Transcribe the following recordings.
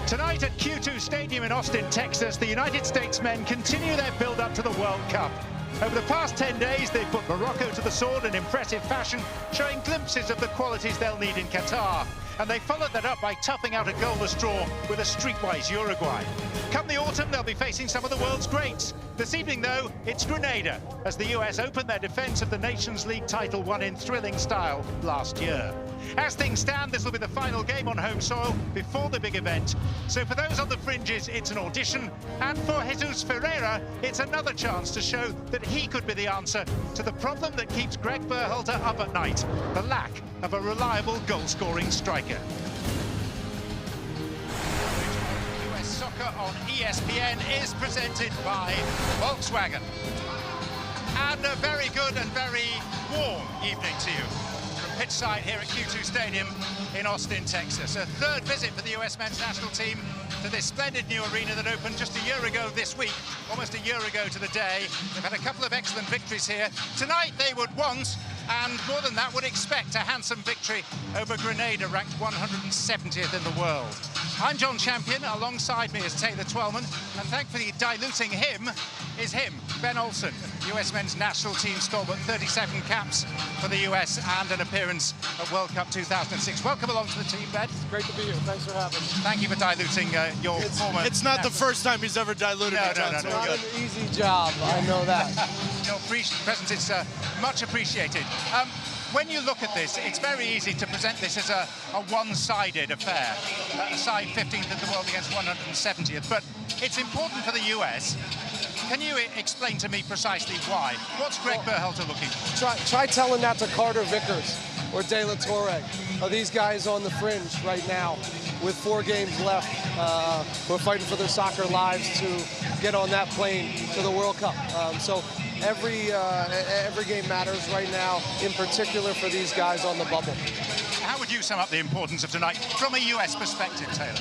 Tonight at Q2 Stadium in Austin, Texas, the United States men continue their build-up to the World Cup. Over the past 10 days, they've put Morocco to the sword in impressive fashion, showing glimpses of the qualities they'll need in Qatar. And they followed that up by toughing out a goalless draw with a streetwise Uruguay. Come the autumn, they'll be facing some of the world's greats. This evening, though, it's Grenada, as the US open their defence of the Nations League title won in thrilling style last year. As things stand, this will be the final game on home soil before the big event. So for those on the fringes, it's an audition. And for Jesus Ferreira, it's another chance to show that he could be the answer to the problem that keeps Greg Berhalter up at night, the lack of a reliable goal-scoring striker. US Soccer on ESPN is presented by Volkswagen. And a very good and very warm evening to you. Pitch side here at Q2 Stadium in Austin, Texas. A third visit for the US men's national team to this splendid new arena that opened just a year ago this week, almost a year ago to the day. They've had a couple of excellent victories here. Tonight they would want, and more than that, would expect a handsome victory over Grenada, ranked 170th in the world. I'm John Champion, alongside me is Taylor Twellman, and thankfully diluting him is him, Ben Olsen, US men's national team stalwart, 37 caps for the US and an appearance at World Cup 2006. Welcome along to the team, Ben. It's great to be here. Thanks for having me. Thank you for diluting your former... It's not the first time he's ever diluted me, John. It's not an easy job, I know that. Your presence is much appreciated. When you look at this, it's very easy to present this as a one-sided affair. A side 15th in the world against 170th, but it's important for the US. Can you explain to me precisely why? What's Greg Berhalter looking for? Try telling that to Carter Vickers or De La Torre. Are these guys on the fringe right now with 4 games left? We're fighting for their soccer lives to get on that plane to the World Cup. So every game matters right now, in particular for these guys on the bubble. How would you sum up the importance of tonight from a US perspective, Taylor?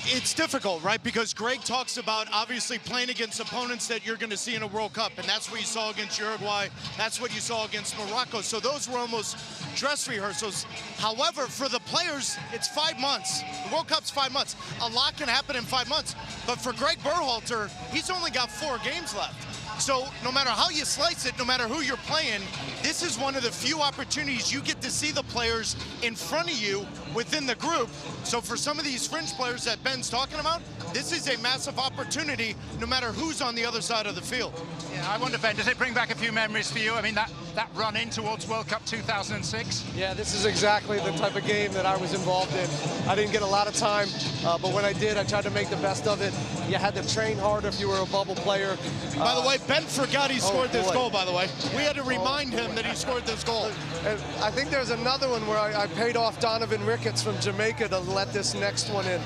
It's difficult, right? Because Greg talks about obviously playing against opponents that you're going to see in a World Cup, and that's what you saw against Uruguay. That's what you saw against Morocco. So those were almost dress rehearsals. However, for the players, it's 5 months. The World Cup's 5 months. A lot can happen in 5 months. But for Greg Berhalter, he's only got 4 games left. So no matter how you slice it, no matter who you're playing, this is one of the few opportunities you get to see the players in front of you within the group. So for some of these fringe players that Ben's talking about, this is a massive opportunity no matter who's on the other side of the field. Yeah, I wonder, Ben, does it bring back a few memories for you? I mean, that run in towards World Cup 2006? Yeah, this is exactly the type of game that I was involved in. I didn't get a lot of time, but when I did, I tried to make the best of it. You had to train hard if you were a bubble player. By the way, Ben forgot he scored this goal, by the way. We had to remind him that he scored this goal. And I think there's another one where I paid off Donovan Ricketts from Jamaica to let this next one in.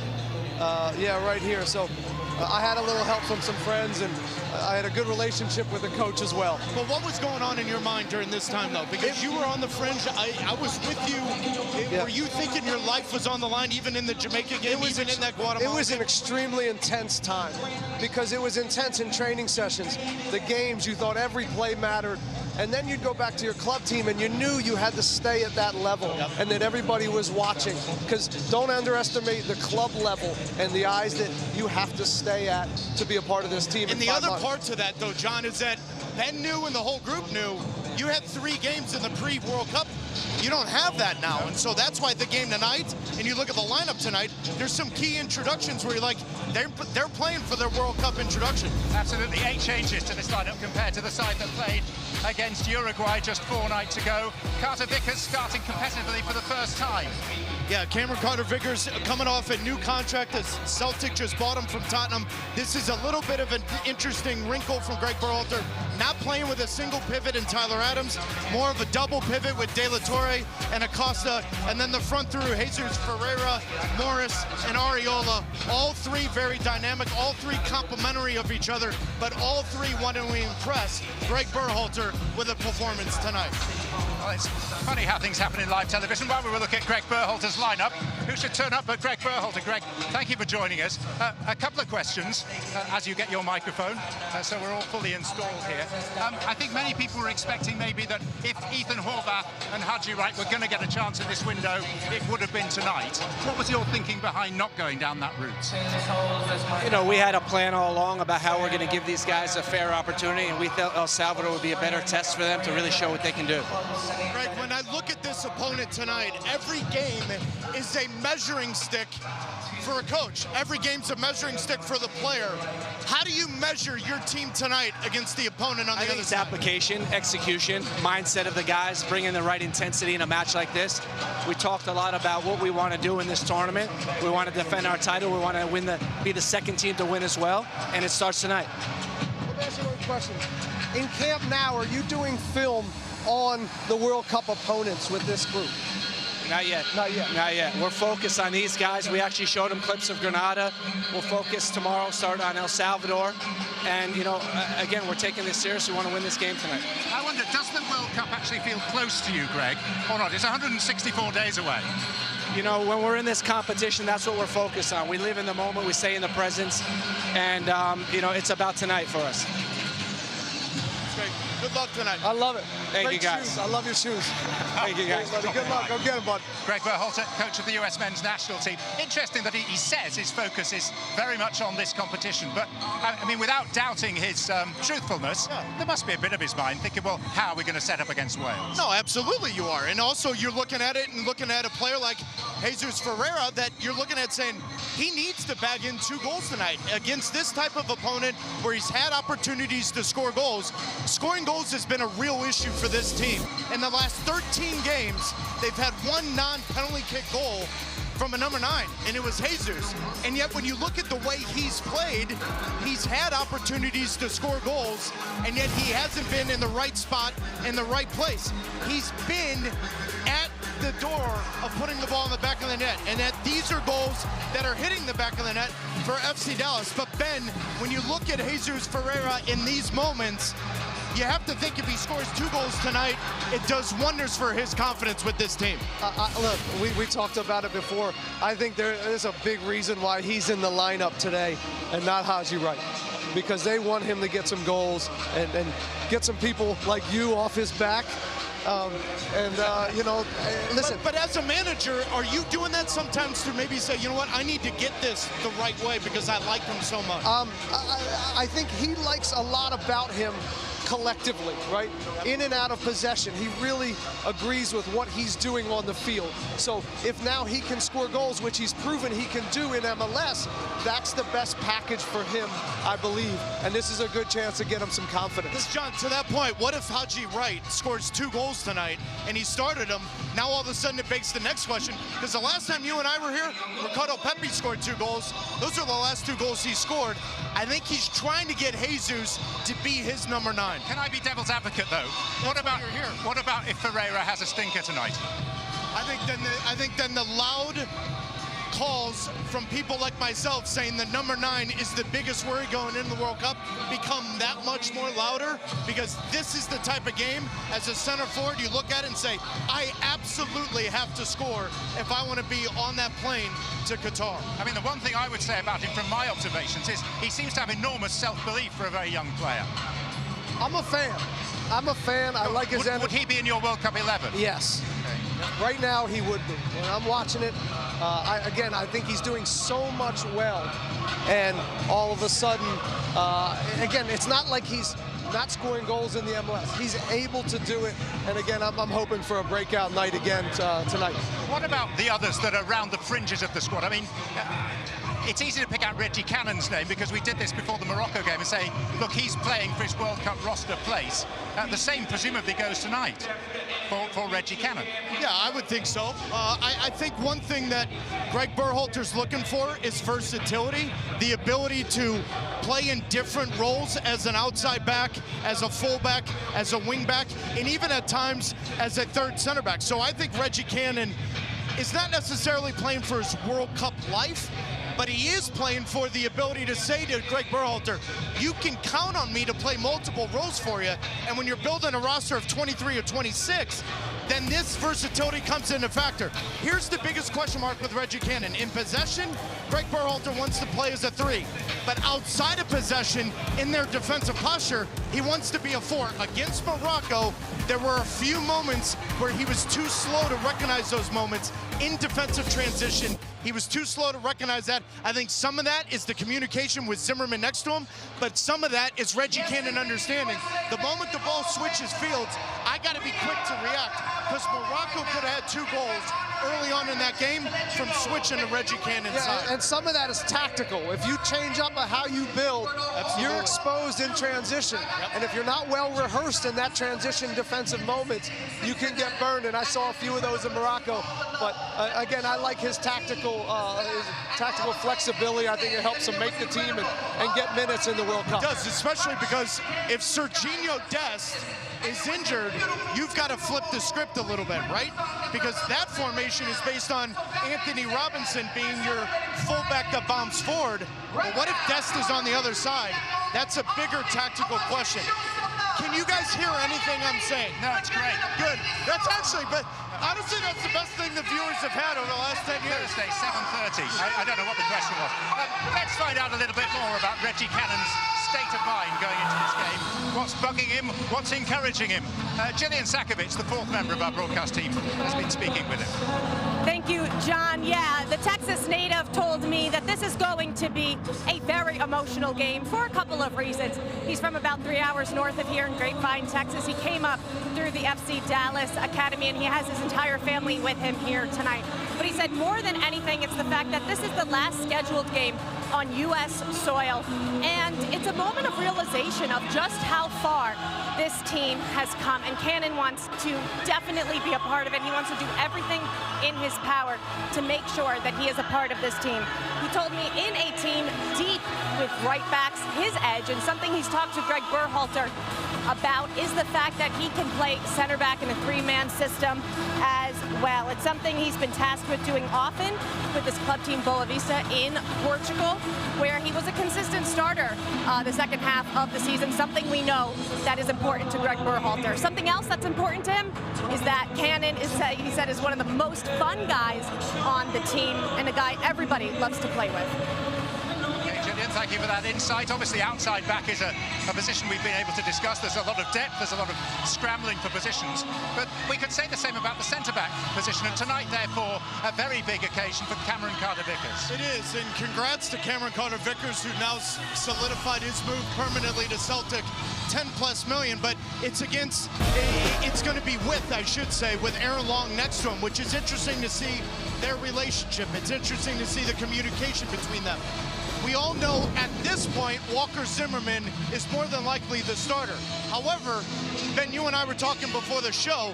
Yeah, right here. So I had a little help from some friends, and I had a good relationship with the coach as well. But what was going on in your mind during this time, though? Because you were on the fringe. I was with you. Yeah. Were you thinking your life was on the line, even in the Jamaica game, even in that Guatemala game? It was an extremely intense time, because it was intense in training sessions. The games, you thought every play mattered. And then you'd go back to your club team, and you knew you had to stay at that level, and that everybody was watching. Because don't underestimate the club level and the eyes that you have to stay at to be a part of this team. And the other part to that, though, John, is that Ben knew and the whole group knew you had 3 games in the pre-World Cup. You don't have that now, and so that's why the game tonight, and you look at the lineup tonight, there's some key introductions where you're like, they're playing for their World Cup introduction. Absolutely, 8 changes to this lineup compared to the side that played against Uruguay just 4 nights ago. Carter Vickers starting competitively for the first time. Yeah, Cameron Carter-Vickers coming off a new contract as Celtic just bought him from Tottenham. This is a little bit of an interesting wrinkle from Greg Berhalter. Not playing with a single pivot in Tyler Adams, more of a double pivot with De La Torre and Acosta, and then the front through Jesus Ferreira, Morris, and Areola. All 3 very dynamic, all 3 complementary of each other, but all 3 wanting to impress Greg Berhalter with a performance tonight. Well, it's funny how things happen in live television. While we were looking at Greg Berhalter's lineup, who should turn up but Greg Berhalter. Greg, thank you for joining us. A couple of questions as you get your microphone, so we're all fully installed here. I think many people were expecting maybe that if Ethan Horvath and Haji Wright were going to get a chance in this window, it would have been tonight. What was your thinking behind not going down that route? You know, we had a plan all along about how we're going to give these guys a fair opportunity, and we felt El Salvador would be a better test for them to really show what they can do. Greg, when I look at this opponent tonight, every game is a measuring stick for a coach. Every game's a measuring stick for the player. How do you measure your team tonight against the opponent on the other side? Application, execution, mindset of the guys, bringing the right intensity in a match like this. We talked a lot about what we want to do in this tournament. We want to defend our title. We want to be the second team to win as well, and it starts tonight. Let me ask you one question. In camp now, are you doing film on the World Cup opponents with this group? Not yet. Not yet. Not yet. We're focused on these guys. We actually showed them clips of Grenada. We'll focus tomorrow, start on El Salvador. And, you know, again, we're taking this seriously. We want to win this game tonight. I wonder, does the World Cup actually feel close to you, Greg, or not? It's 164 days away. You know, when we're in this competition, that's what we're focused on. We live in the moment. We stay in the presence. And, you know, it's about tonight for us. Great. Good luck tonight. I love it. Thank Great you, guys. shoes. I love your shoes. Thank you, guys. Thanks, buddy. Good luck. Go get him, bud. Greg Berhalter, coach of the US men's national team. Interesting that he says his focus is very much on this competition, but I mean, without doubting his truthfulness, there must be a bit of his mind thinking, well, how are we going to set up against Wales? No, absolutely you are. And also you're looking at it and looking at a player like Jesus Ferreira that you're looking at saying he needs to bag in 2 goals tonight against this type of opponent where he's had opportunities to score goals. Scoring goals has been a real issue for this team. In the last 13 games, they've had 1 non-penalty kick goal from a number 9, and it was Jesus. And yet when you look at the way he's played, he's had opportunities to score goals, and yet he hasn't been in the right spot, in the right place. He's been at the door of putting the ball in the back of the net, and that these are goals that are hitting the back of the net for FC Dallas. But Ben, when you look at Jesus Ferreira in these moments, you have to think if he scores 2 goals tonight, it does wonders for his confidence with this team. Look, we talked about it before. I think there is a big reason why he's in the lineup today and not Haji Wright, because they want him to get some goals and get some people like you off his back. You know, listen. But as a manager, are you doing that sometimes to maybe say, you know what, I need to get this the right way because I like him so much? I think he likes a lot about him collectively, right? In and out of possession. He really agrees with what he's doing on the field. So if now he can score goals, which he's proven he can do in MLS, that's the best package for him, I believe. And this is a good chance to get him some confidence. Because, John, to that point, what if Haji Wright scores 2 goals tonight and he started them? Now all of a sudden it begs the next question, because the last time you and I were here, Ricardo Pepi scored 2 goals. Those are the last 2 goals he scored. I think he's trying to get Jesus to be his number 9. Can I be devil's advocate, though? What about if Ferreira has a stinker tonight? I think then the loud calls from people like myself saying the number 9 is the biggest worry going into the World Cup become that much more louder, because this is the type of game, as a center forward, you look at it and say, I absolutely have to score if I want to be on that plane to Qatar. I mean, the one thing I would say about him from my observations is he seems to have enormous self-belief for a very young player. I'm a fan. I like his energy. Would he be in your World Cup 11? Yes. Okay. Right now, he would be. When I'm watching it, I think he's doing so much well. And all of a sudden, again, it's not like he's not scoring goals in the MLS. He's able to do it. And again, I'm hoping for a breakout night again tonight. What about the others that are around the fringes of the squad? I mean, it's easy to pick out Reggie Cannon's name because we did this before the Morocco game and say, look, he's playing for his World Cup roster place. The same presumably goes tonight for Reggie Cannon. Yeah, I would think so. I think one thing that Greg Berhalter's looking for is versatility, the ability to play in different roles as an outside back, as a fullback, as a wingback, and even at times as a 3rd center back. So I think Reggie Cannon is not necessarily playing for his World Cup life, but he is playing for the ability to say to Greg Berhalter, you can count on me to play multiple roles for you. And when you're building a roster of 23 or 26, then this versatility comes into factor. Here's the biggest question mark with Reggie Cannon. In possession, Greg Berhalter wants to play as a 3. But outside of possession, in their defensive posture, he wants to be a 4. Against Morocco, there were a few moments where he was too slow to recognize those moments in defensive transition. He was too slow to recognize that. I think some of that is the communication with Zimmerman next to him, but some of that is Reggie Cannon understanding. The moment the ball switches fields, I got to be quick to react, because Morocco could have had 2 goals early on in that game from switching to Reggie Cannon's side. And some of that is tactical. If you change up how you build, you're exposed in transition. And if you're not well rehearsed in that transition defensive moments, you can get burned. And I saw a few of those in Morocco. But again, I like his tactical flexibility. I think it helps him make the team and get minutes in the World Cup. It does, especially because if Serginho Dest is injured, you've got to flip the script a little bit, right? Because that formation is based on Anthony Robinson being your fullback that bombs forward. But what if Dest is on the other side? That's a bigger tactical question. Can you guys hear anything I'm saying? No, it's great. Good. That's actually, but honestly, that's the best thing the viewers have had over the last 10 years. Thursday, 7:30. I don't know what the question was. Let's find out a little bit more about Reggie Cannon's state of mind going into this game. What's bugging him? What's encouraging him? Gillian Sakovic, the 4th member of our broadcast team, has been speaking with him. Thank you, John. Yeah, the Texas native told me that this is going to be a very emotional game for a couple of reasons. He's from about 3 hours north of here in Grapevine, Texas. He came up through the FC Dallas Academy, and he has his entire family with him here tonight. But he said more than anything, it's the fact that this is the last scheduled game on U.S. soil. And it's a moment of realization of just how far this team has come. And Cannon wants to definitely be a part of it. He wants to do everything in his power to make sure that he is a part of this team. He told me in a team deep with right backs, his edge, and something he's talked to Greg Berhalter about is the fact that he can play center back in a 3-man system as well. It's something he's been tasked with doing often with his club team Boa Vista in Portugal, where he was a consistent starter the second half of the season, something we know that is important to Greg Berhalter. Something else that's important to him is that Cannon is, he said, is one of the most fun guys on the team and a guy everybody loves to play with. Thank you for that insight. Obviously, outside back is a position we've been able to discuss. There's a lot of depth, there's a lot of scrambling for positions. But we could say the same about the centre-back position. And tonight, therefore, a very big occasion for Cameron Carter-Vickers. It is, and congrats to Cameron Carter-Vickers, who now solidified his move permanently to Celtic, 10+ million. But it's against, it's going to be with, I should say, with Aaron Long next to him, which is interesting to see their relationship. It's interesting to see the communication between them. We all know at this point, Walker Zimmerman is more than likely the starter. However, Ben, you and I were talking before the show,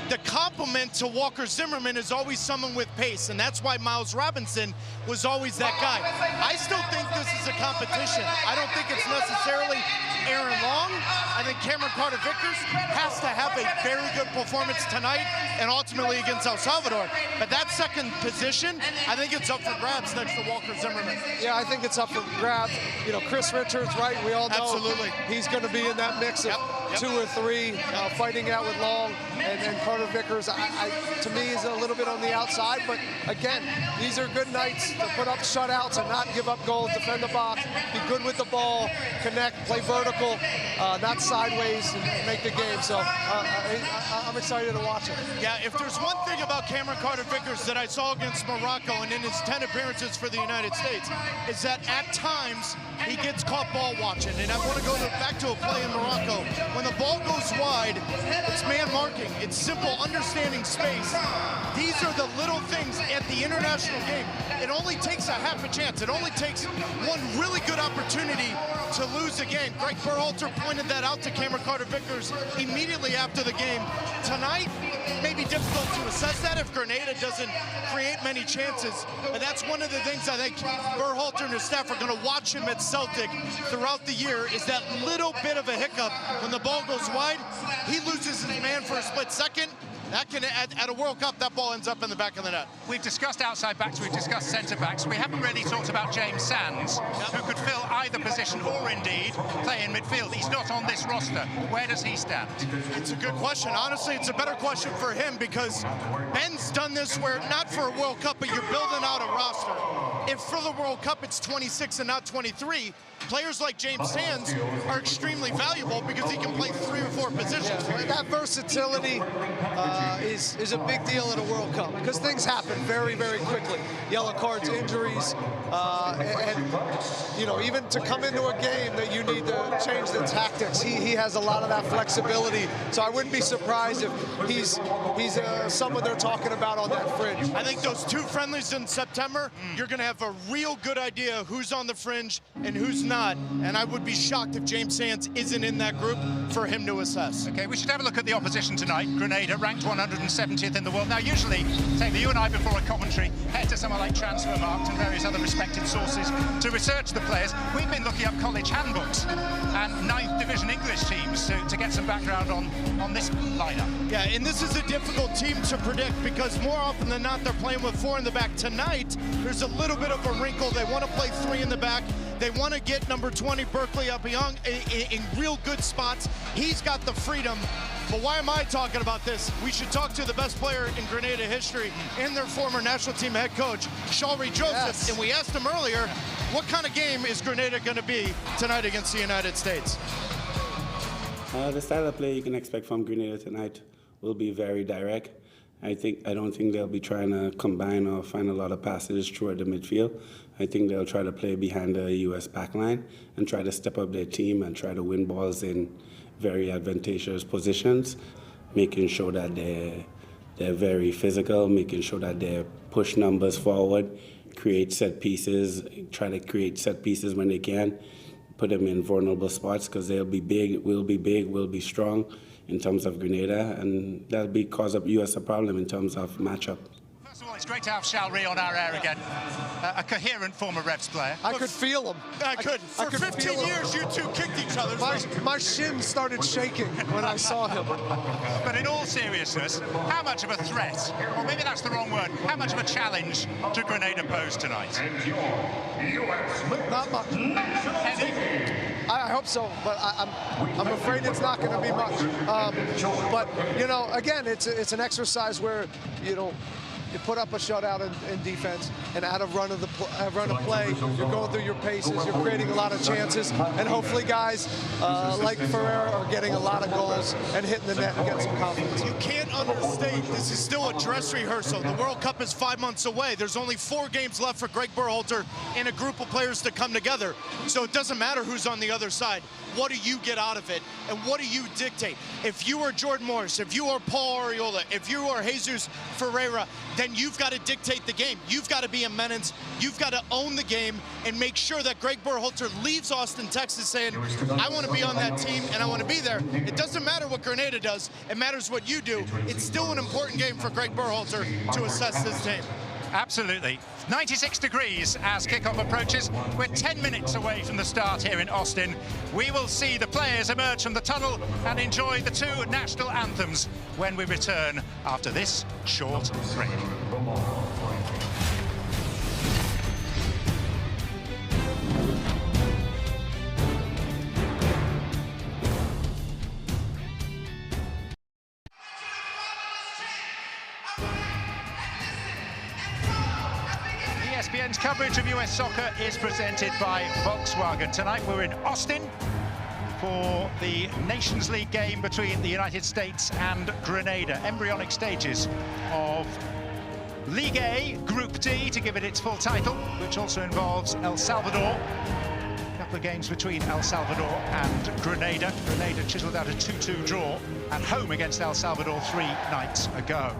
the complement to Walker Zimmerman is always someone with pace, and that's why Miles Robinson was always that guy. I still think this is a competition. I don't think it's necessarily Aaron Long. I think Cameron Carter-Vickers has to have a very good performance tonight and ultimately against El Salvador. But that second position, I think it's up for grabs next to Walker Zimmerman. Yeah, I think it's up for grabs. You know, Chris Richards, right? We all know he's going to be in that mix of 2 or 3, fighting out with Long, and Carter-Vickers, to me, is a little bit on the outside. But again, these are good nights to put up shutouts and not give up goals, defend the box, be good with the ball, connect, play vertical, not sideways, and make the game. So I'm excited to watch it. Yeah, if there's one thing about Cameron Carter-Vickers that I saw against Morocco and in his 10 appearances for the United States, is that at times he gets caught ball watching. And I want to go back to a play in Morocco. When the ball goes wide, it's man marking. It's simple understanding space. These are the little things at the international game. It only takes a half a chance. It only takes one really good opportunity to lose a game. Greg Berhalter pointed that out to Cameron Carter-Vickers immediately after the game. Tonight, it may be difficult to assess that if Grenada doesn't create many chances. But that's one of the things I think Berhalter and his staff are going to watch him at Celtic throughout the year, is that little bit of a hiccup. When the ball goes wide, he loses his man for a split second. That can, at a World Cup, that ball ends up in the back of the net. We've discussed outside backs, we've discussed centre backs. We haven't really talked about James Sands, who could fill either position or indeed play in midfield. He's not on this roster. Where does he stand? It's a good question. Honestly, it's a better question for him because Ben's done this where not for a World Cup, but you're building out a roster. If for the World Cup it's 26 and not 23, players like James Sands are extremely valuable because he can play 3 or 4 positions. Yeah, that versatility is a big deal at a World Cup because things happen very, very quickly. Yellow cards, injuries, and you know, even to come into a game that you need to change the tactics, he has a lot of that flexibility. So I wouldn't be surprised if he's someone they're talking about on that fringe. I think those 2 friendlies in September, you're going to have a real good idea who's on the fringe and who's not. And I would be shocked if James Sands isn't in that group for him to assess. Okay, we should have a look at the opposition tonight. Grenada, ranked 170th in the world. Now, usually, take you and I before a commentary, head to someone like Transfermarkt and various other respected sources to research the players. We've been looking up college handbooks and 9th Division English teams to get some background on this lineup. Yeah, and this is a difficult team to predict because more often than not, they're playing with 4 in the back. Tonight, there's a little bit of a wrinkle. They want to play 3 in the back. They want to get number 20, Berkeley Aubameyang, in real good spots. He's got the freedom. But why am I talking about this? We should talk to the best player in Grenada history and their former national team head coach, Shalry Joseph. Yes. And we asked him earlier, what kind of game is Grenada going to be tonight against the United States? The style of play you can expect from Grenada tonight will be very direct. I don't think they'll be trying to combine or find a lot of passages throughout the midfield. I think they'll try to play behind the U.S. backline and try to step up their team and try to win balls in very advantageous positions, making sure that they're very physical, making sure that they push numbers forward, create set pieces, try to create set pieces when they can, put them in vulnerable spots because they'll be big, we'll be strong in terms of Grenada, and that'll cause US a problem in terms of matchup. First of all, it's great to have Shalry on our air again, a coherent former Revs player. I could feel him. I could. For 15 years, you two kicked each other. My shin started shaking when I saw him. But in all seriousness, how much of a threat, or maybe that's the wrong word, how much of a challenge to Grenada pose tonight? Not much. I hope so, but I'm afraid it's not going to be much. But you know, again, it's an exercise where you put up a shutout in defense, and out of run of play, you're going through your paces, you're creating a lot of chances, and hopefully guys like Ferreira are getting a lot of goals and hitting the net and getting some confidence. You can't understate, this is still a dress rehearsal. The World Cup is 5 months away. There's only 4 games left for Greg Berhalter and a group of players to come together. So it doesn't matter who's on the other side. What do you get out of it, and what do you dictate? If you are Jordan Morris, if you are Paul Arriola, if you are Jesus Ferreira, then you've got to dictate the game. You've got to be a menace. You've got to own the game and make sure that Greg Berhalter leaves Austin, Texas saying, I want to be on that team and I want to be there. It doesn't matter what Grenada does. It matters what you do. It's still an important game for Greg Berhalter to assess this team. Absolutely. 96 degrees as kickoff approaches. We're 10 minutes away from the start here in Austin. We will see the players emerge from the tunnel and enjoy the 2 national anthems when we return after this short break. ESPN's coverage of US soccer is presented by Volkswagen. Tonight we're in Austin for the Nations League game between the United States and Grenada. Embryonic stages of League A, Group D, to give it its full title, which also involves El Salvador. A couple of games between El Salvador and Grenada. Grenada chiseled out a 2-2 draw at home against El Salvador 3 nights ago.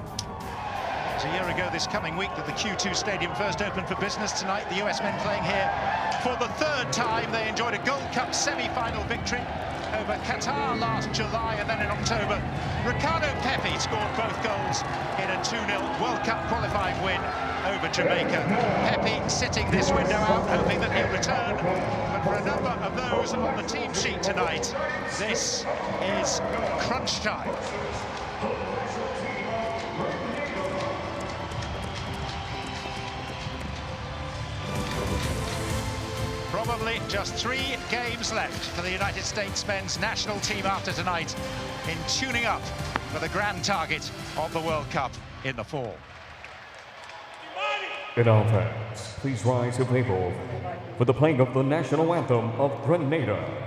It was a year ago this coming week that the Q2 Stadium first opened for business. Tonight, the US men playing here for the 3rd time. They enjoyed a Gold Cup semi-final victory over Qatar last July, and then in October, Ricardo Pepi scored both goals in a 2-0 World Cup qualifying win over Jamaica. Pepi sitting this window out, hoping that he'll return, but for a number of those on the team sheet tonight, this is crunch time. Probably just 3 games left for the United States men's national team after tonight in tuning up for the grand target of the World Cup in the fall. And our fans, please rise to play ball for the playing of the national anthem of Grenada.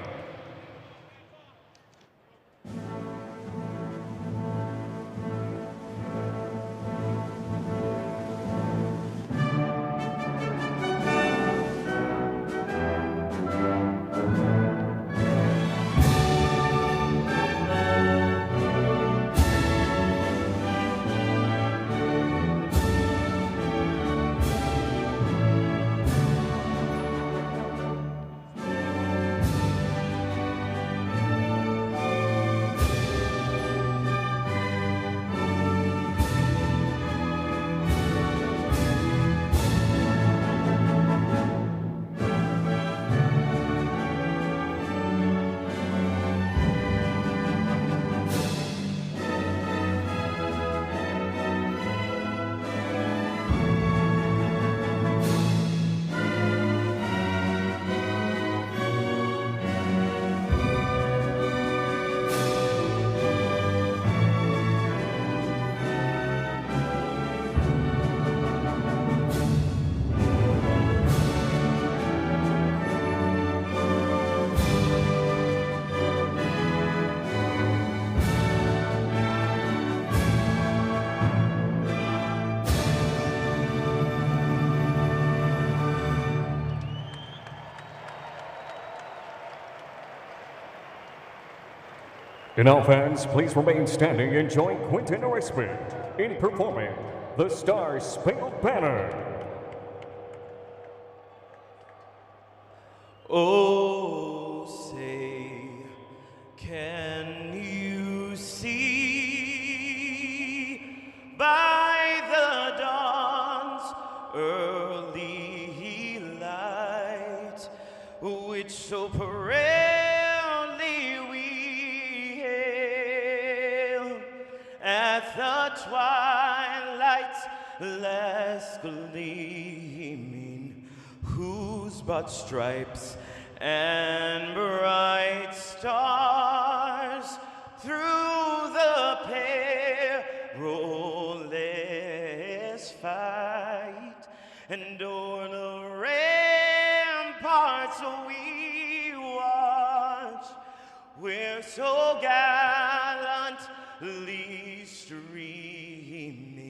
And now, fans, please remain standing and join Quentin Respect in performing the Star-Spangled Banner. Oh, say, can you see by the dawn's early light, which so proudly we hail at the twilight's last gleaming, whose broad stripes and bright stars through the perilous fight, and o'er the ramparts we watch, we're so gallantly streaming,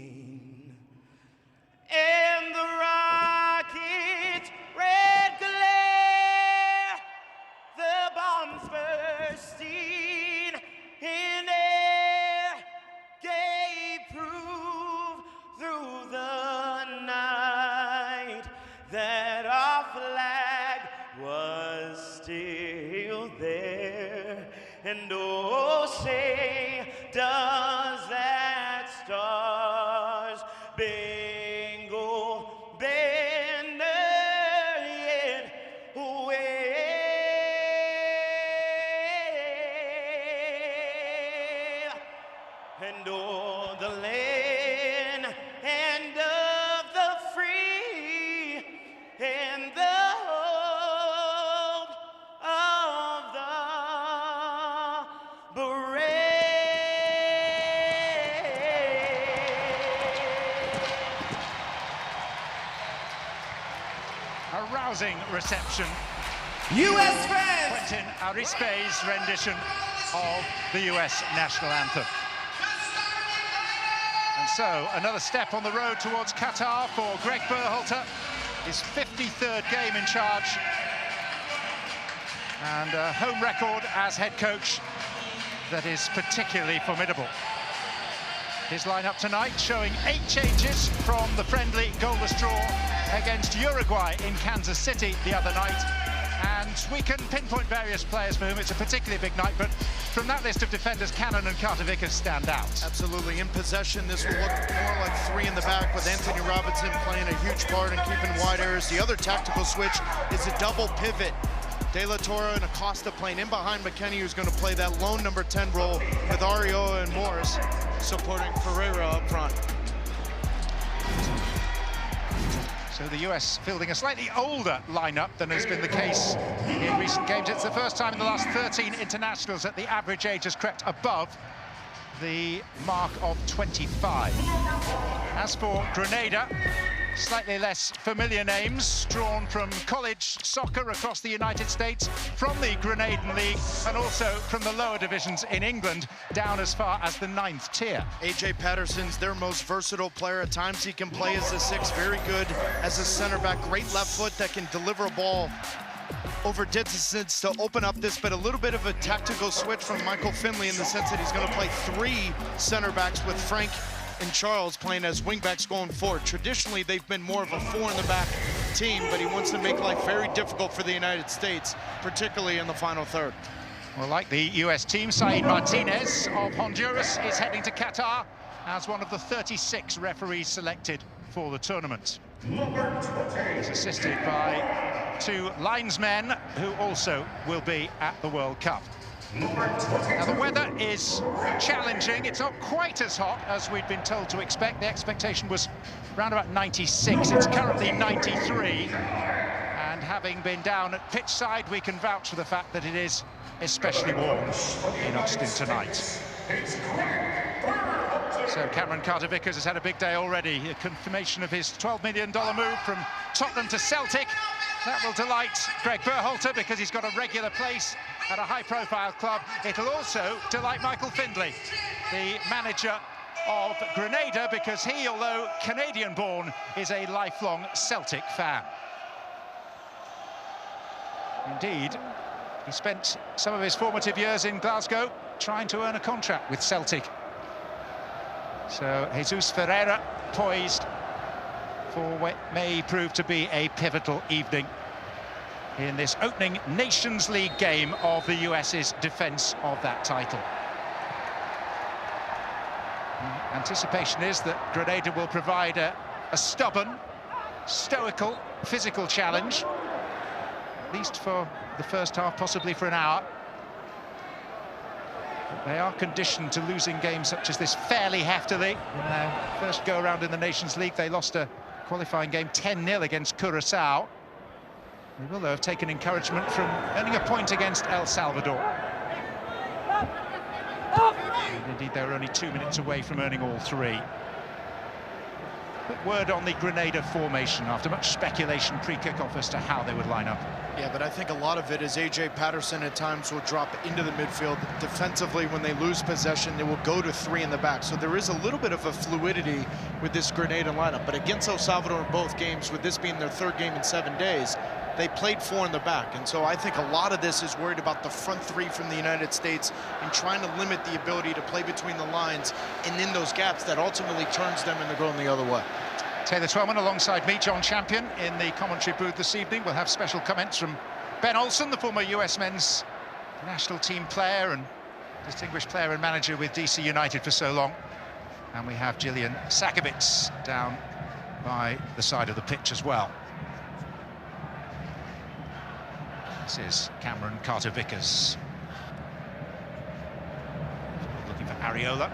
and the rocket's red glare, the bombs bursting in air, gave proof through the night that our flag was still there. And oh, say, does that star-spangled banner yet wave? And o'er the land and of the free and the hope of the brave. A rousing reception. U.S. fans! Quentin Arispe's rendition of the US national anthem. And so, another step on the road towards Qatar for Greg Berhalter, his 53rd game in charge, and a home record as head coach that is particularly formidable. His lineup tonight showing 8 changes from the friendly goalless draw against Uruguay in Kansas City the other night. And we can pinpoint various players for whom it's a particularly big night, but from that list of defenders, Cannon and Carter Vickers stand out. Absolutely. In possession, this will look more like 3 in the back, with Anthony Robinson playing a huge part in keeping wide areas. The other tactical switch is a double pivot. De La Torre and Acosta playing in behind McKennie, who's going to play that lone number 10 role, with Ariola and Morris supporting Ferreira up front. So the US fielding a slightly older lineup than has been the case in recent games. It's the first time in the last 13 internationals that the average age has crept above the mark of 25. As for Grenada, slightly less familiar names drawn from college soccer across the United States, from the Grenadan League, and also from the lower divisions in England, down as far as the 9th tier. AJ Patterson's their most versatile player. At times he can play as a 6, very good as a center back, great left foot that can deliver a ball over distance to open up this, but a little bit of a tactical switch from Michael Finley in the sense that he's going to play 3 center backs with Frank and Charles playing as wingbacks going forward. Traditionally, they've been more of a 4 in the back team, but he wants to make life very difficult for the United States, particularly in the final third. Well, like the US team, Said Martinez of Honduras is heading to Qatar as one of the 36 referees selected for the tournament. He's assisted by 2 linesmen who also will be at the World Cup. Now, the weather is challenging. It's not quite as hot as we'd been told to expect. The expectation was around about 96. It's currently 93. And having been down at pitch side, we can vouch for the fact that it is especially warm in Austin tonight. So Cameron Carter-Vickers has had a big day already. A confirmation of his $12 million move from Tottenham to Celtic. That will delight Greg Berhalter because he's got a regular place at a high-profile club. It'll also delight Michael Findlay, the manager of Grenada, because he, although Canadian-born, is a lifelong Celtic fan. Indeed, he spent some of his formative years in Glasgow trying to earn a contract with Celtic. So Jesus Ferreira poised for what may prove to be a pivotal evening in this opening Nations League game of the US's defence of that title. Anticipation is that Grenada will provide a stubborn, stoical, physical challenge, at least for the first half, possibly for an hour. They are conditioned to losing games such as this fairly heftily. In their first go-around in the Nations League, they lost a qualifying game 10-0 against Curaçao. They will, though, have taken encouragement from earning a point against El Salvador. And indeed, they were only 2 minutes away from earning all 3. Quick word on the Grenada formation after much speculation pre-kickoff as to how they would line up. Yeah, but I think a lot of it is AJ Patterson at times will drop into the midfield. Defensively, when they lose possession, they will go to 3 in the back. So there is a little bit of a fluidity with this Grenada lineup. But against El Salvador in both games, with this being their 3rd game in 7 days, they played 4 in the back. And so I think a lot of this is worried about the front 3 from the United States and trying to limit the ability to play between the lines and in those gaps that ultimately turns them into going the other way. Taylor Twellman alongside me, John Champion, in the commentary booth this evening. We'll have special comments from Ben Olsen, the former US men's national team player and distinguished player and manager with DC United for so long. And we have Gillian Sakovits down by the side of the pitch as well. This is Cameron Carter-Vickers. Looking for Areola.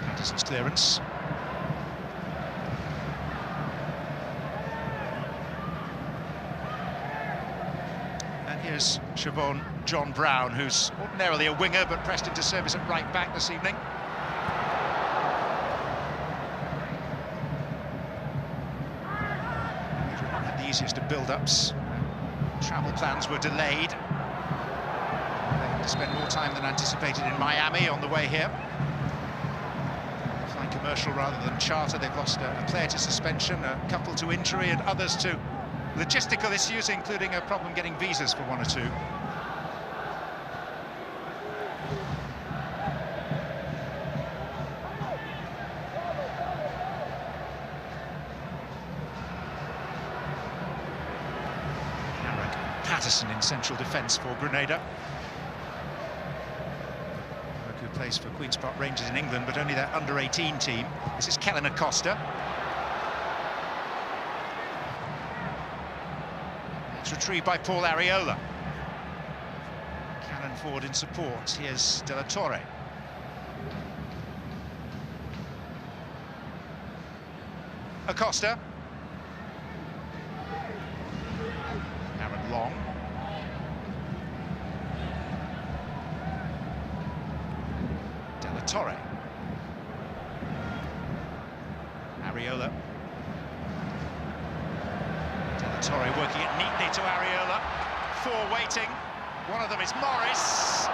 Patterson's clearance. And here's Siobhan John Brown, who's ordinarily a winger but pressed into service at right back this evening. Easiest of build-ups. Travel plans were delayed. They had to spend more time than anticipated in Miami on the way here. Flying commercial rather than charter. They've lost a player to suspension, a couple to injury, and others to logistical issues, including a problem getting visas for 1 or 2. Patterson in central defence for Grenada, who plays for Queen's Park Rangers in England, but only their under-18 team. This is Kellen Acosta. It's retrieved by Paul Areola. Cannon forward in support. Here's De La Torre. Acosta. Aaron Long. De La Torre. Areola. De La Torre working it neatly to Areola. Four waiting. One of them is Morris.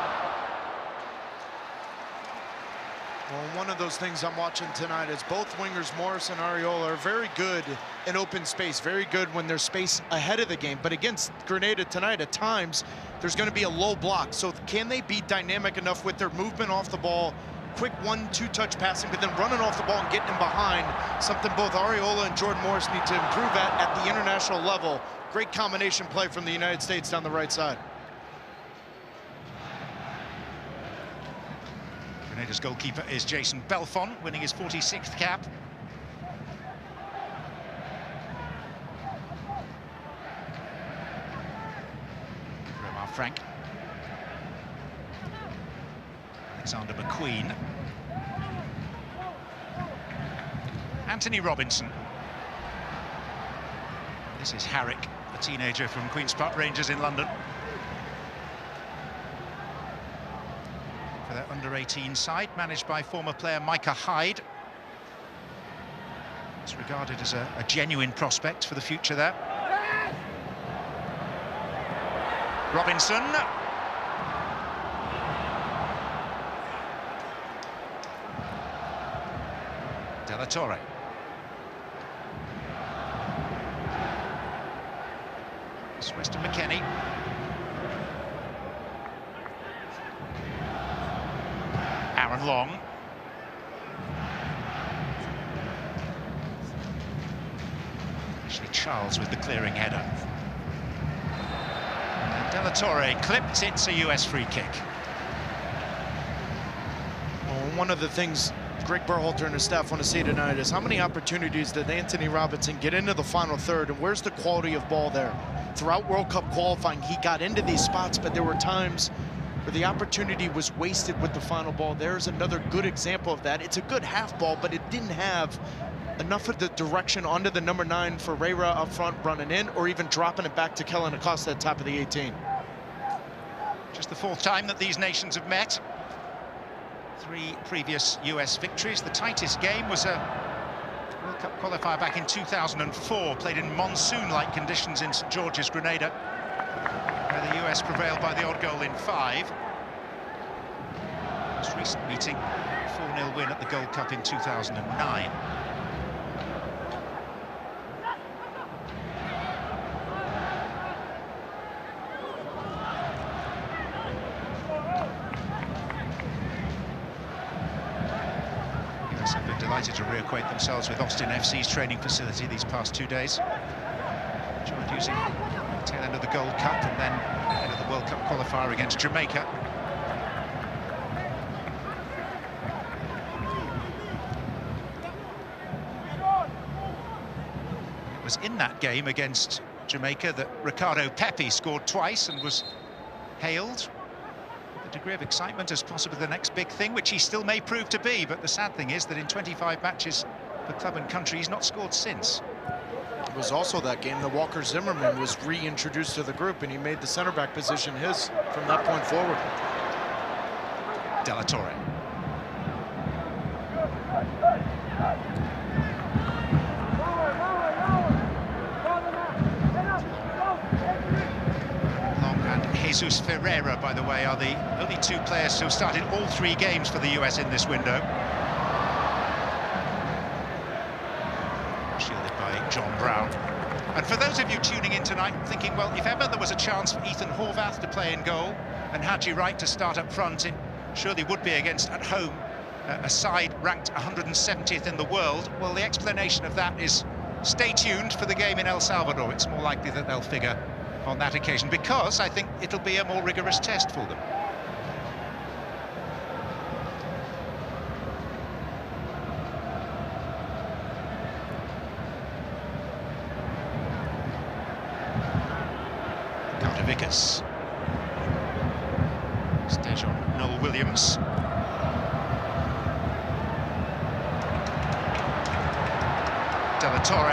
Well, one of those things I'm watching tonight is both wingers, Morris and Areola, are very good in open space, very good when there's space ahead of the game. But against Grenada tonight, at times, there's going to be a low block. So can they be dynamic enough with their movement off the ball, quick 1-2 touch passing, but then running off the ball and getting in behind, something both Areola and Jordan Morris need to improve at the international level. Great combination play from the United States down the right side. Grenada's goalkeeper is Jason Belfon, winning his 46th cap. Romar Frank. Alexander McQueen. Anthony Robinson. This is Harrick, a teenager from Queen's Park Rangers in London. For their under-18 side, managed by former player Micah Hyde. It's regarded as a genuine prospect for the future there. Robinson. De La Torre. It's Weston McKennie. Aaron Long. Actually, Charles with the clearing header. And De La Torre clipped. It's a US free kick. Well, one of the things Greg Berhalter and his staff want to see tonight is how many opportunities did Anthony Robinson get into the final third, and where's the quality of ball there? Throughout World Cup qualifying, he got into these spots, but there were times where the opportunity was wasted with the final ball. There's another good example of that. It's a good half ball, but it didn't have enough of the direction onto the number 9 Ferreira up front running in, or even dropping it back to Kellen Acosta at top of the 18. Just the 4th time that these nations have met. 3 previous US victories. The tightest game was a World Cup qualifier back in 2004, played in monsoon-like conditions in St George's, Grenada, where the US prevailed by the odd goal in 5. Most recent meeting, 4-0 win at the Gold Cup in 2009. Have been delighted to reacquaint themselves with Austin FC's training facility these past 2 days. Joined using the tail end of the Gold Cup and then ahead of the World Cup qualifier against Jamaica. It was in that game against Jamaica that Ricardo Pepi scored twice and was hailed degree of excitement as possibly the next big thing, which he still may prove to be. But the sad thing is that in 25 matches for club and country, he's not scored since. It was also that game that Walker Zimmerman was reintroduced to the group, and he made the center back position his from that point forward. De La Torre. Jesus Ferreira, by the way, are the only 2 players who have started all 3 games for the US in this window. Shielded by John Brown. And for those of you tuning in tonight thinking, well, if ever there was a chance for Ethan Horvath to play in goal and Haji Wright to start up front, it surely would be against, at home, a side ranked 170th in the world. Well, the explanation of that is stay tuned for the game in El Salvador. It's more likely that they'll figure on that occasion, because I think it'll be a more rigorous test for them. Carter Vickers. Stage on Noel Williams. De La Torre.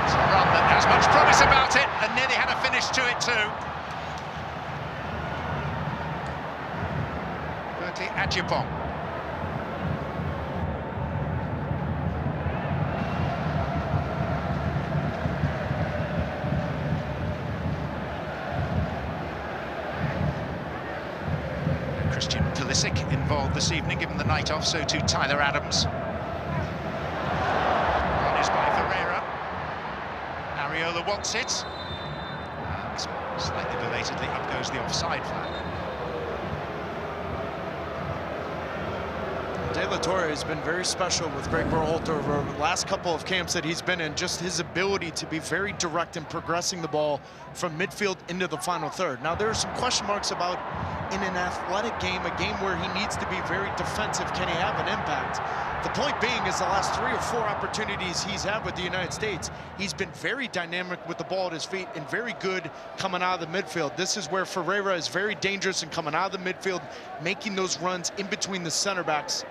It's a run that has much promise about it, and nearly had a finish to it too. Berkeley Adjupong. Christian Pulisic involved this evening, given the night off, so too Tyler Adams. Run is by Ferreira. Areola wants it. And slightly belatedly, up goes the offside flag. De La Torre has been very special with Greg Berhalter over the last couple of camps that he's been in. Just his ability to be very direct in progressing the ball from midfield into the final third. Now, there are some question marks about in an athletic game, a game where he needs to be very defensive. Can he have an impact? The point being is the last 3 or 4 opportunities he's had with the United States, he's been very dynamic with the ball at his feet and very good coming out of the midfield. This is where Ferreira is very dangerous in coming out of the midfield, making those runs in between the center backs.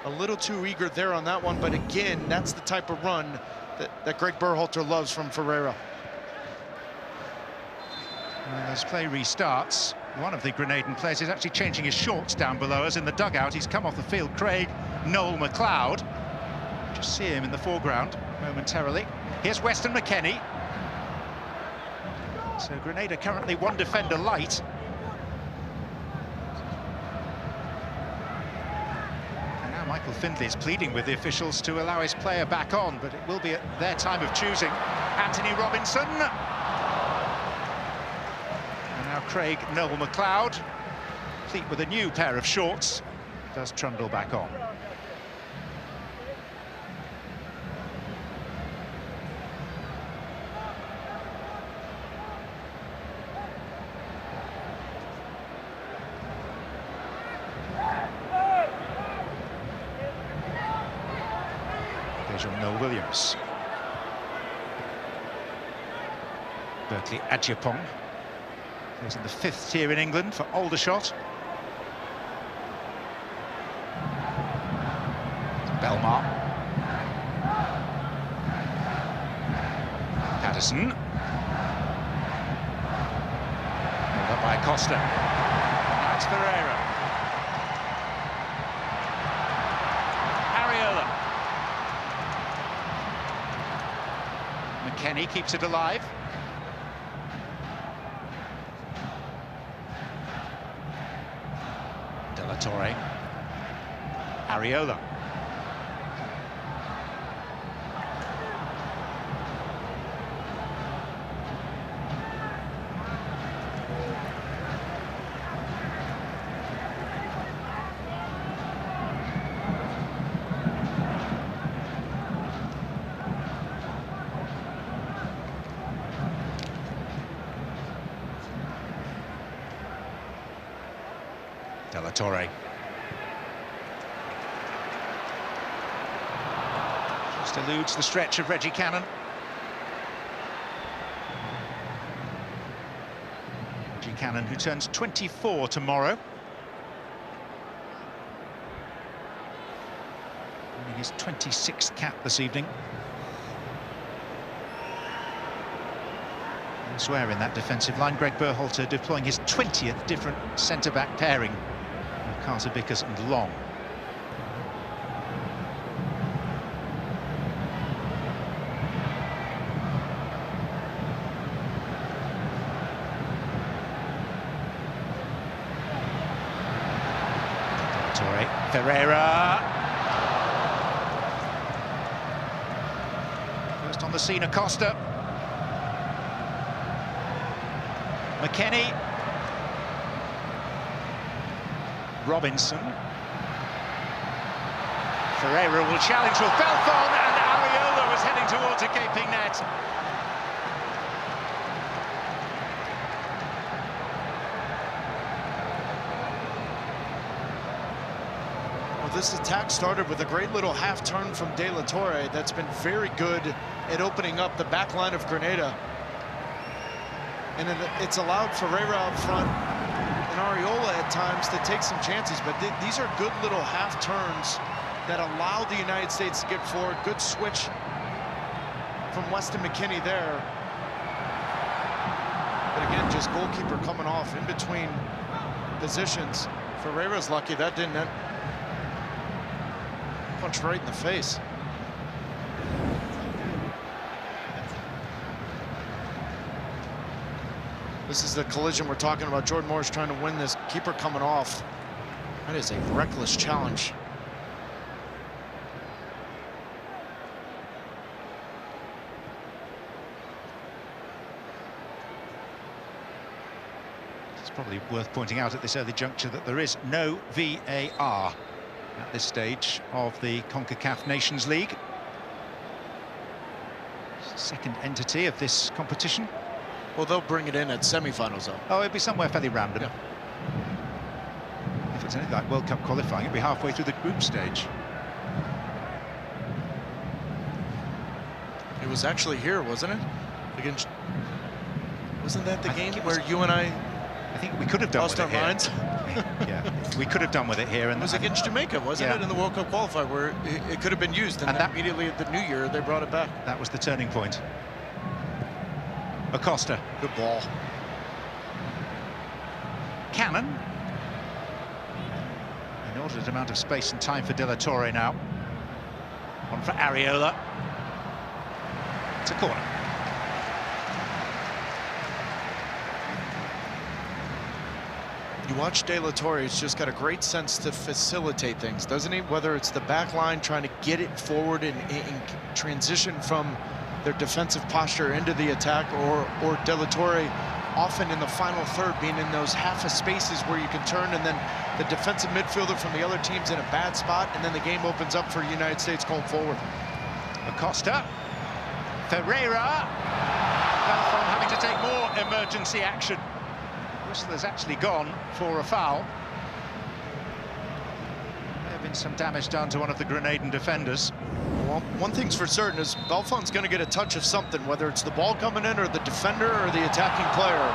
A little too eager there on that one, but again, that's the type of run that Greg Berhalter loves from Ferreira. As play restarts, one of the Grenadan players is actually changing his shorts down below us in the dugout. He's come off the field, Craig Noel McLeod. Just see him in the foreground momentarily. Here's Weston McKennie. So Grenada currently 1 defender light. And now Michael Findlay is pleading with the officials to allow his player back on, but it will be at their time of choosing. Anthony Robinson. Now Craig Noel McLeod, complete with a new pair of shorts, does trundle back on. There's your Noel Williams. Berkeley Adjupong. He's in the 5th tier in England for Aldershot. Belmar. Patterson. Held up by Costa. Now it's Ferreira. Areola. McKennie keeps it alive. De La Torre. Areola. De La Torre. Just eludes the stretch of Reggie Cannon. Reggie Cannon, who turns 24 tomorrow. Winning his 26th cap this evening. Elsewhere in that defensive line, Greg Berhalter deploying his 20th different centre-back pairing. Carter, Vickers and Long. Torre, Ferreira. First on the scene, Acosta. McKennie. Robinson. Ferreira will challenge with Belfon, and Areola was heading towards a gaping net. Well, this attack started with a great little half turn from De La Torre that's been very good at opening up the back line of Grenada. And it's allowed Ferreira up front and Areola at times to take some chances, but these are good little half turns that allowed the United States to get forward. Good switch from Weston McKennie there. But again, just goalkeeper coming off in between positions. Ferreira's lucky that didn't hit. Punch right in the face. This is the collision we're talking about. Jordan Morris trying to win this. Keeper coming off. That is a reckless challenge. It's probably worth pointing out at this early juncture that there is no VAR at this stage of the CONCACAF Nations League. Second entity of this competition. Well, they'll bring it in at semi-finals, though. Oh, it'll be somewhere fairly random. Yeah. If it's anything like World Cup qualifying, it'll be halfway through the group stage. It was actually here, wasn't it? Against... Wasn't that the game where you and I think we could have done lost with our it here. minds? Yeah, we could have done with it here. And it was against Jamaica, wasn't it, in the World Cup qualifier, where it could have been used, and that immediately at the New Year they brought it back. That was the turning point. Acosta. Good ball. Cannon. Inordinate amount of space and time for De La Torre now. One for Areola. It's a corner. You watch De La Torre, he's just got a great sense to facilitate things, doesn't he? Whether it's the back line trying to get it forward and transition from their defensive posture into the attack, or De La Torre often in the final third being in those half of spaces where you can turn, and then the defensive midfielder from the other team's in a bad spot, and then the game opens up for the United States going forward. Acosta. Ferreira. Belfon having to take more emergency action. Whistle has actually gone for a foul. There have been some damage done to one of the Grenadan defenders. Well, one thing's for certain is Belfon's going to get a touch of something, whether it's the ball coming in or the defender or the attacking player.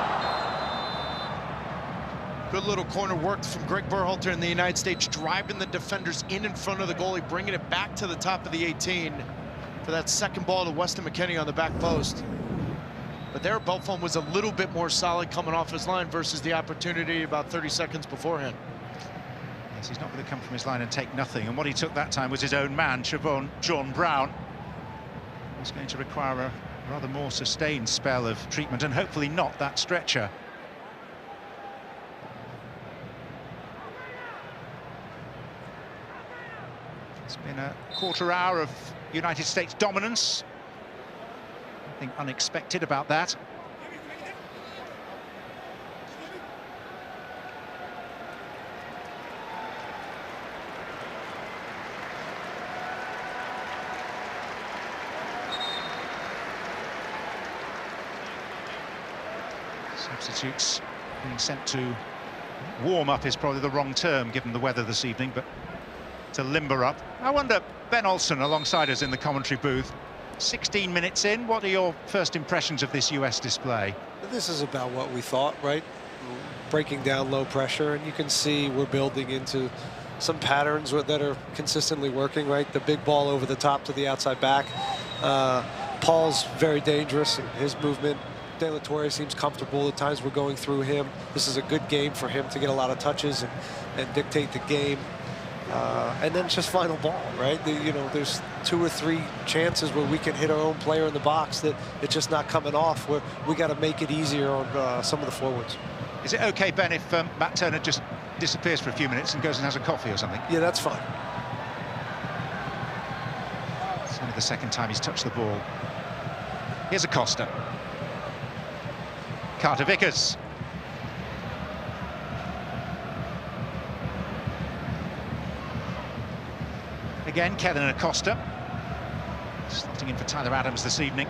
Good little corner work from Greg Berhalter in the United States, driving the defenders in front of the goalie, bringing it back to the top of the 18 for that second ball to Weston McKennie on the back post. But there, Belfon was a little bit more solid coming off his line versus the opportunity about 30 seconds beforehand. Yes, he's not going to come from his line and take nothing. And what he took that time was his own man, John Brown. He's going to require a rather more sustained spell of treatment, and hopefully not that stretcher. It's been a quarter hour of United States dominance. Nothing unexpected about that. Substitutes being sent to warm up is probably the wrong term given the weather this evening, but to limber up. I wonder, Ben Olsen alongside us in the commentary booth, 16 minutes in, what are your first impressions of this US display? This is about what we thought, right? Breaking down low pressure, and you can see we're building into some patterns that are consistently working, right? The big ball over the top to the outside back. Paul's very dangerous in his movement. De La Torre seems comfortable. At times we're going through him. This is a good game for him to get a lot of touches and dictate the game. And then just final ball, right? You know, there's 2 or 3 chances where we can hit our own player in the box that it's just not coming off. We got to make it easier on some of the forwards. Is it okay, Ben, if Matt Turner just disappears for a few minutes and goes and has a coffee or something? Yeah, that's fine. It's only the second time he's touched the ball. Here's Acosta. Carter Vickers. Again, Kellen Acosta. Slotting in for Tyler Adams this evening.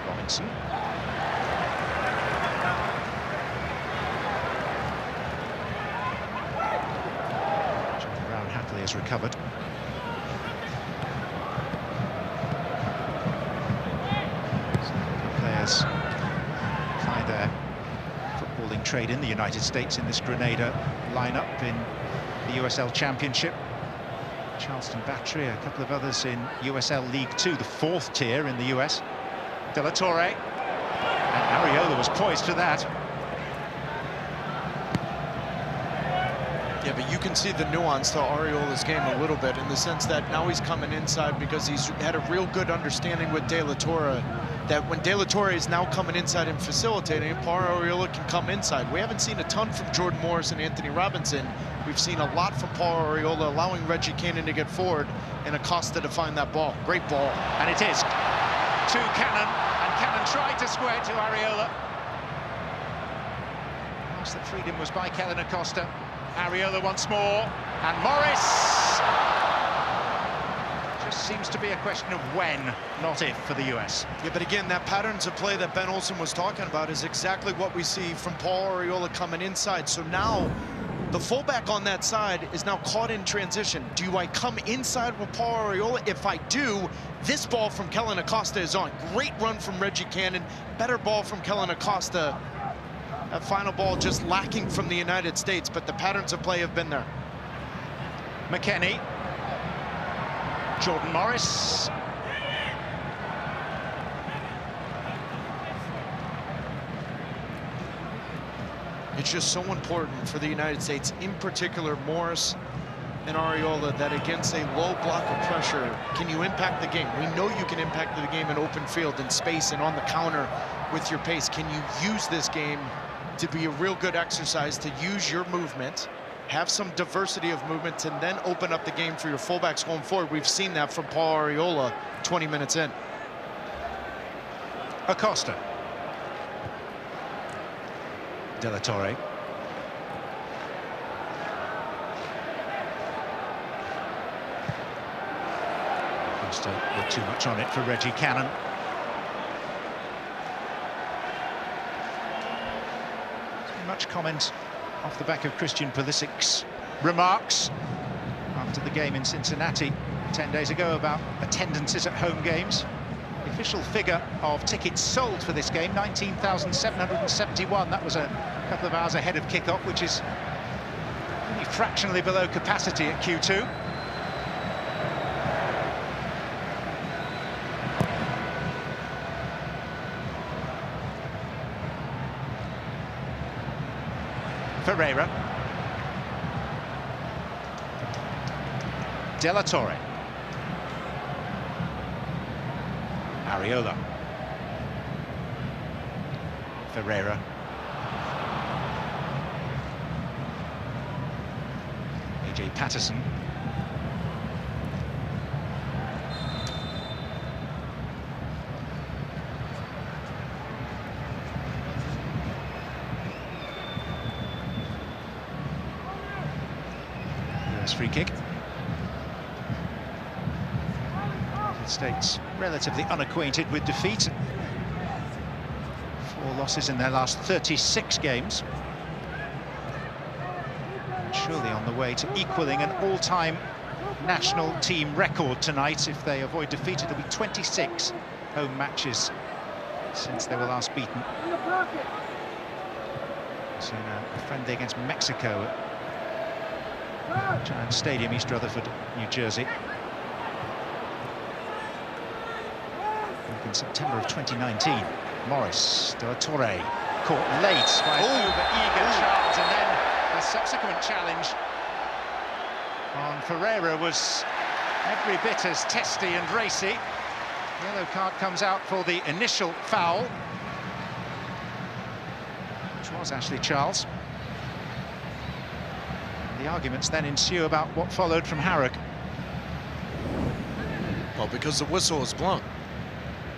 Robinson. John Brown happily has recovered. Players find their footballing trade in the United States in this Grenada lineup in the USL Championship. Charleston Battery, a couple of others in USL League 2, the 4th tier in the US. De La Torre, and Ariola was poised for that. Yeah, but you can see the nuance to Ariola's game a little bit in the sense that now he's coming inside because he's had a real good understanding with De La Torre that when De La Torre is now coming inside and facilitating, Paul Ariola can come inside. We haven't seen a ton from Jordan Morris and Anthony Robinson. We've seen a lot from Paul Ariola, allowing Reggie Cannon to get forward and Acosta to find that ball. Great ball. And it is to Cannon, and Cannon tried to square to Ariola. Pass that freedom was by Kellen Acosta. Ariola once more, and Morris. Just seems to be a question of when, not if, for the US. Yeah, but again, that patterns of play that Ben Olsen was talking about is exactly what we see from Paul Ariola coming inside. So now the fullback on that side is now caught in transition. Do I come inside with Paul Ariola? If I do, this ball from Kellen Acosta is on. Great run from Reggie Cannon, better ball from Kellen Acosta. That final ball just lacking from the United States, but the patterns of play have been there. McKennie. Jordan Morris. It's just so important for the United States, in particular Morris and Ariola, that against a low block of pressure, can you impact the game? We know you can impact the game in open field, in space, and on the counter with your pace. Can you use this game to be a real good exercise to use your movement, have some diversity of movements, and then open up the game for your fullbacks going forward? We've seen that from Paul Ariola 20 minutes in. Acosta. De La Torre. Acosta with too much on it for Reggie Cannon. Much comment off the back of Christian Pulisic's remarks after the game in Cincinnati 10 days ago about attendances at home games. The official figure of tickets sold for this game, 19,771. That was a couple of hours ahead of kickoff, which is only fractionally below capacity at Q2. Ferreira. De La Torre. Ariola. Ferreira. AJ Patterson. US free kick. United States relatively unacquainted with defeat. 4 losses in their last 36 games. Surely on the way to equaling an all-time national team record tonight. If they avoid defeat, it'll be 26 home matches since they were last beaten. So a friendly against Mexico at Giant Stadium, East Rutherford, New Jersey. In September of 2019, Morris, De La Torre, caught late by an over-eager Charles, and then the subsequent challenge on Ferreira was every bit as testy and racy. Yellow card comes out for the initial foul, which was Ashley Charles. The arguments then ensue about what followed from Harrog. Well, because the whistle was blown.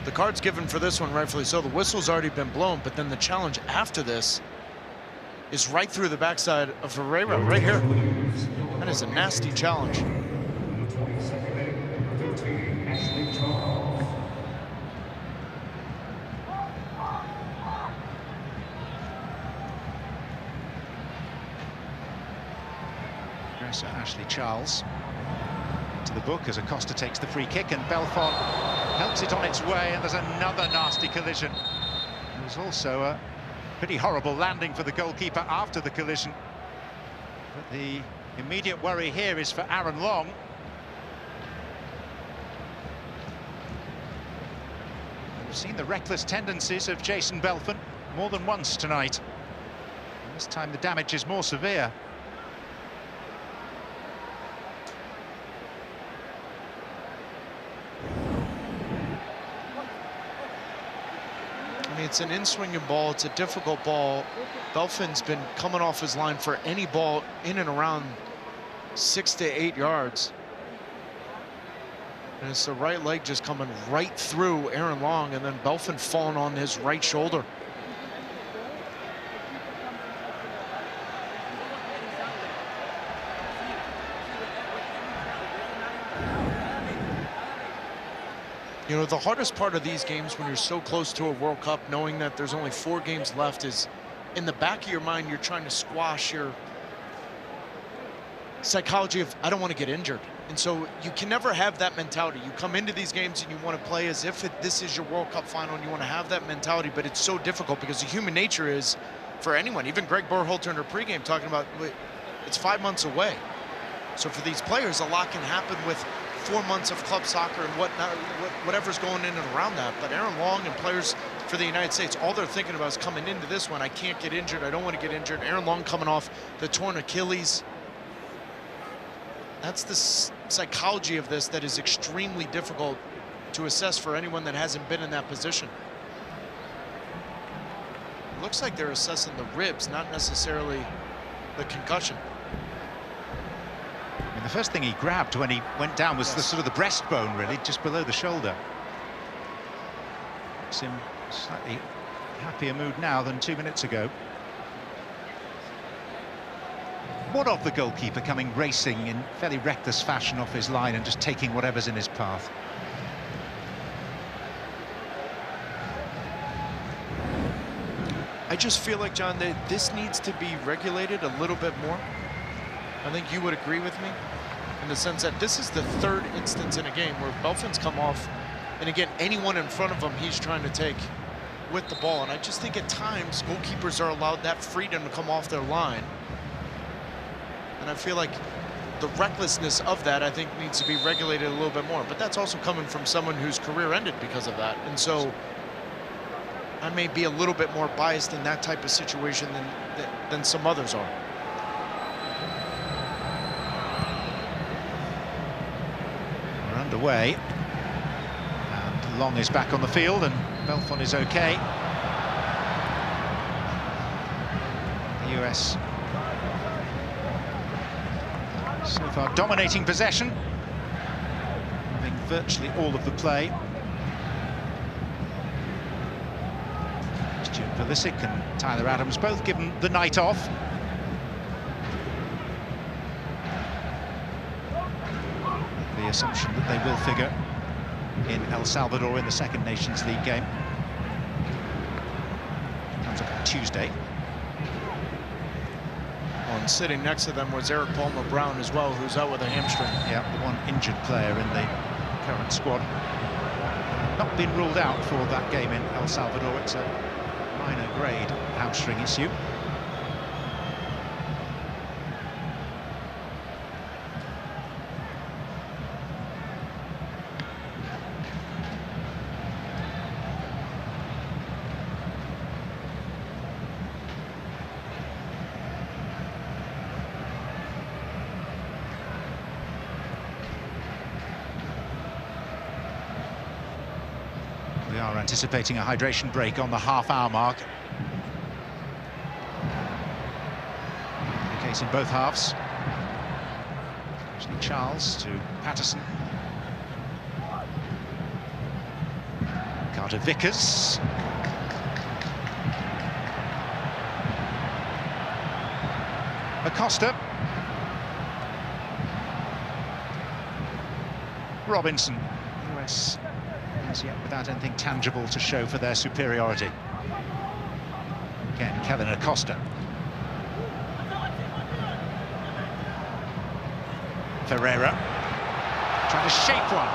The card's given for this one, rightfully so. The whistle's already been blown, but then the challenge after this is right through the backside of Ferreira, right here. That is a nasty challenge. Aggressor Ashley Charles to the book as Acosta takes the free kick, and Belfont helps it on its way, and there's another nasty collision. There was also a pretty horrible landing for the goalkeeper after the collision, but the Immediate worry here is for Aaron Long. We've seen the reckless tendencies of Jason Belfon more than once tonight. And this time the damage is more severe. I mean, it's an in-swinging ball. It's a difficult ball. Belfon's been coming off his line for any ball in and around 6 to 8 yards. And it's the right leg just coming right through Aaron Long, and then Belfon falling on his right shoulder. You know, the hardest part of these games when you're so close to a World Cup, knowing that there's only 4 games left, is in the back of your mind, you're trying to squash your psychology of, I don't want to get injured. And so you can never have that mentality. You come into these games and you want to play as if this is your World Cup final, and you want to have that mentality, but it's so difficult because the human nature is, for anyone, even Greg Berhalter in her pregame talking about, it's 5 months away. So for these players, a lot can happen with 4 months of club soccer and whatever's going in and around that. But Aaron Long and players for the United States, all they're thinking about is coming into this one. I can't get injured. I don't want to get injured. Aaron Long coming off the torn Achilles. That's the psychology of this that is extremely difficult to assess for anyone that hasn't been in that position. It looks like they're assessing the ribs, not necessarily the concussion. I mean, the first thing he grabbed when he went down was the sort of the breastbone, really, just below the shoulder. It's in slightly happier mood now than 2 minutes ago. What of the goalkeeper coming racing in fairly reckless fashion off his line and just taking whatever's in his path? I just feel like, John, that this needs to be regulated a little bit more. I think you would agree with me in the sense that this is the 3rd instance in a game where Belfon's come off, and again, anyone in front of him he's trying to take with the ball. And I just think at times goalkeepers are allowed that freedom to come off their line. And I feel like the recklessness of that, I think, needs to be regulated a little bit more. But that's also coming from someone whose career ended because of that. And so I may be a little bit more biased in that type of situation than some others are. We're underway. And Long is back on the field, and Belfon is okay. The US so far dominating possession, having virtually all of the play. Stuart Pulisic and Tyler Adams both given the night off. The assumption that they will figure in El Salvador in the second Nations League game. Comes up on Tuesday. And sitting next to them was Eric Palmer-Brown as well, who's out with a hamstring. Yeah, the one injured player in the current squad. Not been ruled out for that game in El Salvador. It's a minor grade hamstring issue. We are anticipating a hydration break on the half-hour mark. The case in both halves. Actually, Charles to Patterson. Carter Vickers. Acosta. Robinson. US yet without anything tangible to show for their superiority. Again, Kevin Acosta. Ferreira trying to shape one.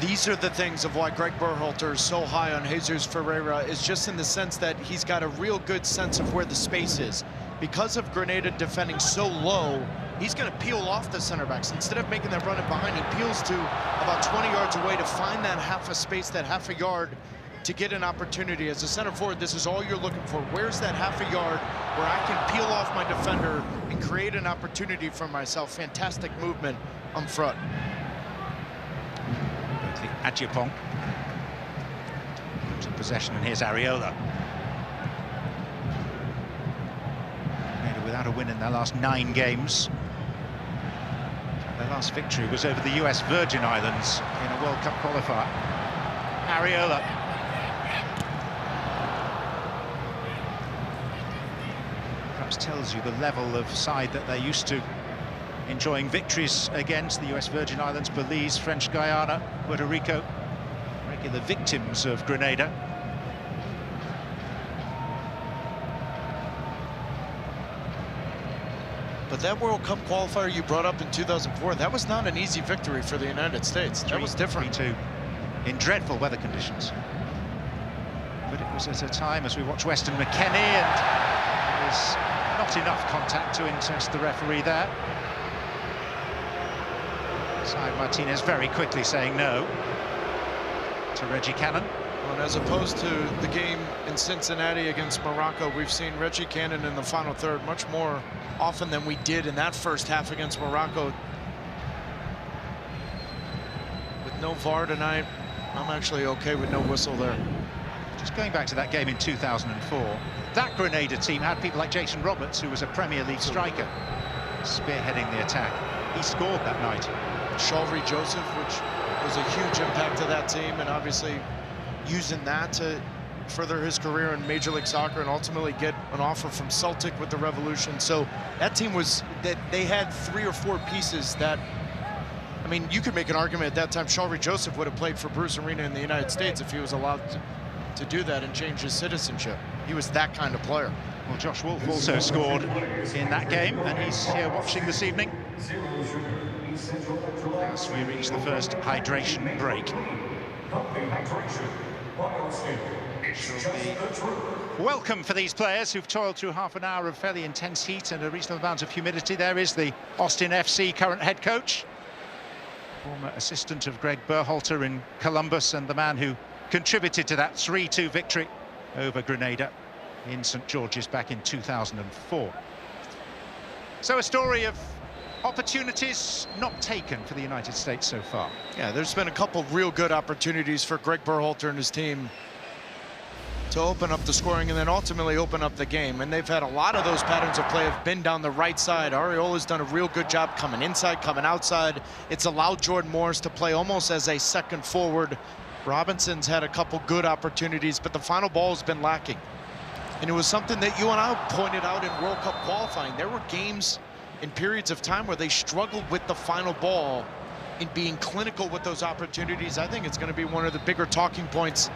these are the things of why Greg Berhalter is so high on Jesus Ferreira, is just in the sense that he's got a real good sense of where the space is. Because of Grenada defending so low, he's going to peel off the center backs. Instead of making that run in behind, he peels to about 20 yards away to find that half a space, that half a yard, to get an opportunity. As a center forward, this is all you're looking for. Where's that half a yard where I can peel off my defender and create an opportunity for myself? Fantastic movement on front. Adjupong to possession, and here's Areola. Without a win in their last 9 games. Their last victory was over the US Virgin Islands in a World Cup qualifier. Areola. Perhaps tells you the level of side that they're used to enjoying victories against. The US Virgin Islands, Belize, French Guiana, Puerto Rico, regular victims of Grenada. But that World Cup qualifier you brought up in 2004, that was not an easy victory for the United States. That was different. 3-2 in dreadful weather conditions. But it was at a time, as we watch Weston McKennie, and there was not enough contact to interest the referee there. Side Martinez very quickly saying no to Reggie Cannon. And as opposed to the game in Cincinnati against Morocco, we've seen Reggie Cannon in the final third much more often than we did in that first half against Morocco. With no VAR tonight, I'm actually okay with no whistle there. Just going back to that game in 2004, that Grenada team had people like Jason Roberts, who was a Premier League striker, spearheading the attack. He scored that night. Shalry Joseph, which was a huge impact to that team, and obviously using that to further his career in Major League Soccer and ultimately get an offer from Celtic with the Revolution. So that team was, that they had 3 or 4 pieces that, I mean, you could make an argument at that time Shalry Joseph would have played for Bruce Arena in the United States if he was allowed to do that and change his citizenship. He was that kind of player. Well, Josh Wolf also scored in that game, and he's here watching this evening as we reach the first hydration break. Welcome for these players who've toiled through half an hour of fairly intense heat and a reasonable amount of humidity. There is the Austin FC current head coach, former assistant of Greg Berhalter in Columbus, and the man who contributed to that 3-2 victory over Grenada in St. George's back in 2004. So a story of opportunities not taken for the United States so far. Yeah, there's been a couple real good opportunities for Greg Berhalter and his team to open up the scoring and then ultimately open up the game. And they've had a lot of those patterns of play have been down the right side. Areola's done a real good job coming inside, coming outside. It's allowed Jordan Morris to play almost as a second forward. Robinson's had a couple good opportunities, but the final ball has been lacking. And it was something that you and I pointed out in World Cup qualifying. There were games in periods of time where they struggled with the final ball in being clinical with those opportunities. I think it's going to be one of the bigger talking points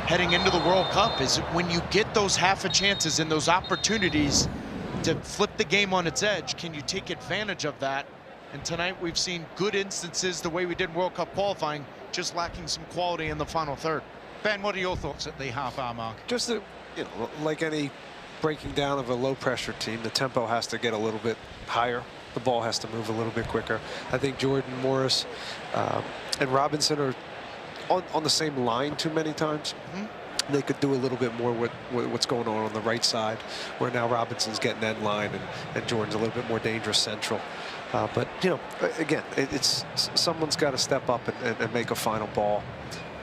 heading into the World Cup, is when you get those half a chances and those opportunities to flip the game on its edge, can you take advantage of that? And tonight we've seen good instances the way we did World Cup qualifying, just lacking some quality in the final third. Ben, what are your thoughts at the half-hour mark? Just that, you know, like any breaking down of a low-pressure team, the tempo has to get a little bit higher. The ball has to move a little bit quicker. I think Jordan Morris and Robinson are on the same line too many times. They could do a little bit more with what's going on the right side, where now Robinson's getting end line and Jordan's a little bit more dangerous central. But, you know, again, it's someone's got to step up and make a final ball.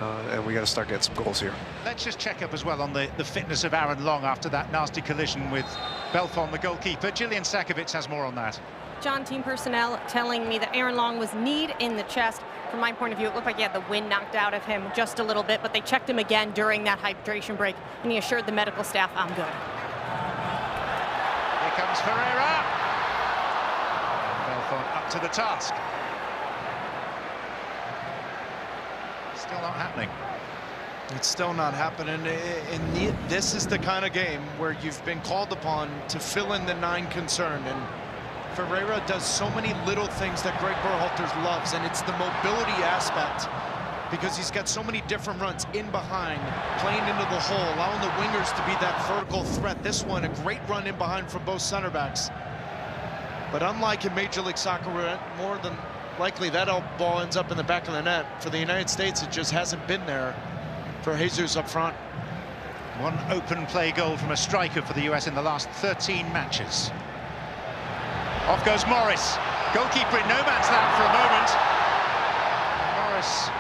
And we got to start getting some goals here. Let's just check up as well on the fitness of Aaron Long after that nasty collision with Belfon, the goalkeeper. Gillian Sakovic has more on that. John, team personnel telling me that Aaron Long was kneed in the chest. From my point of view, it looked like he had the wind knocked out of him just a little bit, but they checked him again during that hydration break, and he assured the medical staff, I'm good. Here comes Ferreira. Belfon up to the task. Still not happening. It's still not happening. This is the kind of game where you've been called upon to fill in the 9 concern, and Ferreira does so many little things that Greg Berhalter loves, and it's the mobility aspect because he's got so many different runs in behind, playing into the hole, allowing the wingers to be that vertical threat. This one, a great run in behind from both center backs. But unlike in Major League Soccer, where more than likely that ball ends up in the back of the net, for the United States, it just hasn't been there for Jesus up front. One open play goal from a striker for the US in the last 13 matches. Off goes Morris. Goalkeeper in no man's land for a moment. Morris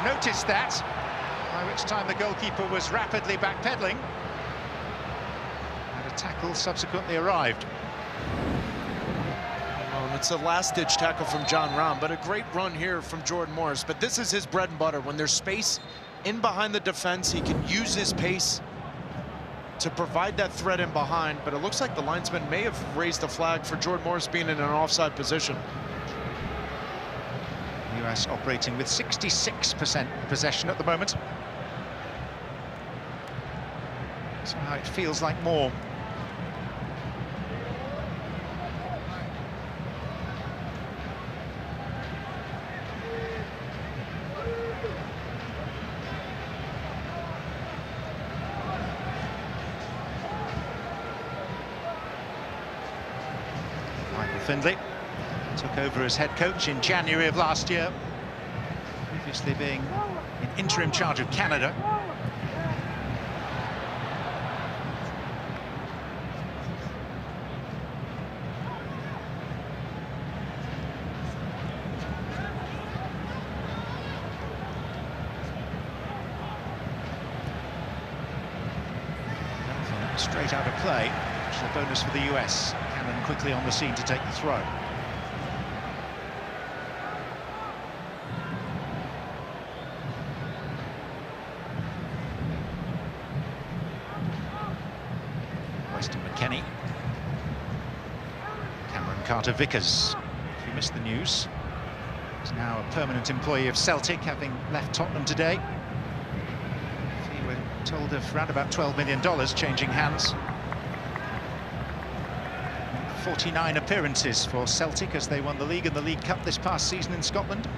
noticed that, by which time the goalkeeper was rapidly backpedaling. And a tackle subsequently arrived. It's a last-ditch tackle from John Rahm, but a great run here from Jordan Morris. But this is his bread and butter. When there's space in behind the defense, he can use his pace to provide that threat in behind. But it looks like the linesman may have raised the flag for Jordan Morris being in an offside position. The US operating with 66% possession at the moment. Somehow it feels like more. Findlay took over as head coach in January of last year, previously being in interim charge of Canada. Straight out of play, which is a bonus for the US. Cannon quickly on the scene to take the throw. Weston McKennie. Cameron Carter-Vickers, if you missed the news, is now a permanent employee of Celtic, having left Tottenham today. We were told of around about $12 million changing hands. 49 appearances for Celtic as they won the league and the League Cup this past season in Scotland.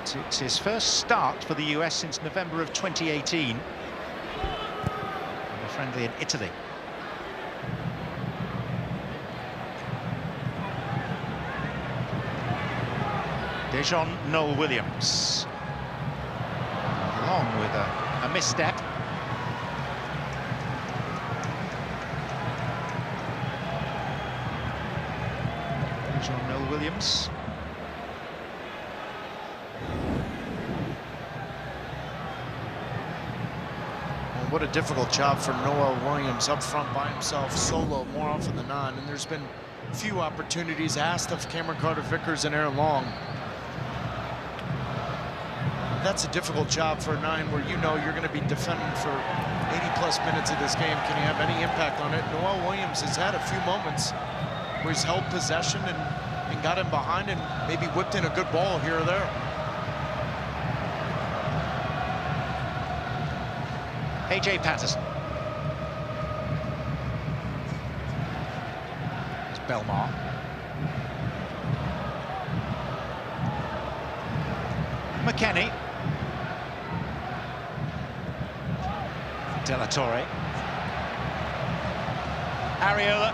It's his first start for the US since November of 2018. A friendly in Italy. Dejon Noel Williams. Along with a misstep. Dejon Noel Williams. Well, what a difficult job for Noel Williams up front by himself, solo more often than not. And there's been few opportunities asked of Cameron Carter-Vickers and Aaron Long. That's a difficult job for a 9 where you know you're going to be defending for 80-plus minutes of this game. Can you have any impact on it? Noel Williams has had a few moments where he's held possession and got him behind and maybe whipped in a good ball here or there. A.J. Patterson. It's Belmar. McKennie. De La Torre. Areola.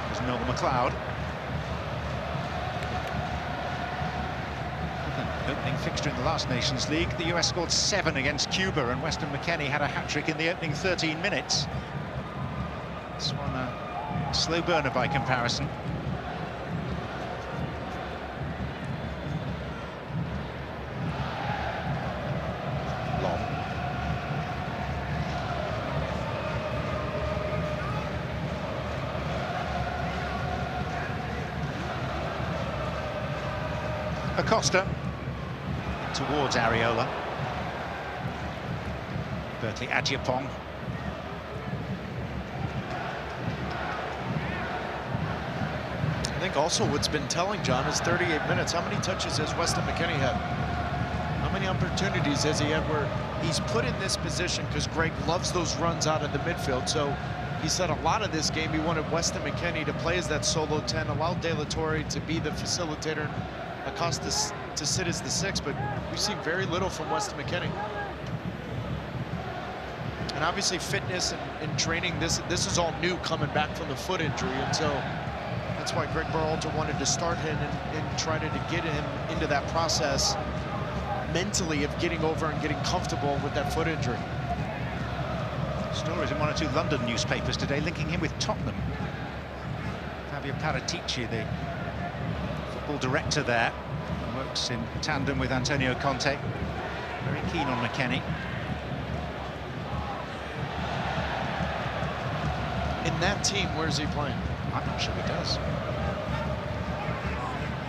There's Noel McLeod. Opening fixture in the last Nations League, the US scored 7 against Cuba, and Weston McKennie had a hat-trick in the opening 13 minutes. This one a slow burner by comparison. Acosta towards Areola. Bertie Adjepong. I think also what's been telling, John, is 38 minutes. How many touches has Weston McKennie had? How many opportunities has he had where he's put in this position, because Greg loves those runs out of the midfield, so he said a lot of this game he wanted Weston McKennie to play as that solo 10, allow De La Torre to be the facilitator, Acosta to sit as the 6, but we've seen very little from Weston McKennie. And obviously fitness and training, this is all new coming back from the foot injury, and so that's why Greg Berhalter wanted to start him and try to get him into that process mentally of getting over and getting comfortable with that foot injury. Stories in one or two London newspapers today linking him with Tottenham. Fabio Paratici, the football director there, works in tandem with Antonio Conte. Very keen on McKennie. In that team, where's he playing? I'm not sure he does.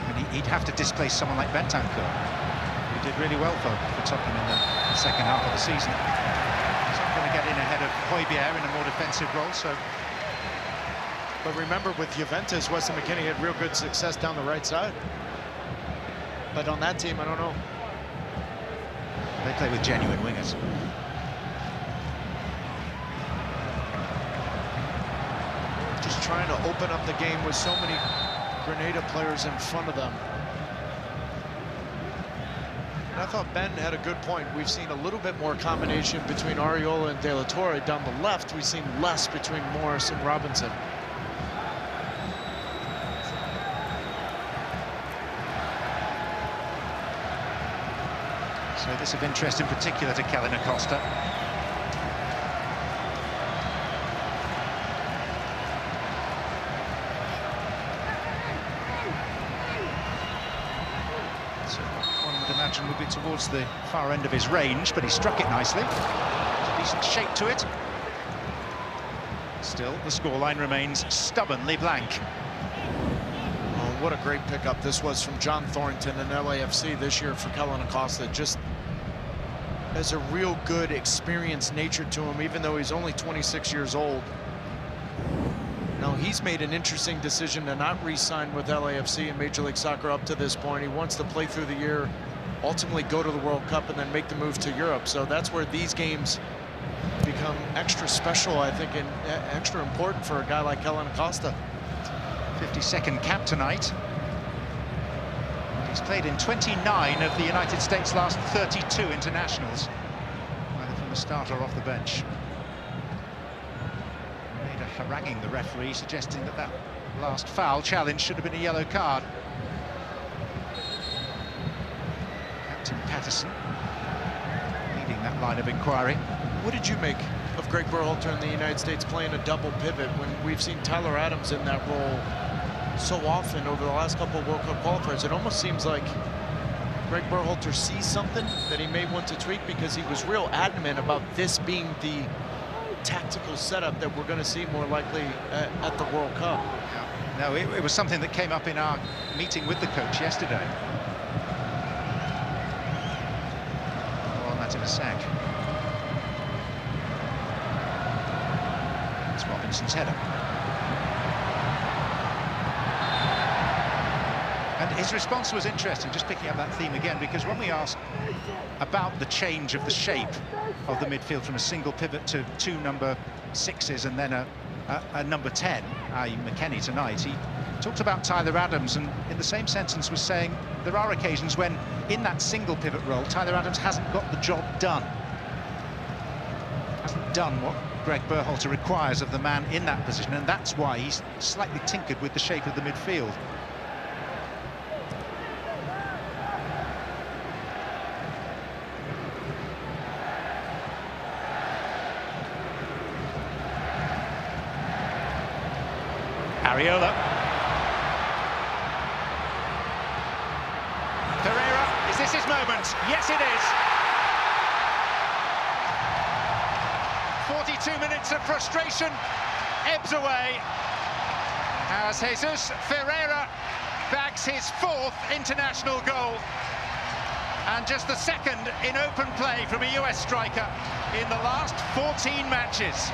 I mean, he'd have to displace someone like Bentancur, who did really well for Tottenham in the second half of the season. He's not going to get in ahead of Højbjerg in a more defensive role, so... But remember, with Juventus, Weston McKennie had real good success down the right side. But on that team, I don't know. They play with genuine wingers. Just trying to open up the game with so many Grenada players in front of them. And I thought Ben had a good point. We've seen a little bit more combination between Ariola and De La Torre. Down the left, we've seen less between Morris and Robinson. So this of interest in particular to Kellyn Acosta. So one would imagine would be towards the far end of his range, but he struck it nicely. There's a decent shape to it. Still, the scoreline remains stubbornly blank. Oh, what a great pickup this was from John Thornton and LAFC this year for Kellyn Acosta. Just has a real good experienced nature to him, even though he's only 26 years old. Now, he's made an interesting decision to not re-sign with LAFC in Major League Soccer up to this point. He wants to play through the year, ultimately go to the World Cup, and then make the move to Europe. So that's where these games become extra special, I think, and extra important for a guy like Kellyn Acosta. 52nd cap tonight. He's played in 29 of the United States' last 32 internationals, either from the start or off the bench. Grenada haranguing the referee, suggesting that that last foul challenge should have been a yellow card. Captain Patterson leading that line of inquiry. What did you make of Greg Berhalter in the United States playing a double pivot when we've seen Tyler Adams in that role so often over the last couple of World Cup qualifiers? It almost seems like Greg Berhalter sees something that he may want to tweak, because he was real adamant about this being the tactical setup that we're going to see more likely at the World Cup. Yeah. No, it was something that came up in our meeting with the coach yesterday. More on that in a sec. It's Robinson's header. And his response was interesting, just picking up that theme again, because when we asked about the change of the shape of the midfield from a single pivot to two number 6s and then a number 10, i.e. McKennie tonight, he talked about Tyler Adams, and in the same sentence was saying there are occasions when in that single pivot role Tyler Adams hasn't got the job done. Hasn't done what Greg Berhalter requires of the man in that position, and that's why he's slightly tinkered with the shape of the midfield. Ariola. Ferreira, is this his moment? Yes, it is. 42 minutes of frustration ebbs away as Jesus Ferreira bags his 4th international goal, and just the 2nd in open play from a US striker in the last 14 matches.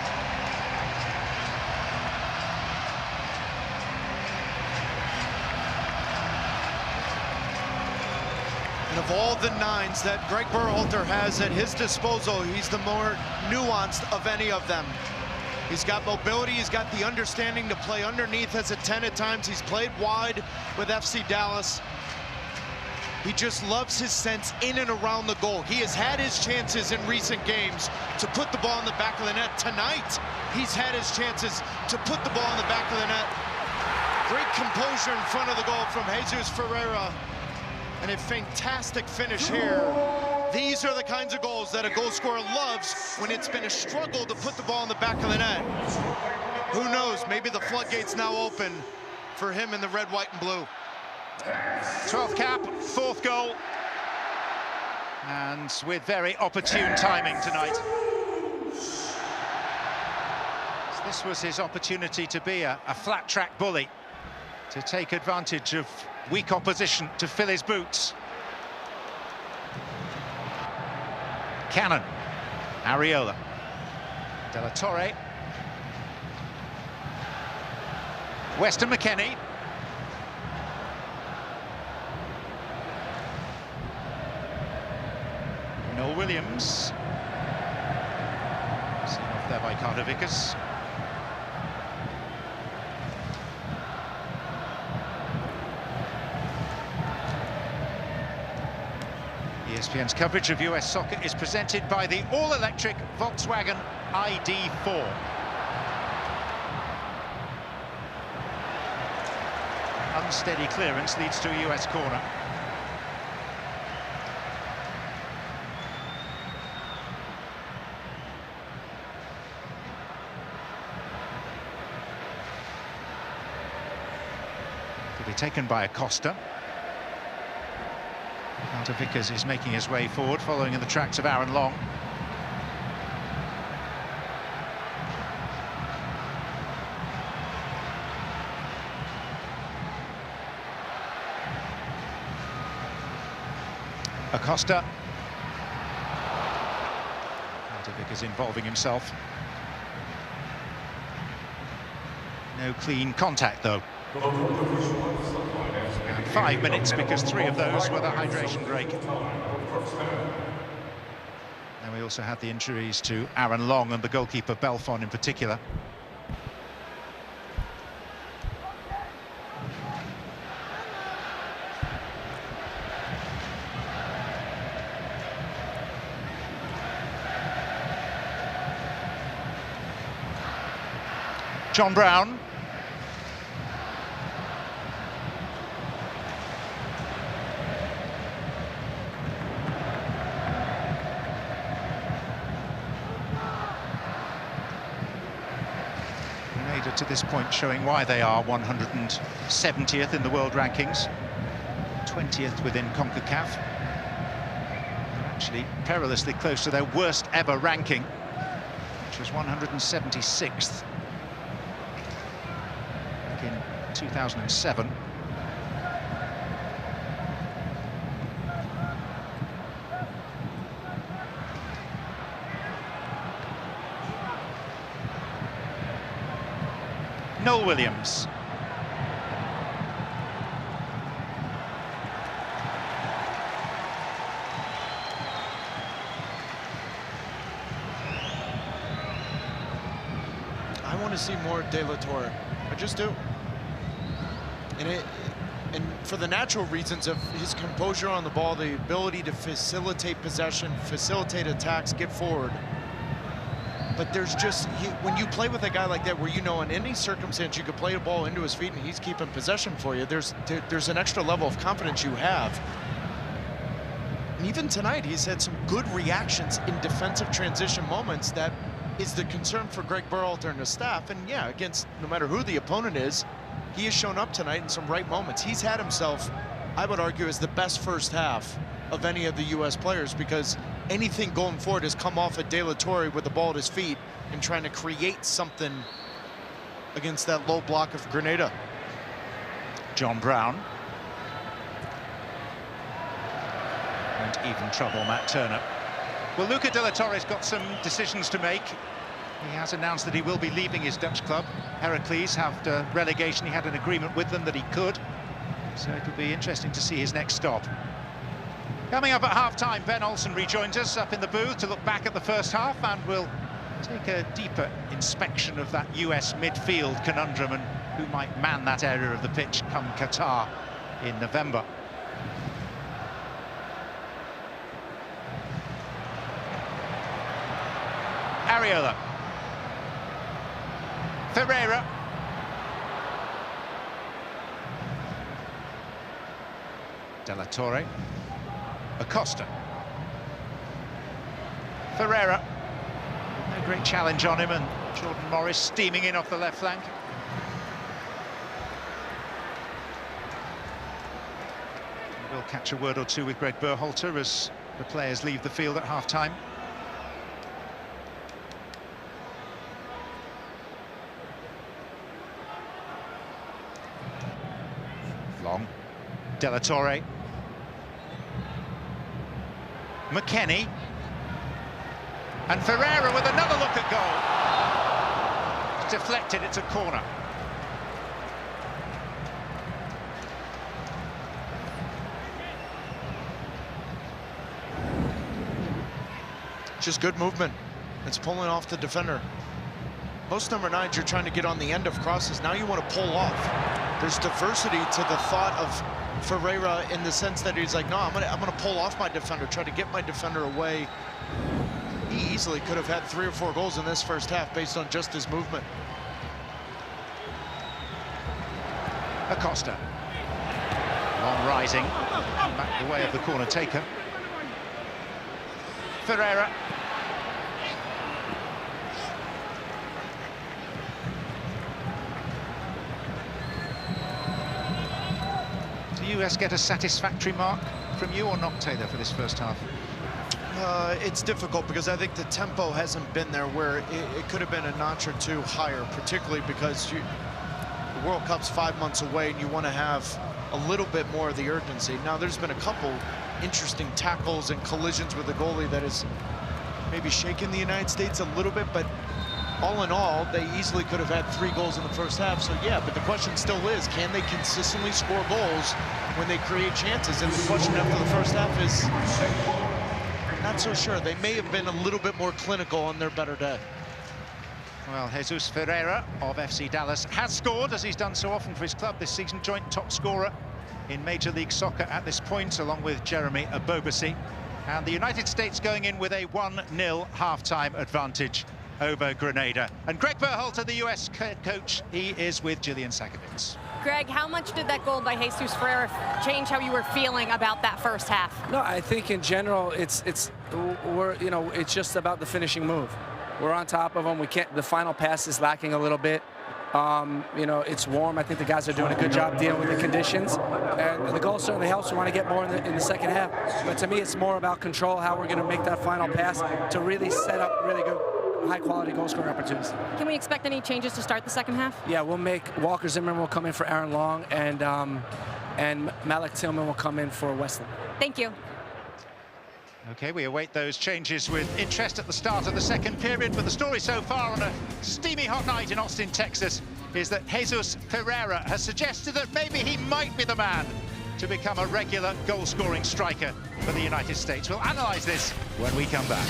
And of all the 9s that Greg Berhalter has at his disposal, he's the more nuanced of any of them. He's got mobility, he's got the understanding to play underneath as a 10 at times. He's played wide with FC Dallas. He just loves his sense in and around the goal. He has had his chances in recent games to put the ball in the back of the net. Tonight, he's had his chances to put the ball in the back of the net. Great composure in front of the goal from Jesus Ferreira. And a fantastic finish here. These are the kinds of goals that a goal scorer loves when it's been a struggle to put the ball in the back of the net. Who knows, maybe the floodgates now open for him in the red, white, and blue. 12th cap, 4th goal. And with very opportune timing tonight. This was his opportunity to be a flat track bully, to take advantage of weak opposition, to fill his boots. Cannon, Areola, De La Torre, Weston McKennie, Noel Williams, seen off there by Carter Vickers. ESPN's coverage of US soccer is presented by the all-electric Volkswagen ID4. Unsteady clearance leads to a US corner. Could be taken by Acosta. Carter Vickers is making his way forward, following in the tracks of Aaron Long. Acosta. Carter Vickers involving himself. No clean contact, though. And 5 minutes, because 3 of those were the hydration break. Then we also had the injuries to Aaron Long and the goalkeeper Belfon in particular. John Brown. Grenada to this point showing why they are 170th in the world rankings, 20th within CONCACAF. They're actually perilously close to their worst ever ranking, which was 176th. In 2007. Noel Williams. I want to see more De La Torre. I just do. And for the natural reasons of his composure on the ball, the ability to facilitate possession, facilitate attacks, get forward. But there's just, when you play with a guy like that, where you know in any circumstance you could play a ball into his feet and he's keeping possession for you, there's an extra level of confidence you have. And even tonight, he's had some good reactions in defensive transition moments. That is the concern for Greg Berhalter and the staff. And yeah, against no matter who the opponent is, he has shown up tonight in some right moments. He's had himself, I would argue, as the best first half of any of the U.S. players, because anything going forward has come off of De La Torre with the ball at his feet and trying to create something against that low block of Grenada. John Brown. And even trouble, Matt Turner. Well, Luca De La Torre's got some decisions to make. He has announced that he will be leaving his Dutch club. Heracles, after relegation, he had an agreement with them that he could. So it'll be interesting to see his next stop. Coming up at half-time, Ben Olsen rejoins us up in the booth to look back at the first half, and we'll Take a deeper inspection of that US midfield conundrum and who might man that area of the pitch come Qatar in November. Areola. Ferreira. De La Torre. Acosta. Ferreira. No great challenge on him, and Jordan Morris steaming in off the left flank. We'll catch a word or two with Greg Berhalter as the players leave the field at half-time. Long. De La Torre. McKennie. And Ferreira with another look at goal. It's deflected, it's a corner. Just good movement. It's pulling off the defender. Most number 9s, you're trying to get on the end of crosses. Now you want to pull off. There's diversity to the thought of Ferreira in the sense that he's like, no, I'm gonna pull off my defender, try to get my defender away. He easily could have had 3 or 4 goals in this first half based on just his movement. Acosta. Long rising, back the way of the corner taker. Ferreira. Do the US get a satisfactory mark from you or not, Taylor, for this first half? It's difficult because I think the tempo hasn't been there where it could have been a notch or two higher, particularly because the World Cup's 5 months away and you want to have a little bit more of the urgency. Now, there's been a couple interesting tackles and collisions with the goalie that has maybe shaken the United States a little bit, but all in all, they easily could have had 3 goals in the first half. So yeah, but the question still is, can they consistently score goals when they create chances? And the question after the first half is, not so sure. They may have been a little bit more clinical on their better day. Well, Jesus Ferreira of FC Dallas has scored, as he's done so often for his club this season, joint top scorer in Major League Soccer at this point, along with Jeremy Abobasi. And the United States going in with a 1-0 half-time advantage over Grenada. And Greg Berhalter, the US head coach, he is with Gillian Sakovic. Greg, how much did that goal by Jesus Ferreira change how you were feeling about that first half? No, I think in general it's just about the finishing move. We're on top of them. We can't. The final pass is lacking a little bit. It's warm. I think the guys are doing a good job dealing with the conditions, and the goal certainly helps. We want to get more in the second half, but to me, it's more about control, how we're going to make that final pass to really set up really good, high-quality goal-scoring opportunities. Can we expect any changes to start the second half? Yeah, we'll make Walker Zimmerman will come in for Aaron Long, and Malik Tillman will come in for Weston. Thank you. Okay, we await those changes with interest at the start of the second period, but the story so far on a steamy hot night in Austin, Texas, is that Jesus Ferreira has suggested that maybe he might be the man to become a regular goal-scoring striker for the United States. We'll analyze this when we come back.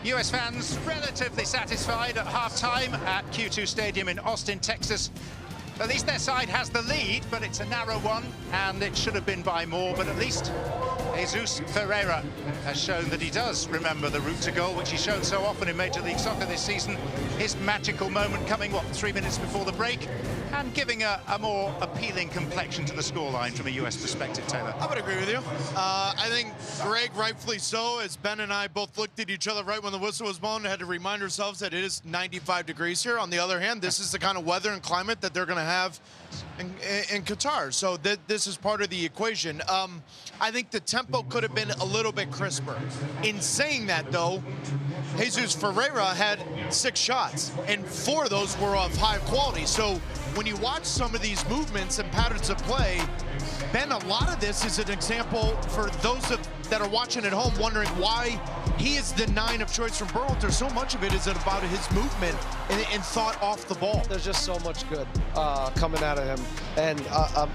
US fans relatively satisfied at half-time at Q2 Stadium in Austin, Texas. At least their side has the lead, but it's a narrow one, and it should have been by more, but at least Jesus Ferreira has shown that he does remember the route to goal, which he's shown so often in Major League Soccer this season. His magical moment coming, 3 minutes before the break, and giving a more appealing complexion to the scoreline from a US perspective, Taylor. I would agree with you. I think Greg, rightfully so, as Ben and I both looked at each other right when the whistle was blown, had to remind ourselves that it is 95 degrees here. On the other hand, this is the kind of weather and climate that they're going to have in Qatar. So this is part of the equation. I think the tempo could have been a little bit crisper. In saying that, though, Jesus Ferreira had 6 shots, and 4 of those were of high quality. So when you watch some of these movements and patterns of play, Ben, a lot of this is an example for those that are watching at home wondering why he is the 9 of choice from Berhalter. So much of it is about his movement and thought off the ball. There's just so much good coming out of him. And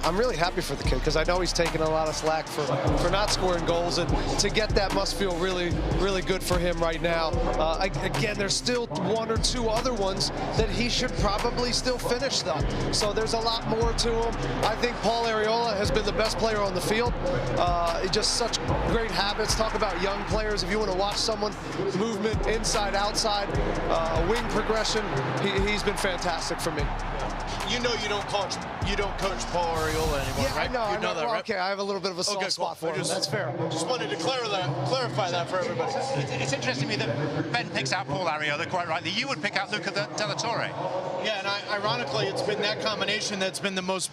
I'm really happy for the kid because I know he's taking a lot of slack for not scoring goals. And to get that must feel really, really good for him right now. Again, there's still 1 or 2 other ones that he should probably still finish, though. So there's a lot more to him. I think Paul Arriola has been the best player on the field. Just such great habits. Talk about young players. If you want to watch someone, movement inside, outside, wing progression, he's been fantastic for me. You know you don't coach Paul Arriola anymore, yeah, right? I know that, right? Okay, I have a little bit of a soft spot for him. That's fair. Just wanted to clarify that for everybody. It's interesting to me that Ben picks out Paul Arriola quite rightly. You would pick out Luca Della Torre. Yeah, and ironically, it's been that combination that's been the most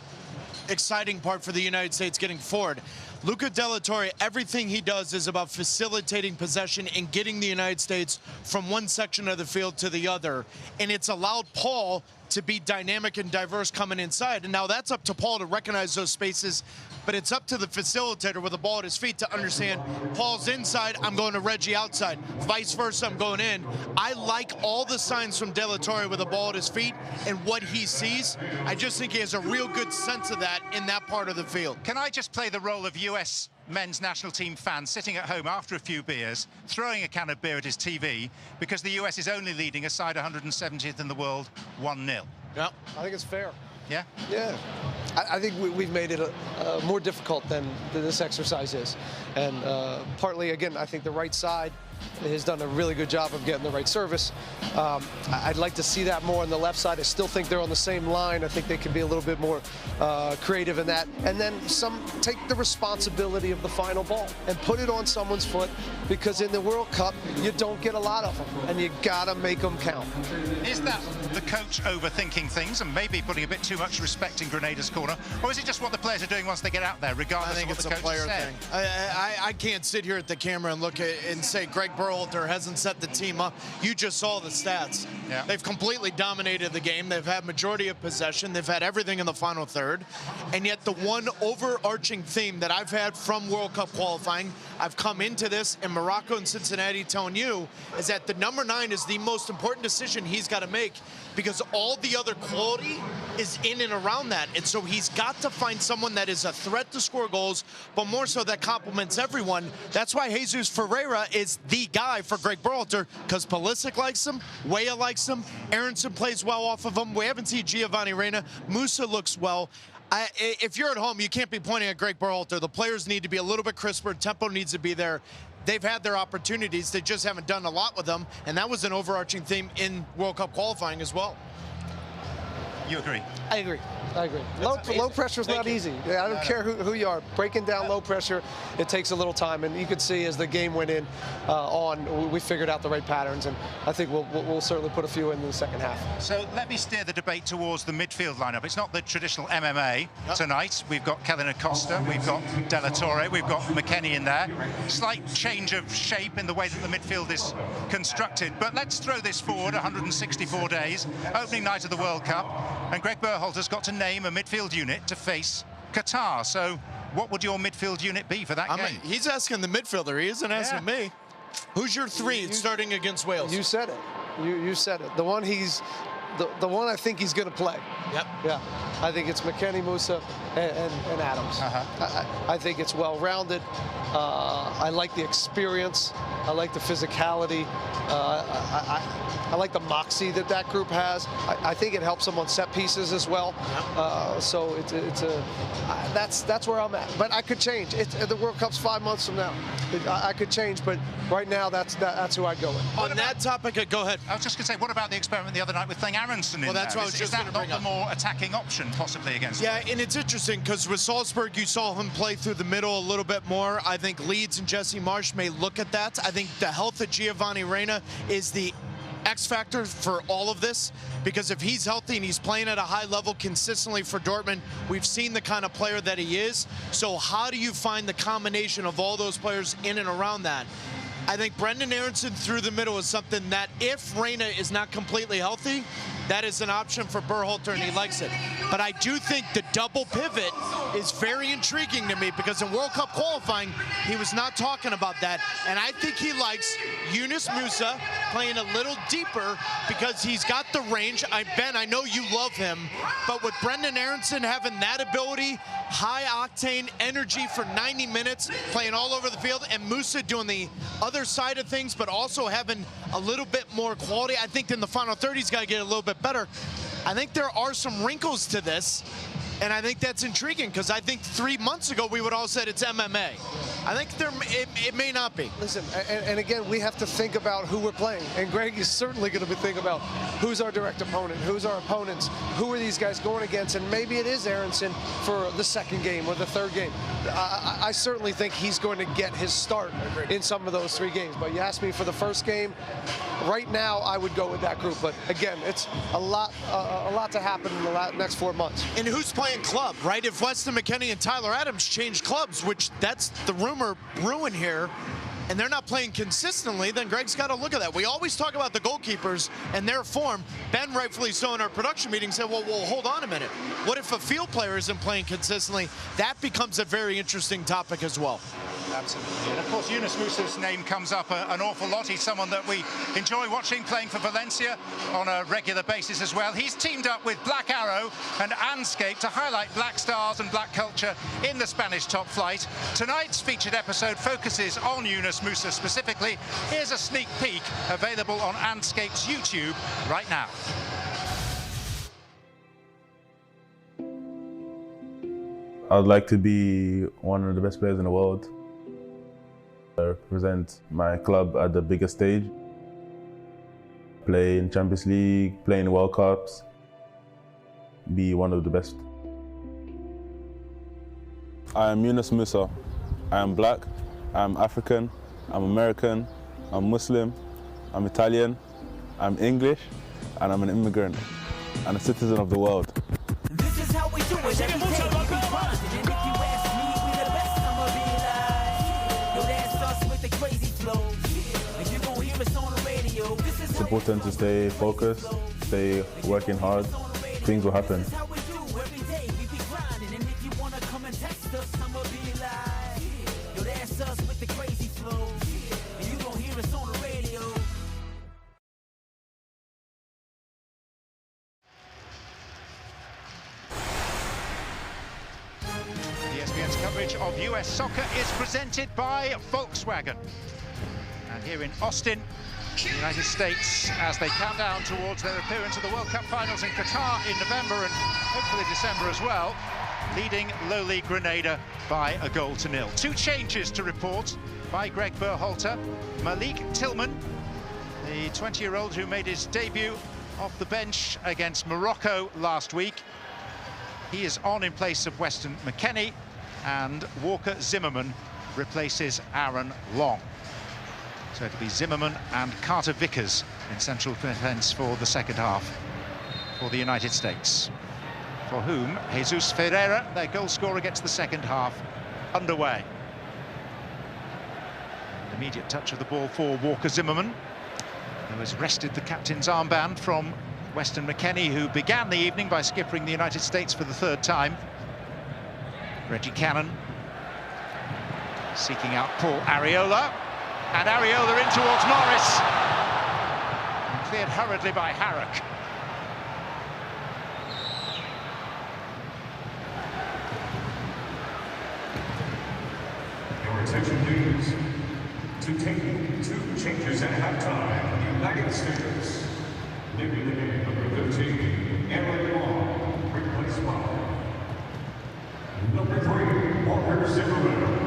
exciting part for the United States getting forward. Luca Della Torre, everything he does is about facilitating possession and getting the United States from one section of the field to the other. And it's allowed Paul to be dynamic and diverse coming inside. And now that's up to Paul to recognize those spaces, but it's up to the facilitator with the ball at his feet to understand Paul's inside, I'm going to Reggie outside. Vice versa, I'm going in. I like all the signs from Della Torre with the ball at his feet and what he sees. I just think he has a real good sense of that in that part of the field. Can I just play the role of US men's national team fan sitting at home after a few beers, throwing a can of beer at his TV because the US is only leading a side 170th in the world 1-0? Yeah, I think it's fair. Yeah? Yeah. I think we've made it more difficult than this exercise is. And partly, again, I think the right side has done a really good job of getting the right service. I'd like to see that more on the left side. I still think they're on the same line. I think they can be a little bit more creative in that. And then take the responsibility of the final ball and put it on someone's foot, because in the World Cup, you don't get a lot of them, and you gotta make them count. Is that the coach overthinking things and maybe putting a bit too much respect in Grenada's corner, or is it just what the players are doing once they get out there, regardless of what the coach player said? thing. I can't sit here at the camera and look at and say Greg Berhalter hasn't set the team up. You just saw the stats. Yeah. They've completely dominated the game. They've had majority of possession. They've had everything in the final third. And yet the one overarching theme that I've had from World Cup qualifying, I've come into this in Morocco and Cincinnati telling you, is that the number 9 is the most important decision he's got to make, because all the other quality is in and around that. And so he's got to find someone that is a threat to score goals, but more so that complements everyone. That's why Jesus Ferreira is the guy for Greg Berhalter, because Pulisic likes him, Weah likes him, Aronson plays well off of him. We haven't seen Giovanni Reina. Musa looks well. If you're at home, you can't be pointing at Greg Berhalter. The players need to be a little bit crisper. Tempo needs to be there. They've had their opportunities. They just haven't done a lot with them, and that was an overarching theme in World Cup qualifying as well. You agree? I agree. Low pressure is not easy. I don't care who you are. Breaking down low pressure, it takes a little time, and you could see as the game went in we figured out the right patterns, and I think we'll certainly put a few in the second half. So let me steer the debate towards the midfield lineup. It's not the traditional MMA tonight. We've got Kellen Acosta, we've got Della Torre, we've got McKennie in there. Slight change of shape in the way that the midfield is constructed, but let's throw this forward 164 days, opening night of the World Cup, and Greg Berhalter's got to name a midfield unit to face Qatar. So what would your midfield unit be for that game? He's asking the midfielder. He isn't asking me. Who's your 3 starting against Wales? You said it. You said it. The one the one I think he's going to play. Yep. Yeah. I think it's McKennie, Musa, and Adams. I think it's well-rounded. I like the experience. I like the physicality. I like the moxie that group has. I think it helps them on set pieces as well. So that's where I'm at. But I could change. The World Cup's 5 months from now. I could change, but right now that's who I'd go with. On that topic, go ahead. I was just going to say, what about the experiment the other night with playing Aronson in there? Well, that's what I was just going to bring up. Is that not the more attacking option possibly against Yeah, and it's interesting because with Salzburg, you saw him play through the middle a little bit more. I think Leeds and Jesse Marsch may look at that. I think the health of Giovanni Reina is the X factor for all of this, because if he's healthy and he's playing at a high level consistently for Dortmund, we've seen the kind of player that he is. So how do you find the combination of all those players in and around that? I think Brendan Aronson through the middle is something that if Reina is not completely healthy, that is an option for Berhalter, and he likes it. But I do think the double pivot is very intriguing to me, because in World Cup qualifying, he was not talking about that. And I think he likes Yunus Musa playing a little deeper because he's got the range. Ben, I know you love him, but with Brendan Aronson having that ability, high-octane energy for 90 minutes, playing all over the field, and Musa doing the other side of things, but also having a little bit more quality, I think in the final third, he's got to get a little bit better. I think there are some wrinkles to this, and I think that's intriguing, because I think 3 months ago we would all said it's MMA. I think it may not be. Listen, and again, we have to think about who we're playing. And Greg is certainly going to be thinking about who's our direct opponent, who's our opponents, who are these guys going against, and maybe it is Aronson for the second game or the third game. I certainly think he's going to get his start in some of those 3 games. But you asked me for the first game. Right now, I would go with that group. But again, it's a lot to happen in the next 4 months. And who's playing club, right? If Weston McKennie and Tyler Adams change clubs, which that's the rumor brewing here, and they're not playing consistently, then Greg's got to look at that. We always talk about the goalkeepers and their form. Ben, rightfully so, in our production meeting said, well, hold on a minute. What if a field player isn't playing consistently? That becomes a very interesting topic as well. Absolutely. And of course, Yunus Musa's name comes up an awful lot. He's someone that we enjoy watching playing for Valencia on a regular basis as well. He's teamed up with Black Arrow and Anscape to highlight black stars and black culture in the Spanish top flight. Tonight's featured episode focuses on Yunus Musa specifically. Here's a sneak peek available on Anscape's YouTube right now. I'd like to be one of the best players in the world. I represent my club at the biggest stage. Play in Champions League, play in World Cups, be one of the best. I am Yunus Musa. I am black, I'm African, I'm American, I'm Muslim, I'm Italian, I'm English, and I'm an immigrant and a citizen of the world. This is how we do it. Every day we be grinding. And if you ask me, we the best, I'ma be like, yo, that's us with the crazy flow. And you gon' hear us on the radio. This is It's important to stay focused, stay working hard. Things will happen. how we do every day we be grinding. And if you wanna come and text us, I'ma be like, yo, that's us with the crazy flow. And you gon' hear us on the radio. ESPN's coverage of US soccer is presented by Volkswagen. And here in Austin, the United States, as they count down towards their appearance at the World Cup finals in Qatar in November and hopefully December as well, leading lowly Grenada by 1-0. 2 changes to report by Greg Berhalter. Malik Tillman, the 20-year-old who made his debut off the bench against Morocco last week. He is on in place of Weston McKennie, and Walker Zimmerman replaces Aaron Long. So it'll be Zimmerman and Carter Vickers in central defence for the second half for the United States, for whom Jesus Ferreira, their goal scorer, gets the second half underway. Immediate touch of the ball for Walker Zimmerman, who has wrested the captain's armband from Weston McKennie, who began the evening by skippering the United States for the 3rd time. Reggie Cannon seeking out Paul Areola, and Areola in towards Morris, and cleared hurriedly by Harrock. Your attention, please. To take 2 changes at halftime, United States. Leaving the game, number 15, Aaron Long, replaced by number 3, Walker Zimmerman.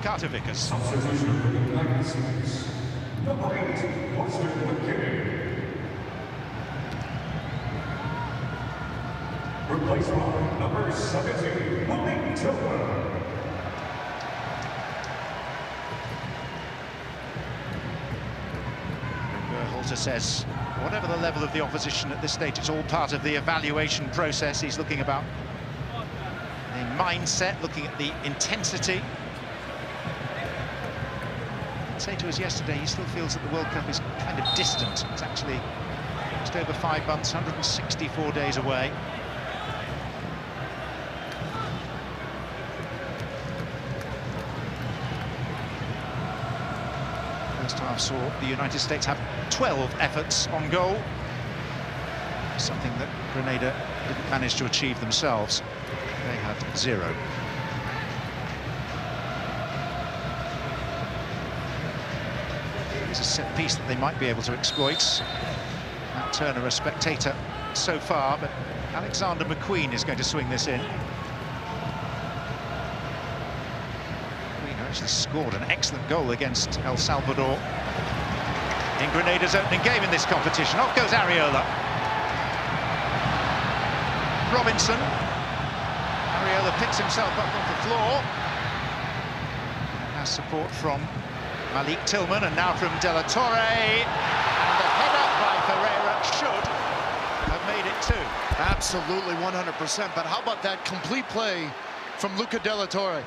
Carter Vickers. Substitution for the United States. Number 8, Weston McKennie. Replaced by number 17, Malik Tillman. Berhalter says whatever the level of the opposition at this stage, it's all part of the evaluation process. He's looking about the mindset, looking at the intensity. did say to us yesterday he still feels that the World Cup is kind of distant. It's actually just over 5 months, 164 days away. First half saw the United States have 12 efforts on goal, something that Grenada didn't manage to achieve themselves. They had 0. It's a set piece that they might be able to exploit. Matt Turner, a spectator so far, but Alexander McQueen is going to swing this in. McQueen actually scored an excellent goal against El Salvador in Grenada's opening game in this competition. Off goes Areola. Robinson. Areola picks himself up off the floor. Has support from Malik Tillman, and now from De La Torre. And the header by Ferreira should have made it 2. Absolutely, 100%. But how about that complete play from Luca De La Torre?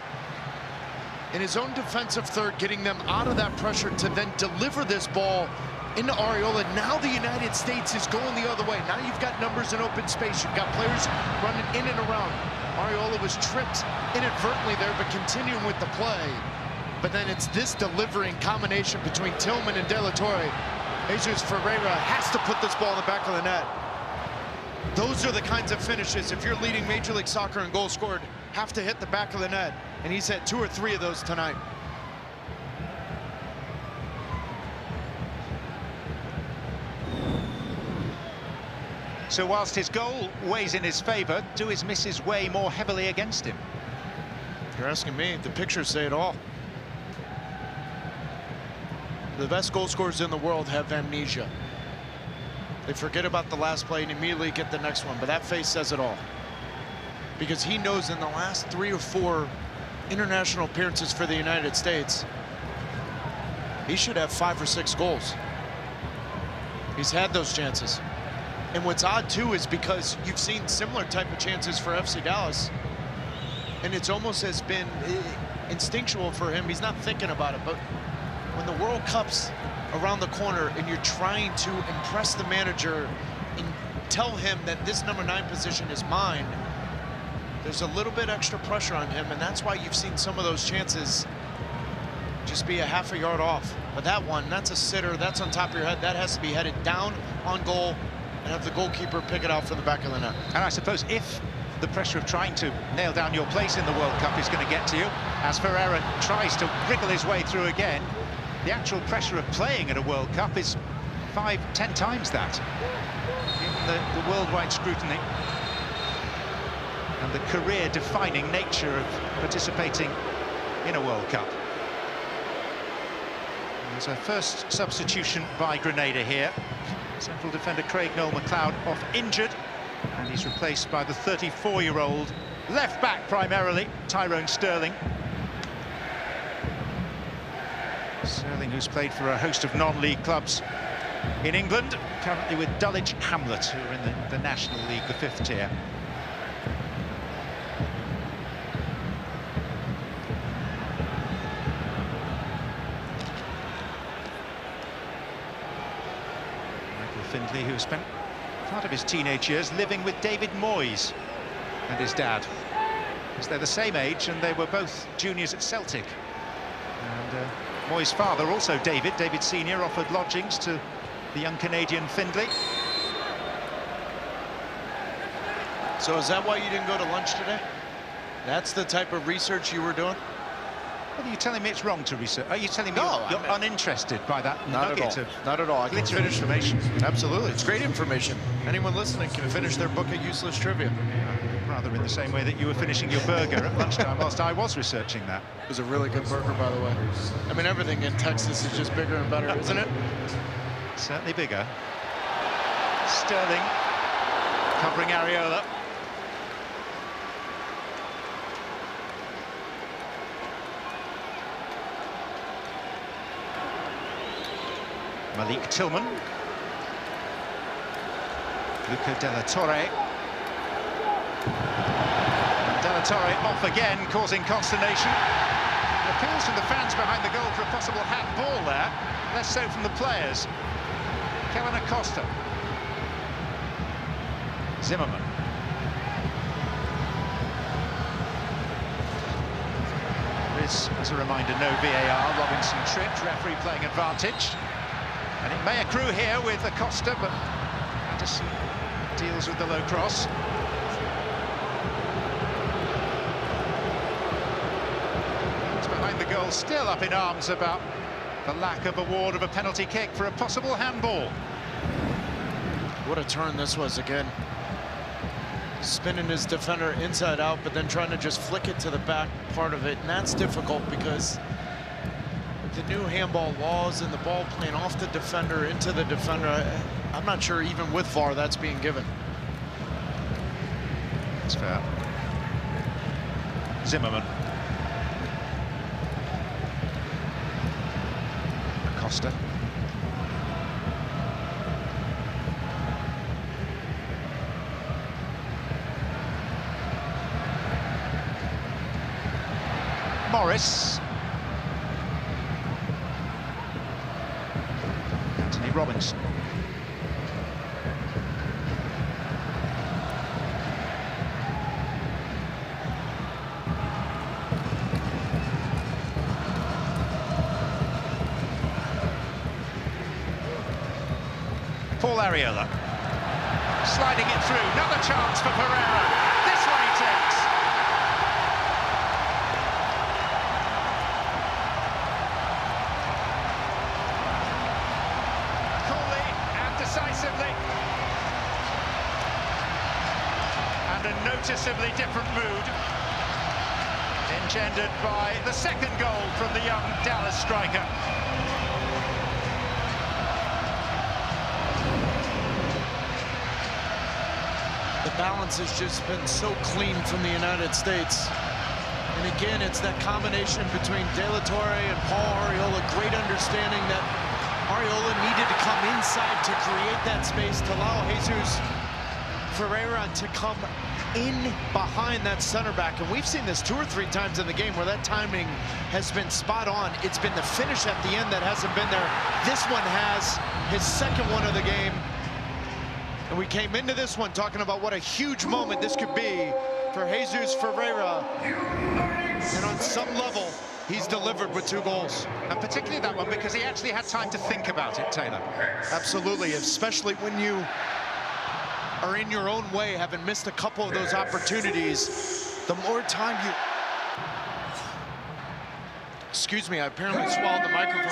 In his own defensive third, getting them out of that pressure to then deliver this ball into Areola. Now the United States is going the other way. Now you've got numbers in open space. You've got players running in and around. Areola was tripped inadvertently there, but continuing with the play. But then it's this delivering combination between Tillman and De La Torre. Jesus Ferreira has to put this ball in the back of the net. Those are the kinds of finishes, if you're leading Major League Soccer in goals scored, have to hit the back of the net. And he's had 2 or 3 of those tonight. So whilst his goal weighs in his favour, do his misses weigh more heavily against him? If you're asking me, the pictures say it all. The best goal scorers in the world have amnesia. They forget about the last play and immediately get the next one, but that face says it all. Because he knows in the last 3 or 4 international appearances for the United States, he should have 5 or 6 goals. He's had those chances. And what's odd too is because you've seen similar type of chances for FC Dallas, and it's almost has been instinctual for him. He's not thinking about it, but when the World Cup's around the corner and you're trying to impress the manager and tell him that this number 9 position is mine, there's a little bit extra pressure on him, and that's why you've seen some of those chances just be a half a yard off. But that one, that's a sitter, that's on top of your head, that has to be headed down on goal and have the goalkeeper pick it out from the back of the net. And I suppose if the pressure of trying to nail down your place in the World Cup is going to get to you, as Ferreira tries to wriggle his way through again, the actual pressure of playing at a World Cup is 5-10 times that. Given the worldwide scrutiny and the career-defining nature of participating in a World Cup. There's a first substitution by Grenada here. Central defender Craig Noel-McLeod off injured, and he's replaced by the 34-year-old left-back primarily, Tyrone Sterling. Sterling, who's played for a host of non-league clubs in England, currently with Dulwich Hamlet, who are in the National League, the 5th tier. Findlay, who spent part of his teenage years living with David Moyes and his dad, because they're the same age and they were both juniors at Celtic. And Moyes' father, also David Senior, offered lodgings to the young Canadian Findlay. So is that why you didn't go to lunch today? That's the type of research you were doing? What are you telling me it's wrong to research? Are you telling me you're uninterested by that Not nugget at all. of Not at all. I can finish information? Absolutely. It's great information. Anyone listening can finish their book of useless trivia. Rather in the same way that you were finishing your burger at lunchtime whilst I was researching that. It was a really good burger, by the way. I mean, everything in Texas is just bigger and better, isn't it? Certainly bigger. Sterling covering Areola. Malik Tillman. Luca De La Torre. De La Torre off again, causing consternation. Appeals from the fans behind the goal for a possible handball there, less so from the players. Kellen Acosta. Zimmerman. There is, as a reminder, no VAR. Robinson tripped, referee playing advantage. And it may accrue here with Acosta, but Anderson deals with the low cross. It's behind the goal, still up in arms about the lack of award of a penalty kick for a possible handball. What a turn this was again. Spinning his defender inside out, but then trying to just flick it to the back part of it. And that's difficult because with the new handball laws and the ball playing off the defender into the defender, I'm not sure even with VAR that's being given. That's fair. Zimmerman. Acosta. Morris. Anthony Robinson. Paul Arriola. Sliding it through. Another chance for Pereira. This one he takes. Decisively, and a noticeably different mood engendered by the second goal from the young Dallas striker. The balance has just been so clean from the United States. And again, it's that combination between De La Torre and Paul Arriola. Great understanding that Arriola needed to come inside to create that space to allow Jesus Ferreira to come in behind that center back. And we've seen this 2 or 3 times in the game where that timing has been spot on. It's been the finish at the end that hasn't been there. This one has his second one of the game. And we came into this one talking about what a huge moment this could be for Jesus Ferreira. And on some level, he's delivered with 2 goals. And particularly that one because he actually had time to think about it, Taylor. Absolutely, especially when you are in your own way, having missed a couple of those opportunities. The more time you... Excuse me, I apparently swallowed the microphone.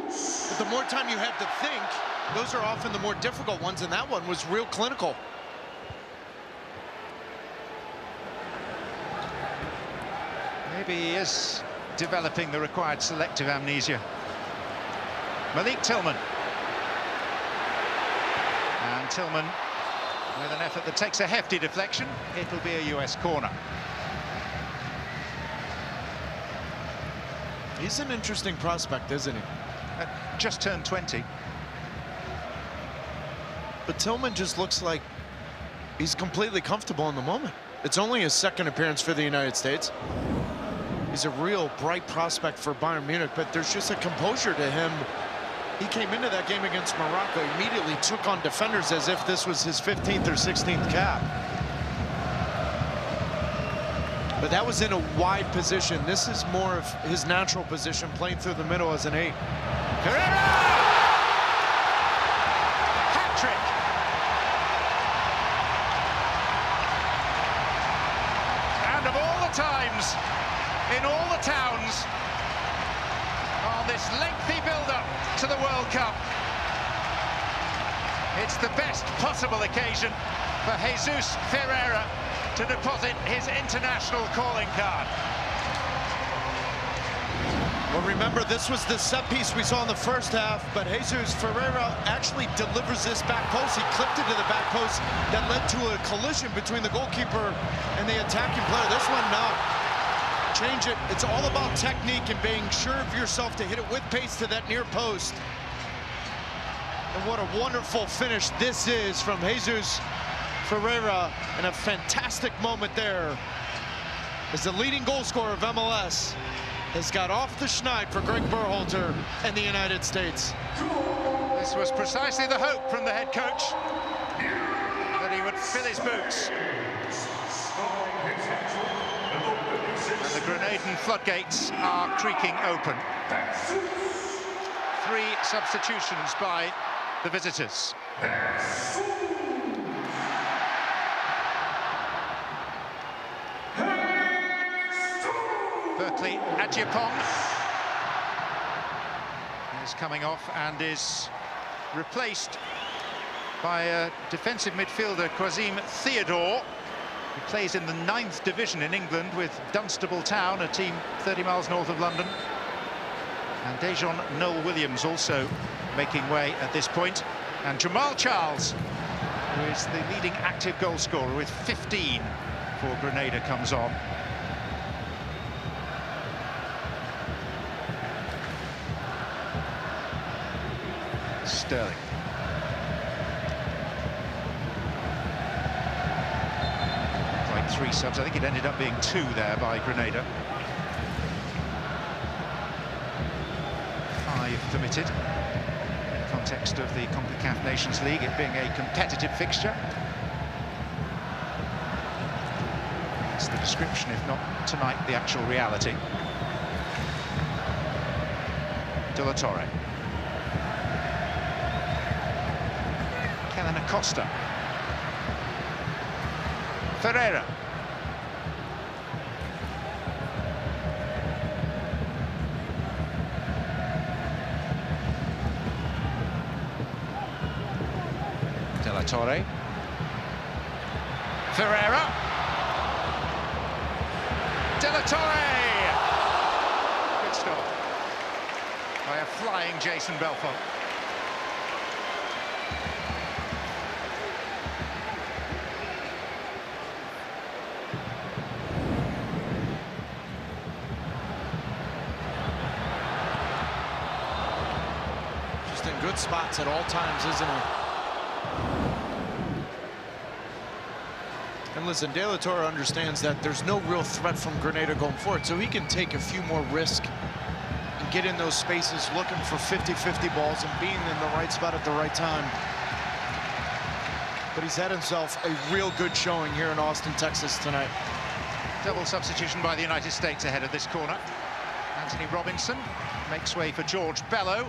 But the more time you have to think, those are often the more difficult ones, and that one was real clinical. Maybe he is developing the required selective amnesia. Malik Tillman. And Tillman, with an effort that takes a hefty deflection, it'll be a US corner. He's an interesting prospect, isn't he? Just turned 20. But Tillman just looks like he's completely comfortable in the moment. It's only his second appearance for the United States. He's a real bright prospect for Bayern Munich, but there's just a composure to him. He came into that game against Morocco, immediately took on defenders as if this was his 15th or 16th cap. But that was in a wide position. This is more of his natural position, playing through the middle as an 8. Herrera! Hat-trick! And of all the times, in all the towns, on this lengthy build-up to the World Cup, it's the best possible occasion for Jesus Ferreira to deposit his international calling card. Well, remember, this was the set piece we saw in the first half, but Jesus Ferreira actually delivers this back post. He clipped it to the back post that led to a collision between the goalkeeper and the attacking player. This one, no. Change it. It's all about technique and being sure of yourself to hit it with pace to that near post. And what a wonderful finish this is from Jesus Ferreira, and a fantastic moment there as the leading goal scorer of MLS has got off the schneid for Greg Berhalter and the United States. This was precisely the hope from the head coach, that he would fill his boots. And the Grenadan floodgates are creaking open. 3 substitutions by the visitors. Berkeley Adjepong is coming off and is replaced by a defensive midfielder, Quasim Theodore, who plays in the 9th division in England with Dunstable Town, a team 30 miles north of London. And Dejon Noel Williams also making way at this point. And Jamal Charles, who is the leading active goal scorer with 15 for Grenada, comes on. Sterling. Like 3 subs. I think it ended up being 2 there by Grenada. 5 permitted in the context of the CONCACAF Nations League, it being a competitive fixture. That's the description, if not tonight, the actual reality. De La Torre. Kellen Acosta. Ferreira. De La Torre. Ferreira. De La Torre. Good stop by a flying Jason Belfont. Good spots at all times, isn't he? And listen, De La Torre understands that there's no real threat from Grenada going forward, so he can take a few more risks and get in those spaces looking for 50-50 balls and being in the right spot at the right time. But he's had himself a real good showing here in Austin, Texas tonight. Double substitution by the United States ahead of this corner. Anthony Robinson makes way for George Bello.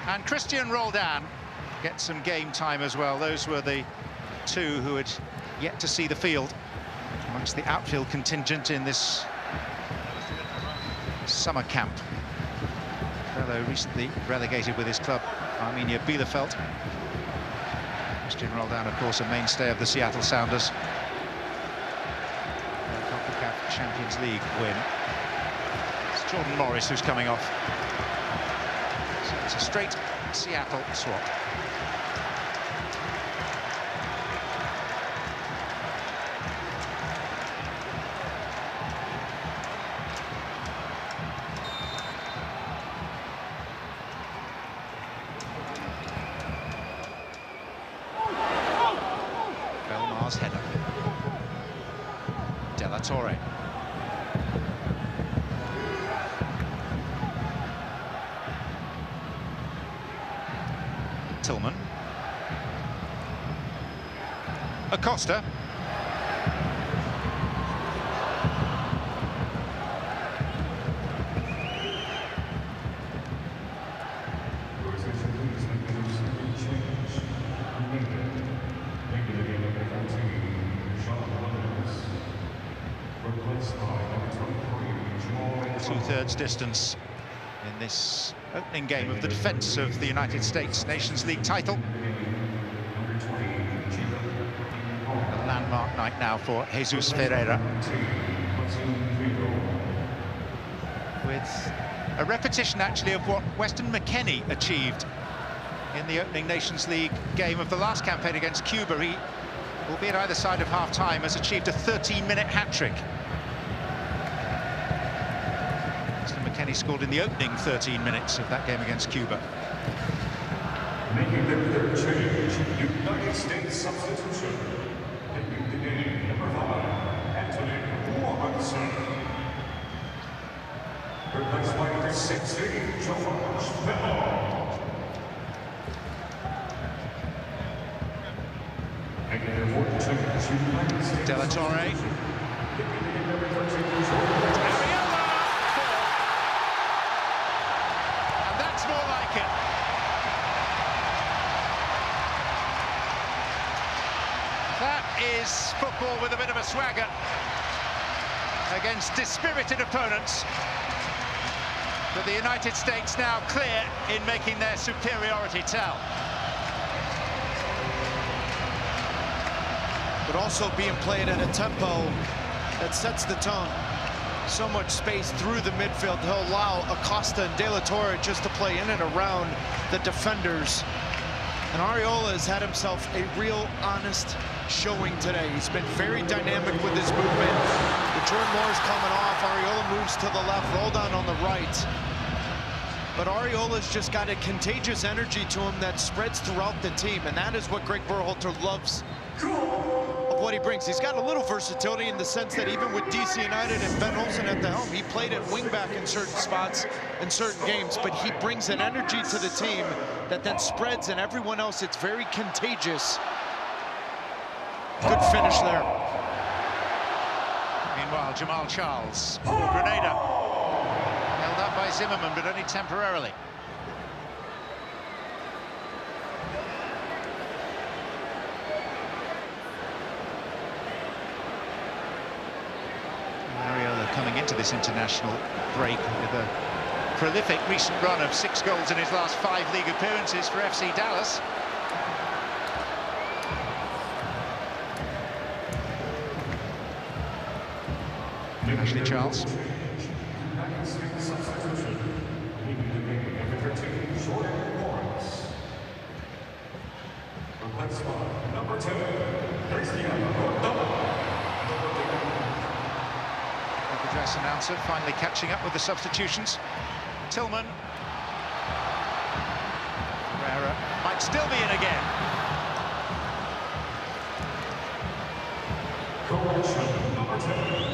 And Christian Roldan gets some game time as well. Those were the 2 who had yet to see the field amongst the outfield contingent in this summer camp. Bello recently relegated with his club, Arminia Bielefeld. Christian Roldan, of course, a mainstay of the Seattle Sounders. The CONCACAF Champions League win. It's Jordan Morris who's coming off. It's a straight Seattle swap. Belmar's header. De La Torre. Tillman. Acosta. Two-thirds distance in this opening game of the defence of the United States Nations League title. A landmark night now for Jesus Ferreira, with a repetition actually of what Weston McKennie achieved in the opening Nations League game of the last campaign against Cuba. He, albeit either side of half-time, has achieved a 13-minute hat-trick. Kenny scored in the opening 13 minutes of that game against Cuba. Making their 3rd change, United States substitution. Taking the game, number 5, Anthony Robinson. Replaced by number 60, George Bello. And number 42, United States. De La Torre. And that's more like it. That is football with a bit of a swagger against dispirited opponents. But the United States now clear in making their superiority tell. But also being played at a tempo that sets the tone. So much space through the midfield. He'll allow Acosta and De La Torre just to play in and around the defenders. And Ariola has had himself a real honest showing today. He's been very dynamic with his movement. The Jordan Moore's coming off. Ariola moves to the left, Roldan on the right. But Ariola's just got a contagious energy to him that spreads throughout the team, and that is what Greg Berhalter loves of what he brings. He's got a little versatility in the sense that even with DC United and Ben Olsen at the helm, he played at wingback in certain spots in certain games, but he brings an energy to the team that then spreads, and everyone else, it's very contagious. Good finish there. Meanwhile, Jamal Charles for Grenada. Held up by Zimmerman, but only temporarily. Ariola coming into this international break with a prolific recent run of 6 goals in his last 5 league appearances for FC Dallas. Ashley Charles. Number 10, The dress announcer finally catching up with the substitutions. Tillman. Ferreira might still be in again. number 10,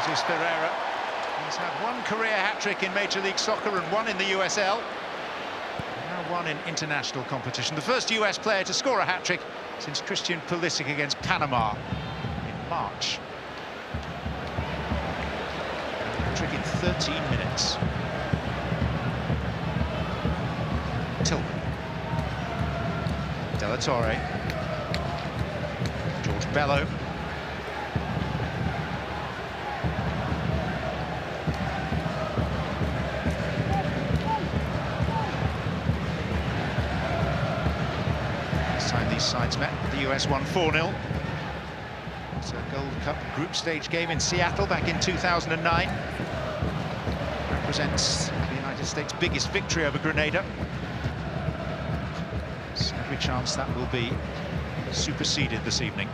Jesus Ferreira. He's had 1 career hat-trick in Major League Soccer and 1 in the USL. Now 1 in international competition. The first US player to score a hat-trick since Christian Pulisic against Panama in March. Hat-trick in 13 minutes. Tillman. De La Torre. George Bello. These sides met. The US won 4-0. It's a Gold Cup group stage game in Seattle back in 2009. Represents the United States' biggest victory over Grenada. There's every chance that will be superseded this evening.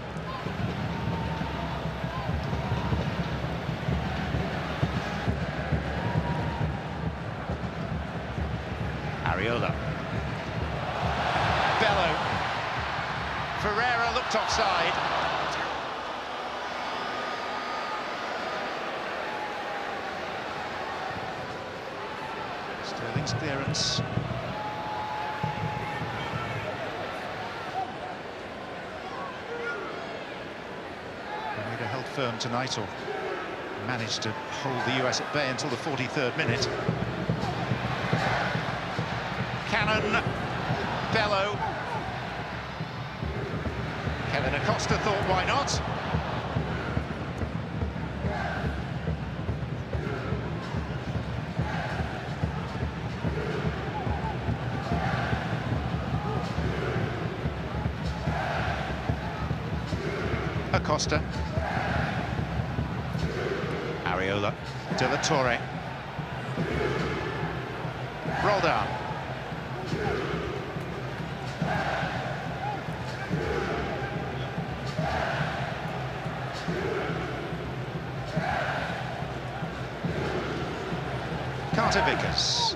Ariola. Bello. Ferreira looked offside. Sterling's clearance. Grenada held firm tonight, or managed to hold the US at bay until the 43rd minute. Cannon. Bello. Kevin Acosta thought, why not? Acosta. Ariola. De La Torre. Roldan. Carter Vickers.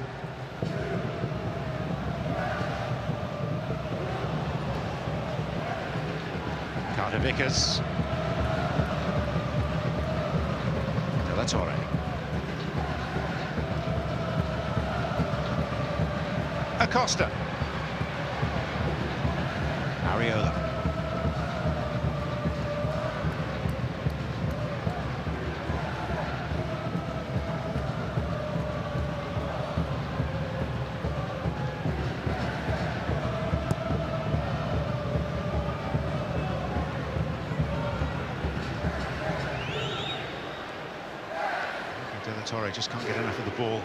Carter Vickers. la Torre. Acosta. Areola. De la Torre just can't get enough of the ball.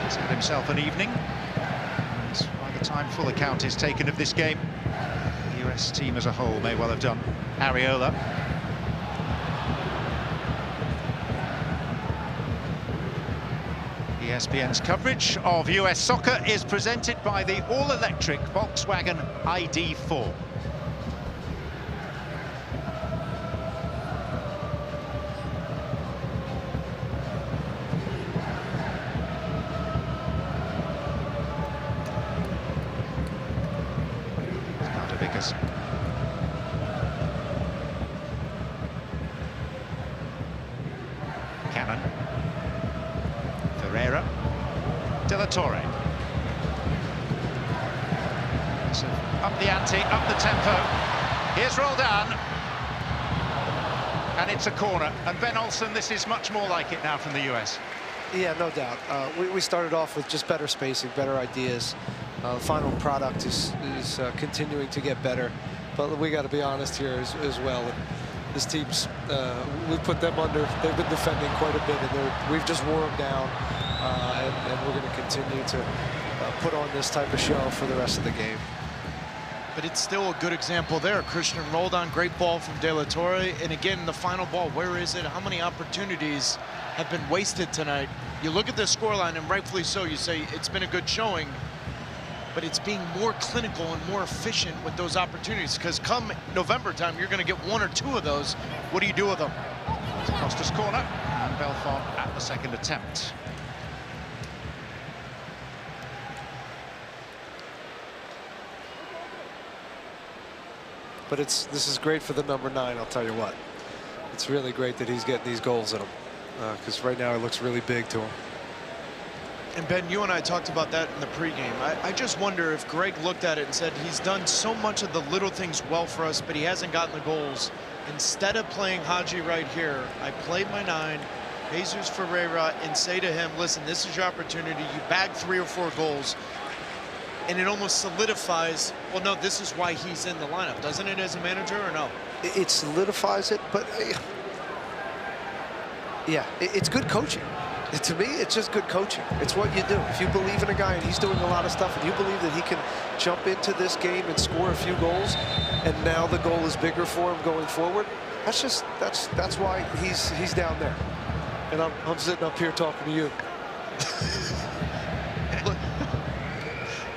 He's had himself an evening, and by the time full account is taken of this game, the US team as a whole may well have done. Areola. ESPN's coverage of US soccer is presented by the all-electric Volkswagen ID.4. Cannon. Ferreira. De la Torre. So up the ante, up the tempo. Here's Roldan. And it's a corner. And Ben Olsen, this is much more like it now from the US. Yeah, no doubt. We started off with just better spacing, better ideas. The final product is continuing to get better. But we got to be honest here as well. This team's, we put them under, they've been defending quite a bit, and we've just wore them down, and we're going to continue to put on this type of show for the rest of the game. But it's still a good example there. Christian Roldan, great ball from De La Torre, and again, the final ball, where is it? How many opportunities have been wasted tonight? You look at the scoreline, and rightfully so, you say it's been a good showing, but it's being more clinical and more efficient with those opportunities, because come November time, you're going to get one or two of those. What do you do with them? It's Costa's corner, and Belfont at the second attempt. But this is great for the number 9, I'll tell you what. It's really great that he's getting these goals in him, because right now it looks really big to him. And Ben, you and I talked about that in the pregame. I just wonder if Greg looked at it and said he's done so much of the little things well for us, but he hasn't gotten the goals. Instead of playing Haji right here, I played my 9, Jesus Ferreira, and say to him, listen, this is your opportunity. You bag 3 or 4 goals. And it almost solidifies, well, no, this is why he's in the lineup, doesn't it, as a manager, or no? It solidifies it, but yeah, it's good coaching. To me, it's just good coaching. It's what you do. If you believe in a guy and he's doing a lot of stuff, and you believe that he can jump into this game and score a few goals, and now the goal is bigger for him going forward, that's why he's down there. And I'm sitting up here talking to you.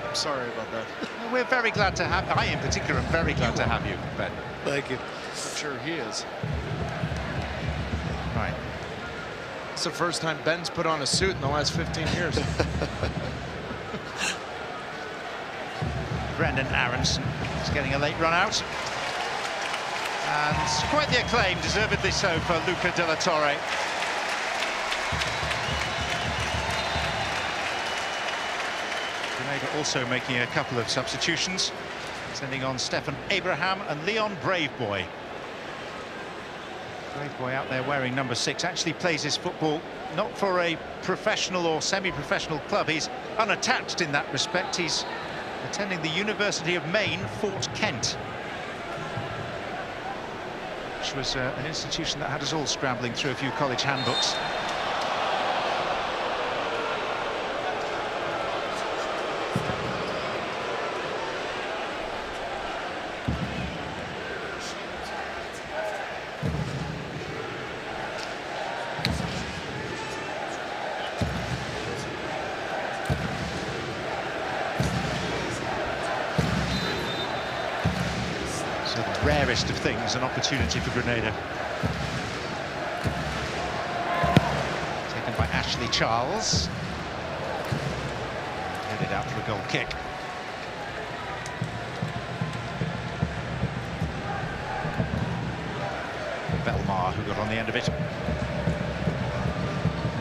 I'm sorry about that. We're very glad to have, I in particular am very glad to have you, Ben. Thank you. I'm sure he is. Right. It's the first time Ben's put on a suit in the last 15 years. Brendan Aronson is getting a late run out. And quite the acclaim, deservedly so, for Luca De La Torre. Grenada also making a couple of substitutions, sending on Stefan Abraham and Leon Braveboy. Braveboy out there wearing number 6 actually plays his football not for a professional or semi-professional club. He's unattached in that respect. He's attending the University of Maine, Fort Kent, which was an institution that had us all scrambling through a few college handbooks. Rarest of things, an opportunity for Grenada. Taken by Ashley Charles. Headed out for a goal kick. the end of it.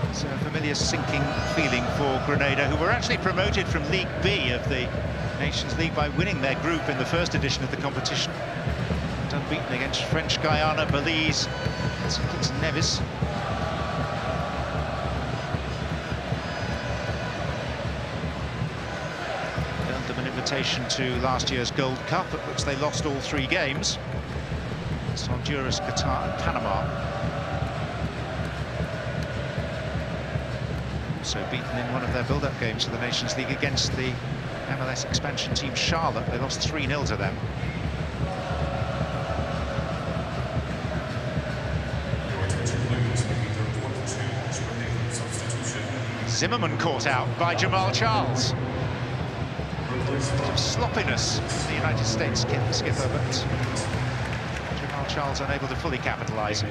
It's a familiar sinking feeling for Grenada, who were actually promoted from League B of the Nations League by winning their group in the first edition of the competition. Unbeaten against French Guiana, Belize, St. Kitts and Nevis. Earned them an invitation to last year's Gold Cup, at which they lost all 3 games. It's Honduras, Qatar and Panama. So beaten in one of their build-up games for the Nations League against the MLS expansion team Charlotte. They lost 3-0 to them. Zimmerman caught out by Jamal Charles. Some sloppiness from the United States skipper, but Jamal Charles unable to fully capitalise.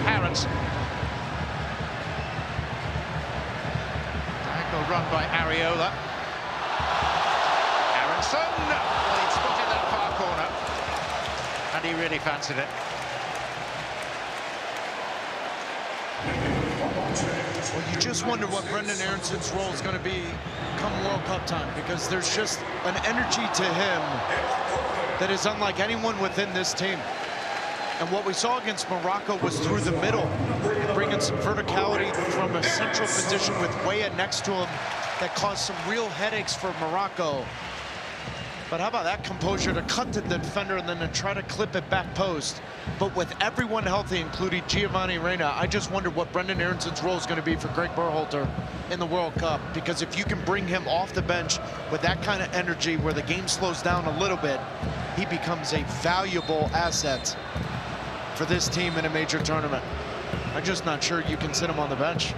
Harrens. Diagonal run by Areola. Aronson. Well, he'd spotted that far corner, and he really fancied it. Well, you just wonder what Brendan Aronson's role is going to be come World Cup time, because there's just an energy to him that is unlike anyone within this team. And what we saw against Morocco was through the middle, bringing some verticality from a central position with Weah next to him that caused some real headaches for Morocco. But how about that composure to cut to the defender and then to try to clip it back post? But with everyone healthy, including Giovanni Reyna, I just wonder what Brendan Aronson's role is going to be for Greg Berhalter in the World Cup. Because if you can bring him off the bench with that kind of energy where the game slows down a little bit, he becomes a valuable asset for this team in a major tournament. I'm just not sure you can sit him on the bench.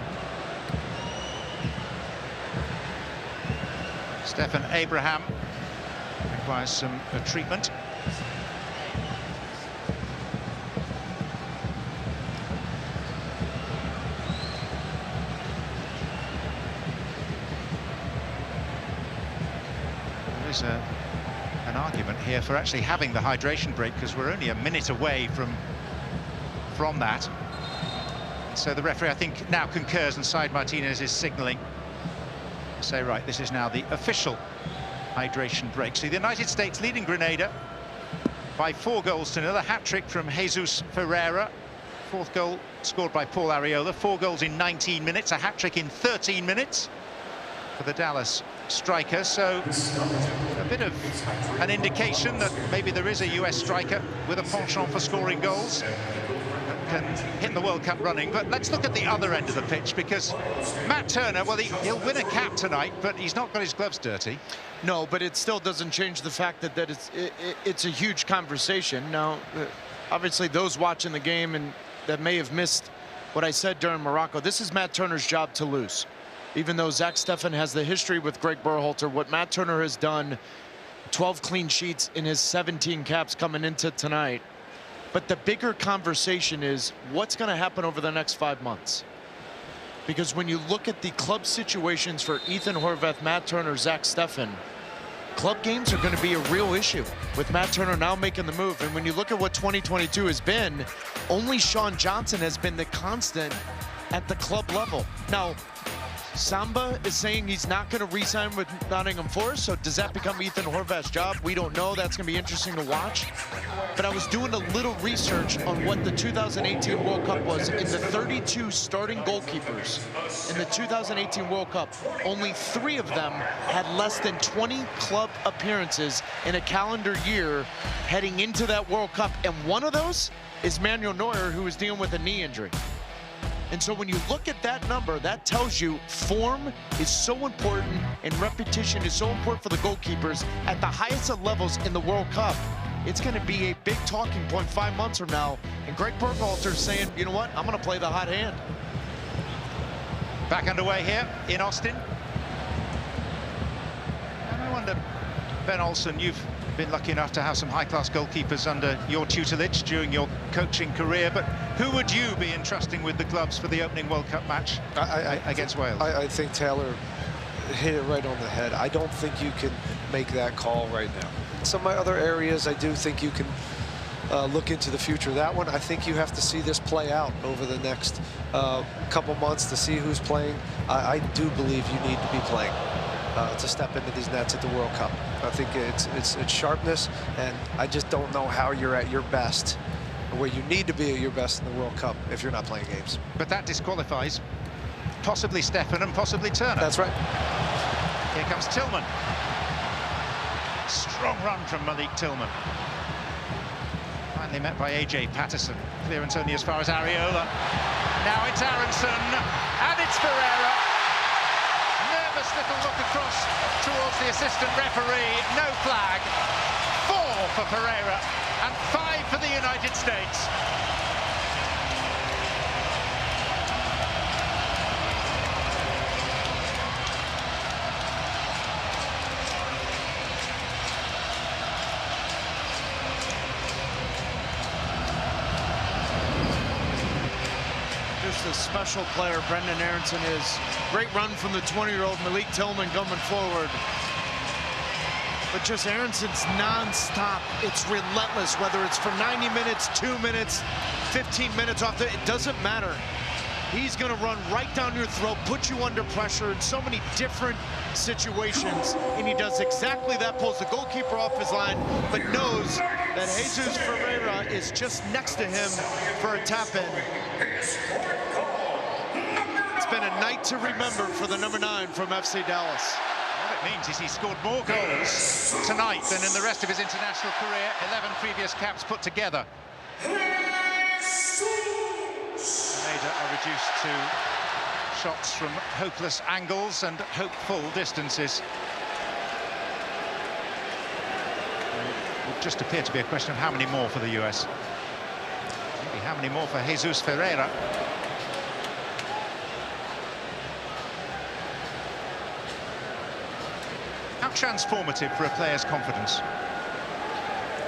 Stephen Abraham requires some treatment. There is an argument here for actually having the hydration break, because we're only a minute away from that. So the referee, I think, now concurs, and Said Martinez is signalling. Say, right, this is now the official hydration break. So the United States leading Grenada by 4 goals to 0. A hat-trick from Jesus Ferreira. 4th goal scored by Paul Areola. 4 goals in 19 minutes. A hat-trick in 13 minutes for the Dallas striker. So a bit of an indication that maybe there is a US striker with a penchant for scoring goals that can hit the World Cup running. But let's look at the other end of the pitch, because Matt Turner, well, he'll win a cap tonight, but he's not got his gloves dirty. No, but it still doesn't change the fact that it's a huge conversation. Now, obviously, those watching the game and that may have missed what I said during Morocco, this is Matt Turner's job to lose. Even though Zach Steffen has the history with Greg Berhalter, what Matt Turner has done, 12 clean sheets in his 17 caps coming into tonight. But the bigger conversation is what's going to happen over the next 5 months. Because when you look at the club situations for Ethan Horvath, Matt Turner, Zach Steffen, club games are going to be a real issue with Matt Turner now making the move. And when you look at what 2022 has been, only Sean Johnson has been the constant at the club level. Now, Samba is saying he's not going to re-sign with Nottingham Forest, so does that become Ethan Horvath's job? We don't know. That's going to be interesting to watch. But I was doing a little research on what the 2018 World Cup was. In the 32 starting goalkeepers in the 2018 World Cup, only 3 of them had less than 20 club appearances in a calendar year heading into that World Cup. And one of those is Manuel Neuer, who is dealing with a knee injury. And so when you look at that number, that tells you form is so important and repetition is so important for the goalkeepers at the highest of levels in the World Cup. It's going to be a big talking point 5 months from now. And Greg Berhalter is saying, you know what, I'm going to play the hot hand. Back underway here in Austin. And I wonder, Ben Olsen, you've been lucky enough to have some high-class goalkeepers under your tutelage during your coaching career, but who would you be entrusting with the gloves for the opening World Cup match against Wales? I think Taylor hit it right on the head. I don't think you can make that call right now. Some of my other areas, I do think you can look into the future. That one, I think you have to see this play out over the next couple months to see who's playing. I do believe you need to be playing to step into these nets at the World Cup. I think it's sharpness, and I just don't know how you're at your best, or where you need to be at your best in the World Cup if you're not playing games. But that disqualifies possibly Steffen and possibly Turner. That's right. Here comes Tillman. Strong run from Malik Tillman. Finally met by AJ Patterson. Clearance only as far as Areola. Now it's Aronson, and it's Ferreira. Nervous little look across towards the assistant referee. No flag. 4 for Ferreira and 5 for the United States. A special player Brendan Aronson is. Great run from the 20-year-old Malik Tillman coming forward. But just Aronson's non-stop. It's relentless, whether it's for 90 minutes, 2 minutes, 15 minutes off the, it doesn't matter. He's going to run right down your throat, put you under pressure in so many different situations, and he does exactly that, pulls the goalkeeper off his line, but knows that Jesus Ferreira is just next to him for a tap-in. It's been a night to remember for the number 9 from FC Dallas. What it means is he scored more goals tonight than in the rest of his international career, 11 previous caps put together. Grenada are reduced to shots from hopeless angles and hopeful distances. It would just appear to be a question of how many more for the US. Maybe how many more for Jesus Ferreira. How transformative for a player's confidence?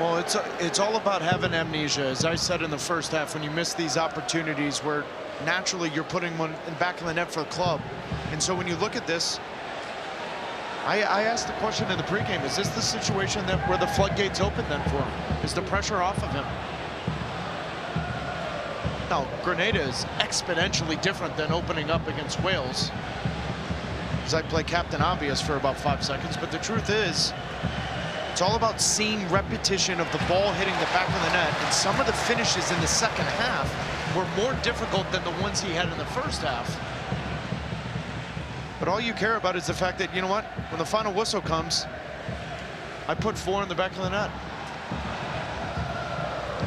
Well, it's all about having amnesia. As I said in the first half, when you miss these opportunities where naturally you're putting one back in the net for the club. And so when you look at this, I asked the question in the pregame, is this the situation where the floodgates open then for him? Is the pressure off of him? Now, Grenada is exponentially different than opening up against Wales, as I play Captain Obvious for about 5 seconds, but the truth is, it's all about seeing repetition of the ball hitting the back of the net, and some of the finishes in the second half were more difficult than the ones he had in the first half. But all you care about is the fact that, you know what, when the final whistle comes, I put 4 in the back of the net.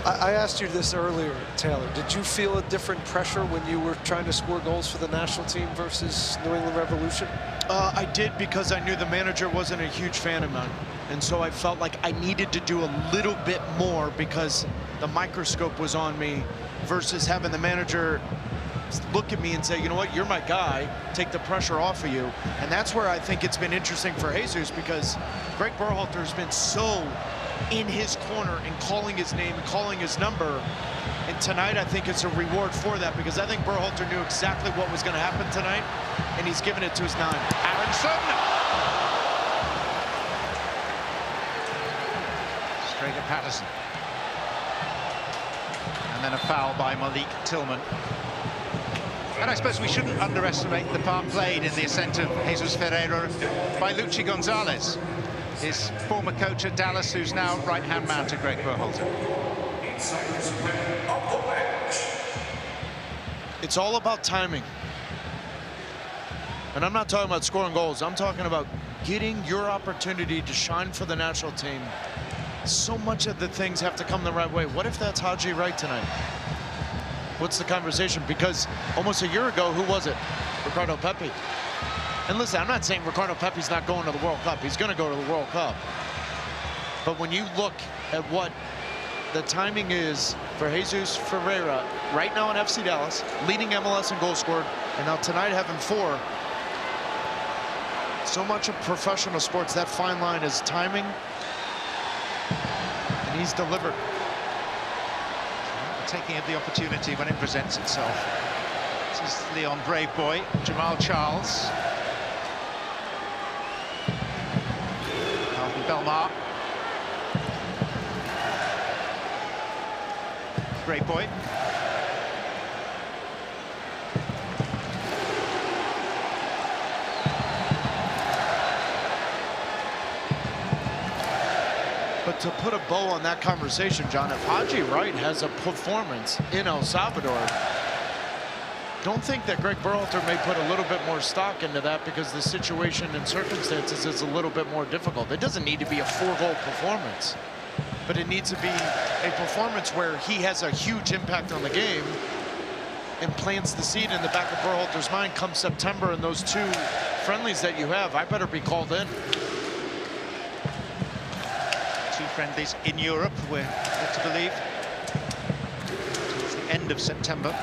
I asked you this earlier, Taylor. Did you feel a different pressure when you were trying to score goals for the national team versus New England Revolution? I did, because I knew the manager wasn't a huge fan of mine. And so I felt like I needed to do a little bit more because the microscope was on me, versus having the manager look at me and say, you know what, you're my guy, take the pressure off of you. And that's where I think it's been interesting for Jesus, because Greg Berhalter has been so in his corner and calling his name and calling his number. And tonight, I think it's a reward for that, because I think Berhalter knew exactly what was going to happen tonight, and he's given it to his 9. Aronson! Straight at Patterson. And then a foul by Malik Tillman. And I suppose we shouldn't underestimate the part played in the ascent of Jesus Ferreira by Luchi Gonzalez, his former coach at Dallas, who's now right-hand man to Greg Berhalter. It's all about timing. And I'm not talking about scoring goals. I'm talking about getting your opportunity to shine for the national team. So much of the things have to come the right way. What if that's Haji Wright tonight? What's the conversation? Because almost a year ago, who was it? Ricardo Pepi. And listen, I'm not saying Ricardo Pepi's not going to the World Cup. He's going to go to the World Cup. But when you look at what the timing is for Jesus Ferreira right now in FC Dallas, leading MLS in goals scored, and now tonight having 4. So much of professional sports, that fine line is timing, and he's delivered. Taking of the opportunity when it presents itself. This is Leon Braveboy, Jamal Charles. great boy. But to put a bow on that conversation, John, if Haji Wright has a performance in El Salvador, don't think that Greg Berhalter may put a little bit more stock into that because the situation and circumstances is a little bit more difficult. It doesn't need to be a 4-goal performance, but it needs to be a performance where he has a huge impact on the game and plants the seed in the back of Berhalter's mind come September and those 2 friendlies that you have. I better be called in. 2 friendlies in Europe, we're led to believe. It's the end of September.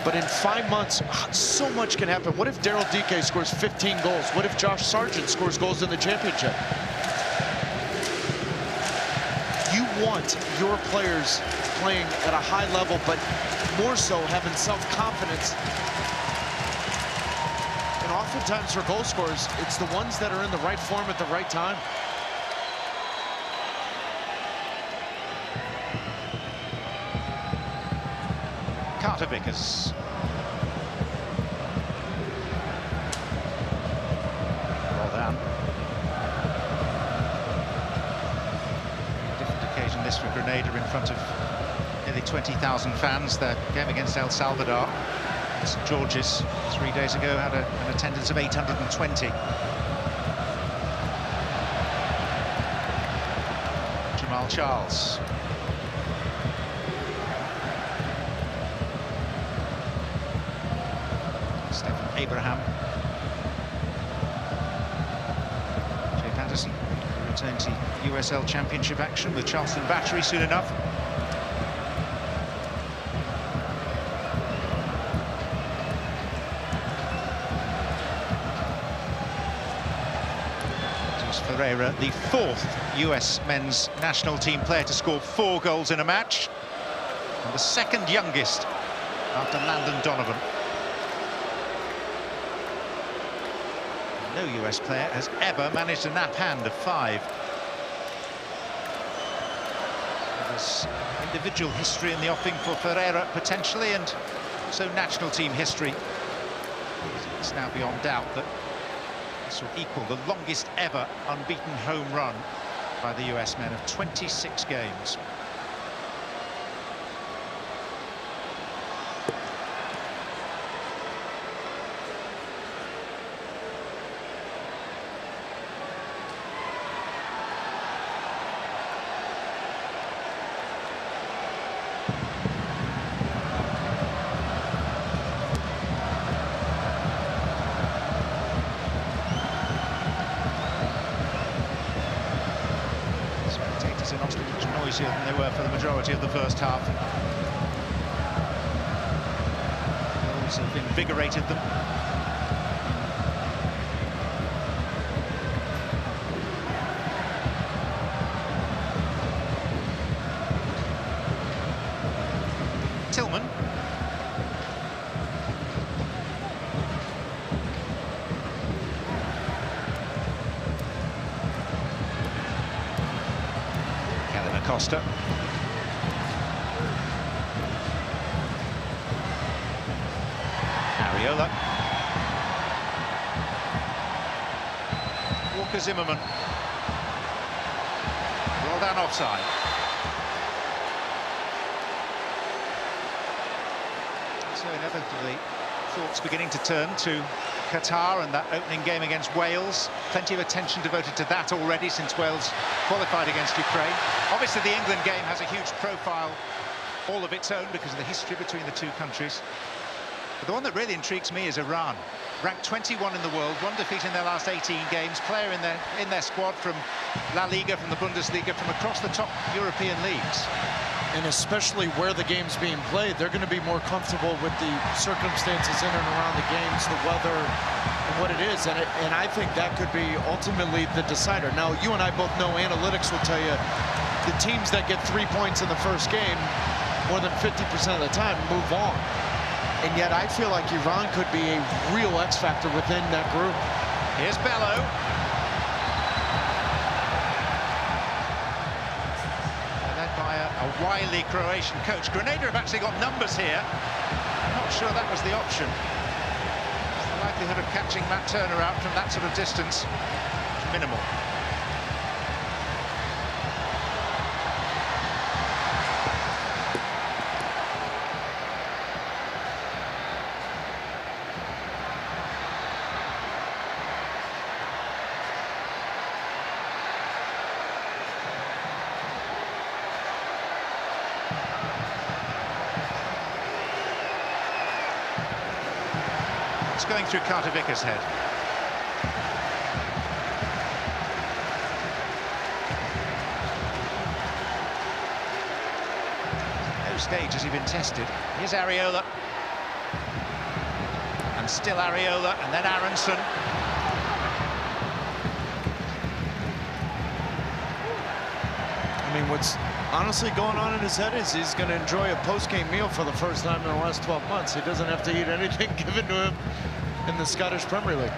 But in 5 months, so much can happen. What if Daryl Dike scores 15 goals? What if Josh Sargent scores goals in the championship? You want your players playing at a high level, but more so having self-confidence. And oftentimes for goal scorers, it's the ones that are in the right form at the right time. Carter Vickers. Well done. Different occasion this for Grenada in front of nearly 20,000 fans. Their game against El Salvador, St. George's, 3 days ago, had an attendance of 820. Jamal Charles. Abraham. Jay Patterson will return to USL Championship action with Charleston Battery soon enough. Jesus Ferreira, the 4th US men's national team player to score 4 goals in a match, and the 2nd youngest after Landon Donovan. No US player has ever managed a nap hand of 5. There's individual history in the offing for Ferreira, potentially, and also national team history. It's now beyond doubt that this will equal the longest ever unbeaten home run by the US men of 26 games. Noisier than they were for the majority of the first half. Goals have invigorated them. Tillman. Costa. Ariola. Walker Zimmerman. Well done, offside. So inevitably, thoughts beginning to turn to Qatar and that opening game against Wales. Plenty of attention devoted to that already since Wales qualified against Ukraine. Obviously, the England game has a huge profile all of its own because of the history between the 2 countries. But the one that really intrigues me is Iran. Ranked 21 in the world, 1 defeat in their last 18 games, player in their squad from La Liga, from the Bundesliga, from across the top European leagues. And especially where the game's being played, they're going to be more comfortable with the circumstances in and around the games, the weather, and what it is. And I think that could be ultimately the decider. Now, you and I both know analytics will tell you the teams that get 3 points in the first game, more than 50% of the time, move on. And yet I feel like Iran could be a real X factor within that group. Here's Bello. Led by a wily Croatian coach. Grenada have actually got numbers here. I'm not sure that was the option. The likelihood of catching Matt Turner out from that sort of distance is minimal. It's going through Carter Vickers' head. No stage has he been tested. Here's Areola. And still Areola, and then Aronson. I mean, what's honestly going on in his head is he's going to enjoy a post-game meal for the first time in the last 12 months. He doesn't have to eat anything given to him in the Scottish Premier League.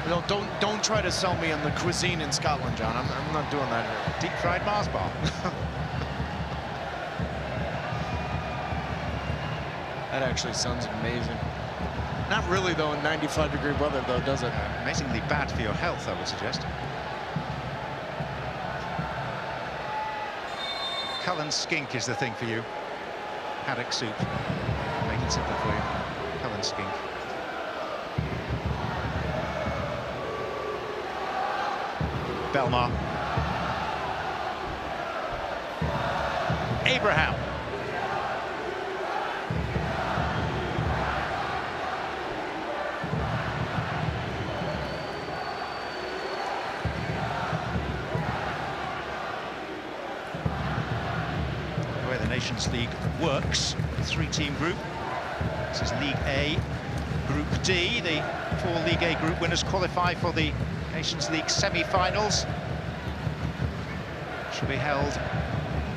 No, don't try to sell me on the cuisine in Scotland, John. I'm not doing that here. Deep-fried Mars bar. That actually sounds amazing. Not really, though, in 95-degree weather, though, does it? Amazingly bad for your health, I would suggest. Cullen skink is the thing for you. Haddock soup. Make it simple for you. Cullen skink. Belmar. Abraham. The way the Nations League works, three-team group. This is League A. Group D, the 4 League A group winners qualify for the Nations League semi-finals. Should be held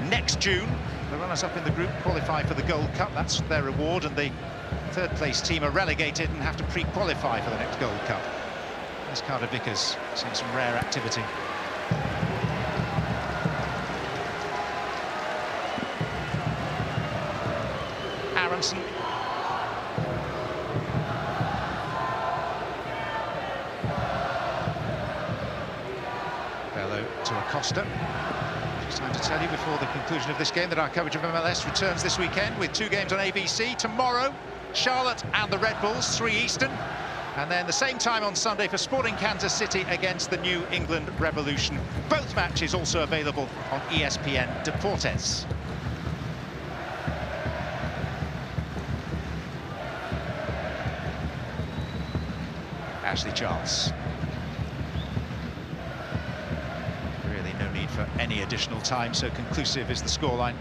next June. The runners-up in the group qualify for the Gold Cup. That's their reward, and the third-place team are relegated and have to pre-qualify for the next Gold Cup. There's Carter Vickers, seeing some rare activity. Aronson. To Acosta. Just time to tell you before the conclusion of this game that our coverage of MLS returns this weekend with 2 games on ABC. Tomorrow, Charlotte and the Red Bulls, 3 Eastern. And then the same time on Sunday for Sporting Kansas City against the New England Revolution. Both matches also available on ESPN Deportes. Ashley Charles. For any additional time, so conclusive is the scoreline.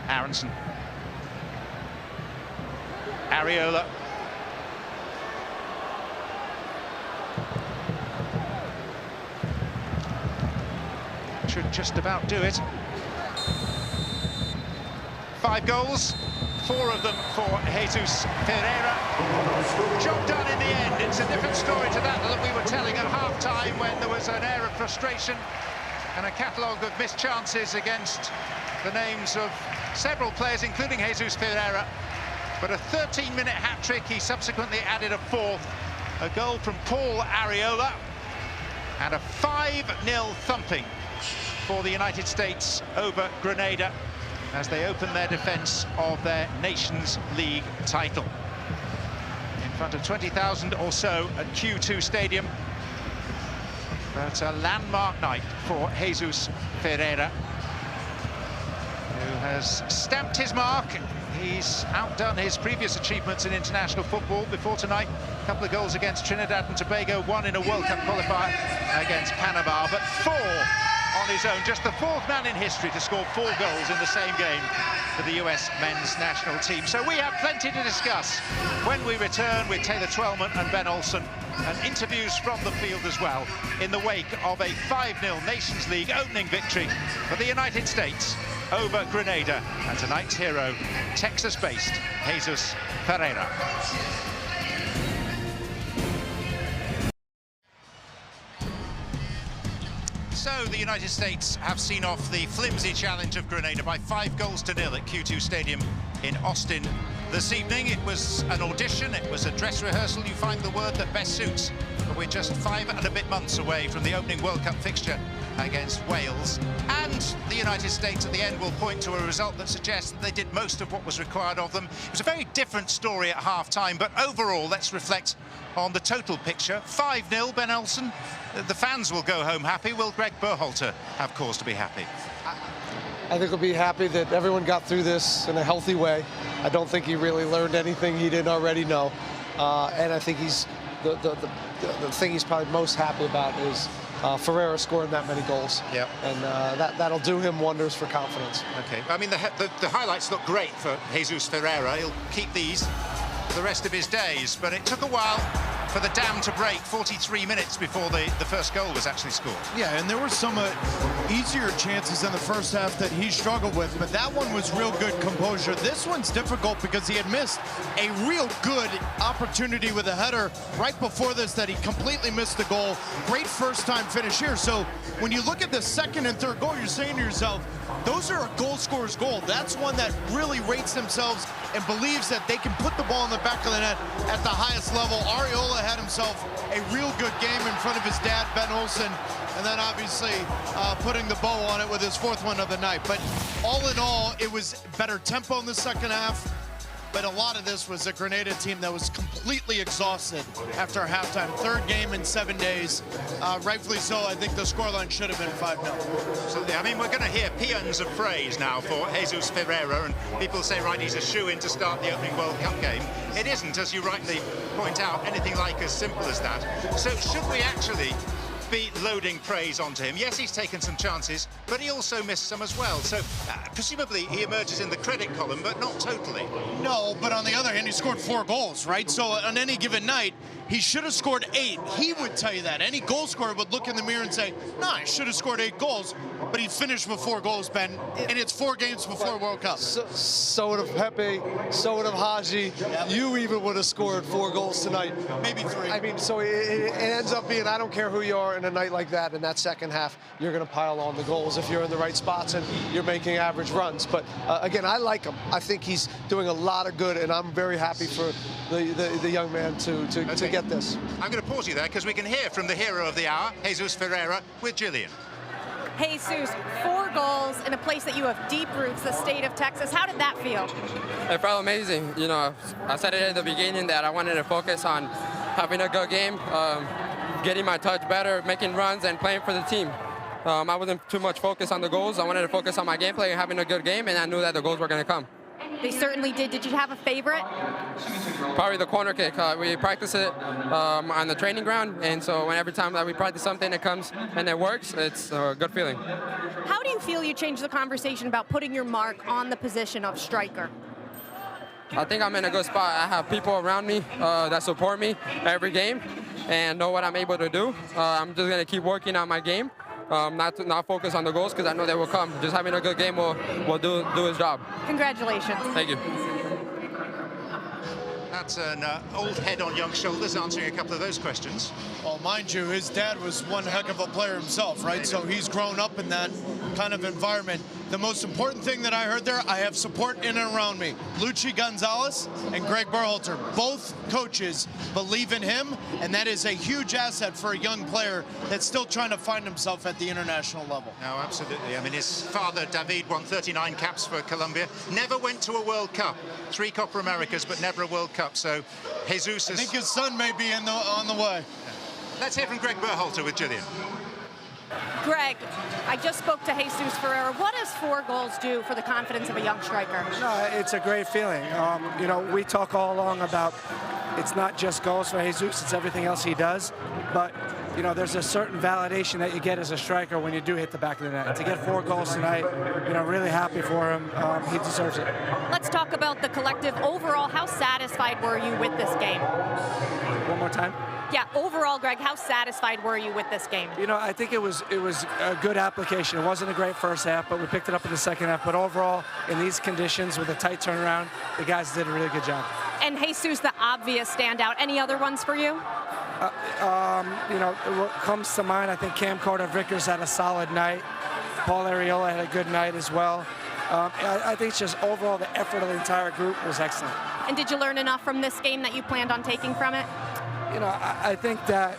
Aronson. Areola. Should just about do it. 5 goals, 4 of them for Jesus Ferreira. Job done in the end. It's a different story to that we were telling at half-time when there was an air of frustration and a catalogue of missed chances against the names of several players, including Jesus Ferreira. But a 13-minute hat-trick, he subsequently added a 4th, a goal from Paul Areola, and a 5-0 thumping for the United States over Grenada as they open their defence of their Nations League title. In front of 20,000 or so at Q2 Stadium. But a landmark night for Jesus Ferreira, who has stamped his mark. He's outdone his previous achievements in international football. Before tonight, a couple of goals against Trinidad and Tobago, 1 in a World Cup qualifier against Panama, but 4 on his own. Just the 4th man in history to score 4 goals in the same game for the US men's national team. So we have plenty to discuss when we return with Taylor Twellman and Ben Olsen, and interviews from the field as well, in the wake of a 5-0 Nations League opening victory for the United States over Grenada, and tonight's hero, Texas-based Jesus Ferreira. So the United States have seen off the flimsy challenge of Grenada by 5-0 at Q2 Stadium in Austin this evening. It was an audition, it was a dress rehearsal. You find the word that best suits. But we're just 5 and a bit months away from the opening World Cup fixture against Wales. And the United States at the end will point to a result that suggests that they did most of what was required of them. It was a very different story at half-time, but overall, let's reflect on the total picture. 5-0, Ben Olsen. The fans will go home happy. Will Greg Berhalter have cause to be happy? I think he'll be happy that everyone got through this in a healthy way. I don't think he really learned anything he didn't already know. And I think he's the thing he's probably most happy about is Ferreira scoring that many goals. Yep. And that'll do him wonders for confidence. Okay. I mean, the highlights look great for Jesus Ferreira. He'll keep these for the rest of his days. But it took a while for the dam to break, 43 minutes before the first goal was actually scored. Yeah, and there were some easier chances in the first half that he struggled with, but that one was real good composure. This one's difficult because he had missed a real good opportunity with a header right before this that he completely missed the goal. Great first-time finish here. So when you look at the second and third goal, you're saying to yourself, those are a goal scorer's goal. That's one that really rates themselves and believes that they can put the ball in the back of the net at the highest level. Ariola had himself a real good game in front of his dad, Ben Olsen, and then obviously putting the bow on it with his 4th one of the night. But all in all, it was better tempo in the second half. But a lot of this was a Grenada team that was completely exhausted after halftime. 3rd game in 7 days. Rightfully so, I think the scoreline should have been 5-0. Absolutely. I mean, we're going to hear paeans of praise now for Jesus Ferreira, and people say, right, he's a shoo-in to start the opening World Cup game. It isn't, as you rightly point out, anything like as simple as that. So should we actually be loading praise onto him? Yes, he's taken some chances, but he also missed some as well. So presumably he emerges in the credit column, but not totally. No, but on the other hand, he scored 4 goals, right? So on any given night, he should have scored 8. He would tell you that. Any goal scorer would look in the mirror and say, nah, I should have scored 8 goals. But he finished with 4 goals, Ben, and it's 4 games before World Cup. So would have Pepe, so would have Haji. Yep. You even would have scored 4 goals tonight. Maybe 3. I mean, so it ends up being, I don't care who you are in a night like that, in that second half, you're going to pile on the goals if you're in the right spots and you're making average runs. But again, I like him. I think he's doing a lot of good, and I'm very happy for the young man to get this. I'm going to pause you there because we can hear from the hero of the hour, Jesus Ferreira, with Gillian. Jesus, 4 goals in a place that you have deep roots, the state of Texas. How did that feel? It felt amazing. You know, I said it at the beginning that I wanted to focus on having a good game, getting my touch better, making runs, and playing for the team. I wasn't too much focused on the goals. I wanted to focus on my gameplay and having a good game, and I knew that the goals were going to come. They certainly did. Did you have a favorite? Probably the corner kick. We practice it on the training ground, and so every time that we practice something that comes and it works, it's a good feeling. How do you feel you changed the conversation about putting your mark on the position of striker? I think I'm in a good spot. I have people around me that support me every game and know what I'm able to do. I'm just going to keep working on my game. Not focus on the goals because I know they will come. Just having a good game will do his job. Congratulations. Thank you. That's an old head on young shoulders answering a couple of those questions. Well, mind you, his dad was one heck of a player himself, right? So he's grown up in that kind of environment. The most important thing that I heard there, I have support in and around me. Luchi Gonzalez and Greg Berhalter, both coaches believe in him, and that is a huge asset for a young player that's still trying to find himself at the international level. No, absolutely. I mean, his father, David, won 39 caps for Colombia, never went to a World Cup. 3 Copa Americas, but never a World Cup. So Jesus I is... think his son may be on the way. Let's hear from Greg Berhalter with Gillian. Greg, I just spoke to Jesus Ferreira. What does 4 goals do for the confidence of a young striker? No, it's a great feeling. You know, we talk all along about it's not just goals for Jesus, it's everything else he does. But, you know, there's a certain validation that you get as a striker when you do hit the back of the net. To get 4 goals tonight, you know, really happy for him. He deserves it. Let's talk about the collective. Overall, how satisfied were you with this game? One more time? Yeah, overall, Greg, how satisfied were you with this game? You know, I think it was a good application. It wasn't a great first half, but we picked it up in the second half. But overall, in these conditions with a tight turnaround, the guys did a really good job. And Jesus, the obvious standout. Any other ones for you? What comes to mind, I think Cam Carter-Vickers had a solid night. Paul Arriola had a good night as well. I think it's just overall the effort of the entire group was excellent. And did you learn enough from this game that you planned on taking from it? I think that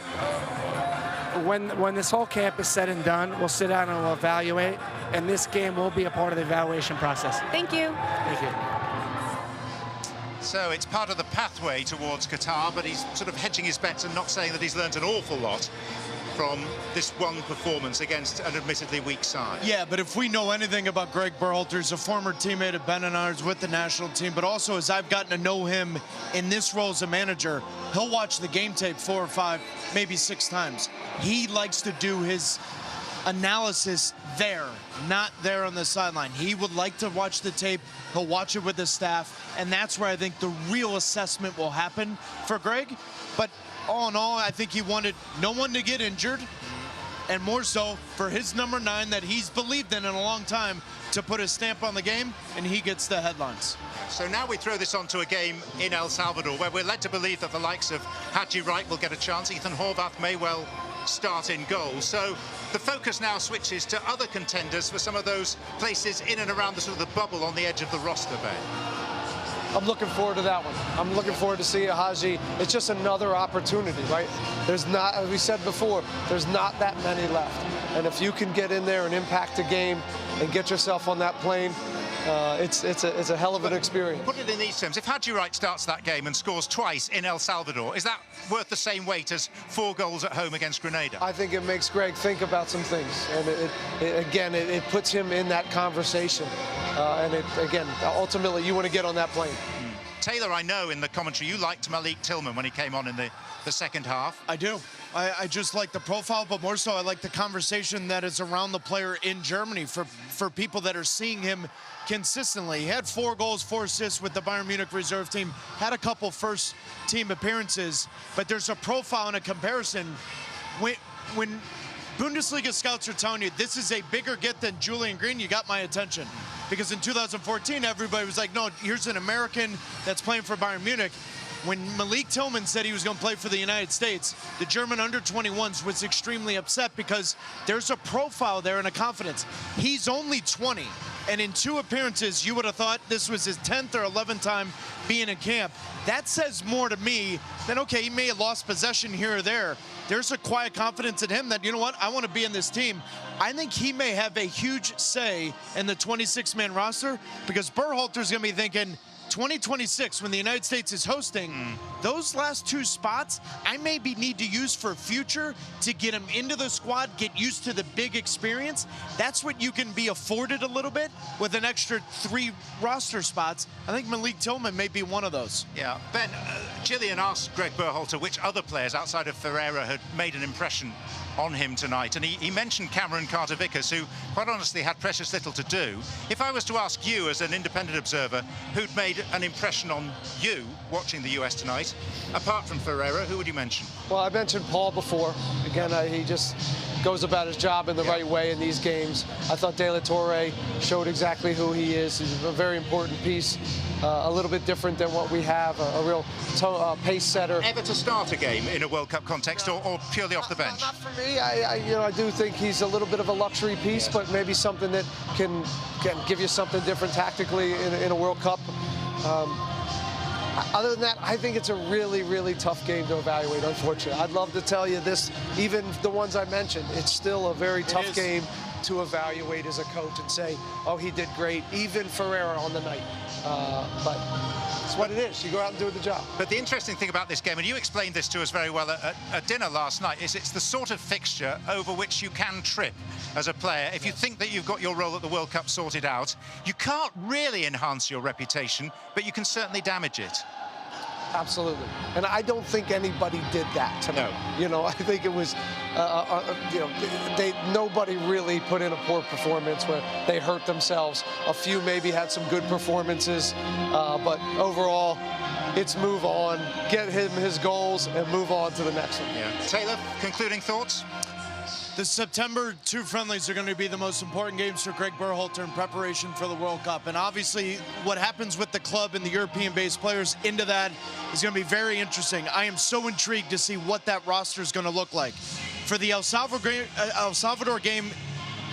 when this whole camp is said and done, we'll sit down and we'll evaluate, and this game will be a part of the evaluation process. Thank you. Thank you. So it's part of the pathway towards Qatar, but he's sort of hedging his bets and not saying that he's learned an awful lot from this one performance against an admittedly weak side. Yeah, but if we know anything about Greg Berhalter, he's a former teammate of Ben Arnard's with the national team, but also as I've gotten to know him in this role as a manager, he'll watch the game tape 4 or 5, maybe 6 times. He likes to do his analysis there, not there on the sideline. He would like to watch the tape. He'll watch it with his staff, and that's where I think the real assessment will happen for Greg. But all in all, I think he wanted no one to get injured, and more so for his number 9 that he's believed in a long time to put a stamp on the game, and he gets the headlines. So now we throw this onto a game in El Salvador where we're led to believe that the likes of Haji Wright will get a chance. Ethan Horvath may well start in goal. So the focus now switches to other contenders for some of those places in and around the sort of the bubble on the edge of the roster, Ben. I'm looking forward to that one. I'm looking forward to seeing Haji. It's just another opportunity, right? There's not, as we said before, there's not that many left. And if you can get in there and impact a game and get yourself on that plane, it's a hell of an experience. Put it in these terms. If Haji Wright starts that game and scores twice in El Salvador, is that worth the same weight as 4 goals at home against Grenada? I think it makes Greg think about some things. And it puts him in that conversation. Again, ultimately, you want to get on that plane. Taylor, I know in the commentary you liked Malik Tillman when he came on in the second half. I do. I just like the profile, but more so I like the conversation that is around the player in Germany for people that are seeing him consistently. He had 4 goals, 4 assists with the Bayern Munich reserve team, had a couple first team appearances, but there's a profile and a comparison. When Bundesliga scouts are telling you this is a bigger get than Julian Green, you got my attention. Because in 2014, everybody was like, no, here's an American that's playing for Bayern Munich. When Malik Tillman said he was going to play for the United States, the German under-21s was extremely upset because there's a profile there and a confidence. He's only 20, and in 2 appearances, you would have thought this was his 10th or 11th time being in camp. That says more to me than, okay, he may have lost possession here or there. There's a quiet confidence in him that, you know what, I want to be in this team. I think he may have a huge say in the 26-man roster because Berhalter's going to be thinking, 2026, when the United States is hosting, those last 2 spots I maybe need to use for future to get him into the squad, get used to the big experience. That's what you can be afforded a little bit with an extra 3 roster spots. I think Malik Tillman may be one of those. Yeah, Ben, Gillian asked Greg Berhalter which other players outside of Ferreira had made an impression on him tonight, and he mentioned Cameron Carter-Vickers, who quite honestly had precious little to do. If I was to ask you as an independent observer who'd made an impression on you watching the US tonight, apart from Ferreira, who would you mention? Well, I mentioned Paul before. Again, he just goes about his job in the right way in these games. I thought De La Torre showed exactly who he is. He's a very important piece, a little bit different than what we have, a real pace setter. Ever to start a game in a World Cup context or purely off the bench? Not for me. I do think he's a little bit of a luxury piece, but maybe something that can give you something different tactically in a World Cup. Other than that, I think it's a really, really tough game to evaluate, unfortunately. I'd love to tell you this, even the ones I mentioned, it's still a very tough game to evaluate as a coach and say, oh, he did great, even Ferreira on the night. But it's what it is. You go out and do the job. But the interesting thing about this game, and you explained this to us very well at dinner last night, is it's the sort of fixture over which you can trip as a player. If you think that you've got your role at the World Cup sorted out, you can't really enhance your reputation, but you can certainly damage it. Absolutely. And I don't think anybody did that tonight. No. You know, I think it was, nobody really put in a poor performance where they hurt themselves. A few maybe had some good performances, but overall, it's move on, get him his goals, and move on to the next one. Yeah. Taylor, concluding thoughts? The September 2 friendlies are going to be the most important games for Greg Berhalter in preparation for the World Cup. And obviously, what happens with the club and the European-based players into that is going to be very interesting. I am so intrigued to see what that roster is going to look like. For the El Salvador game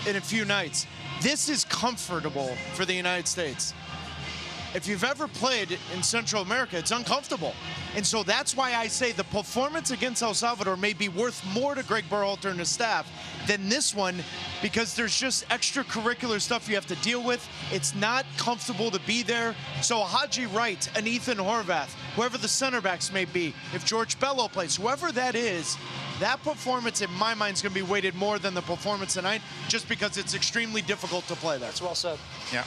in a few nights, this is comfortable for the United States. If you've ever played in Central America, it's uncomfortable. And so that's why I say the performance against El Salvador may be worth more to Greg Berhalter and his staff than this one, because there's just extracurricular stuff you have to deal with. It's not comfortable to be there. So Haji Wright and Ethan Horvath, whoever the center backs may be, if George Bello plays, whoever that is, that performance in my mind is going to be weighted more than the performance tonight, just because it's extremely difficult to play there. That's well said. Yeah.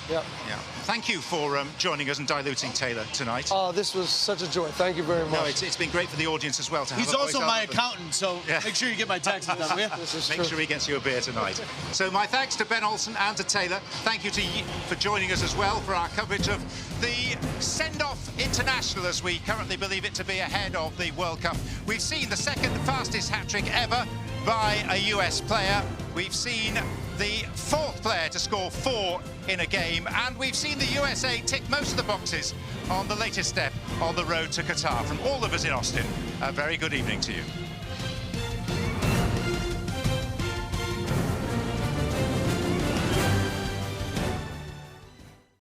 Thank you for joining us and diluting Taylor tonight. Oh, this was such a joy. Thank you very much. No, it's been great for the audience as well to have He's a also voice my out of accountant, so make sure you get my taxes done, will you? Make sure he gets you a beer tonight. So my thanks to Ben Olsen and to Taylor. Thank you to you for joining us as well for our coverage of the send-off international, as we currently believe it to be ahead of the World Cup. We've seen the second fastest hat-trick ever by a US player. We've seen the fourth player to score 4 in a game, and we've seen the USA tick most of the boxes on the latest step on the road to Qatar. From all of us in Austin, a very good evening to you.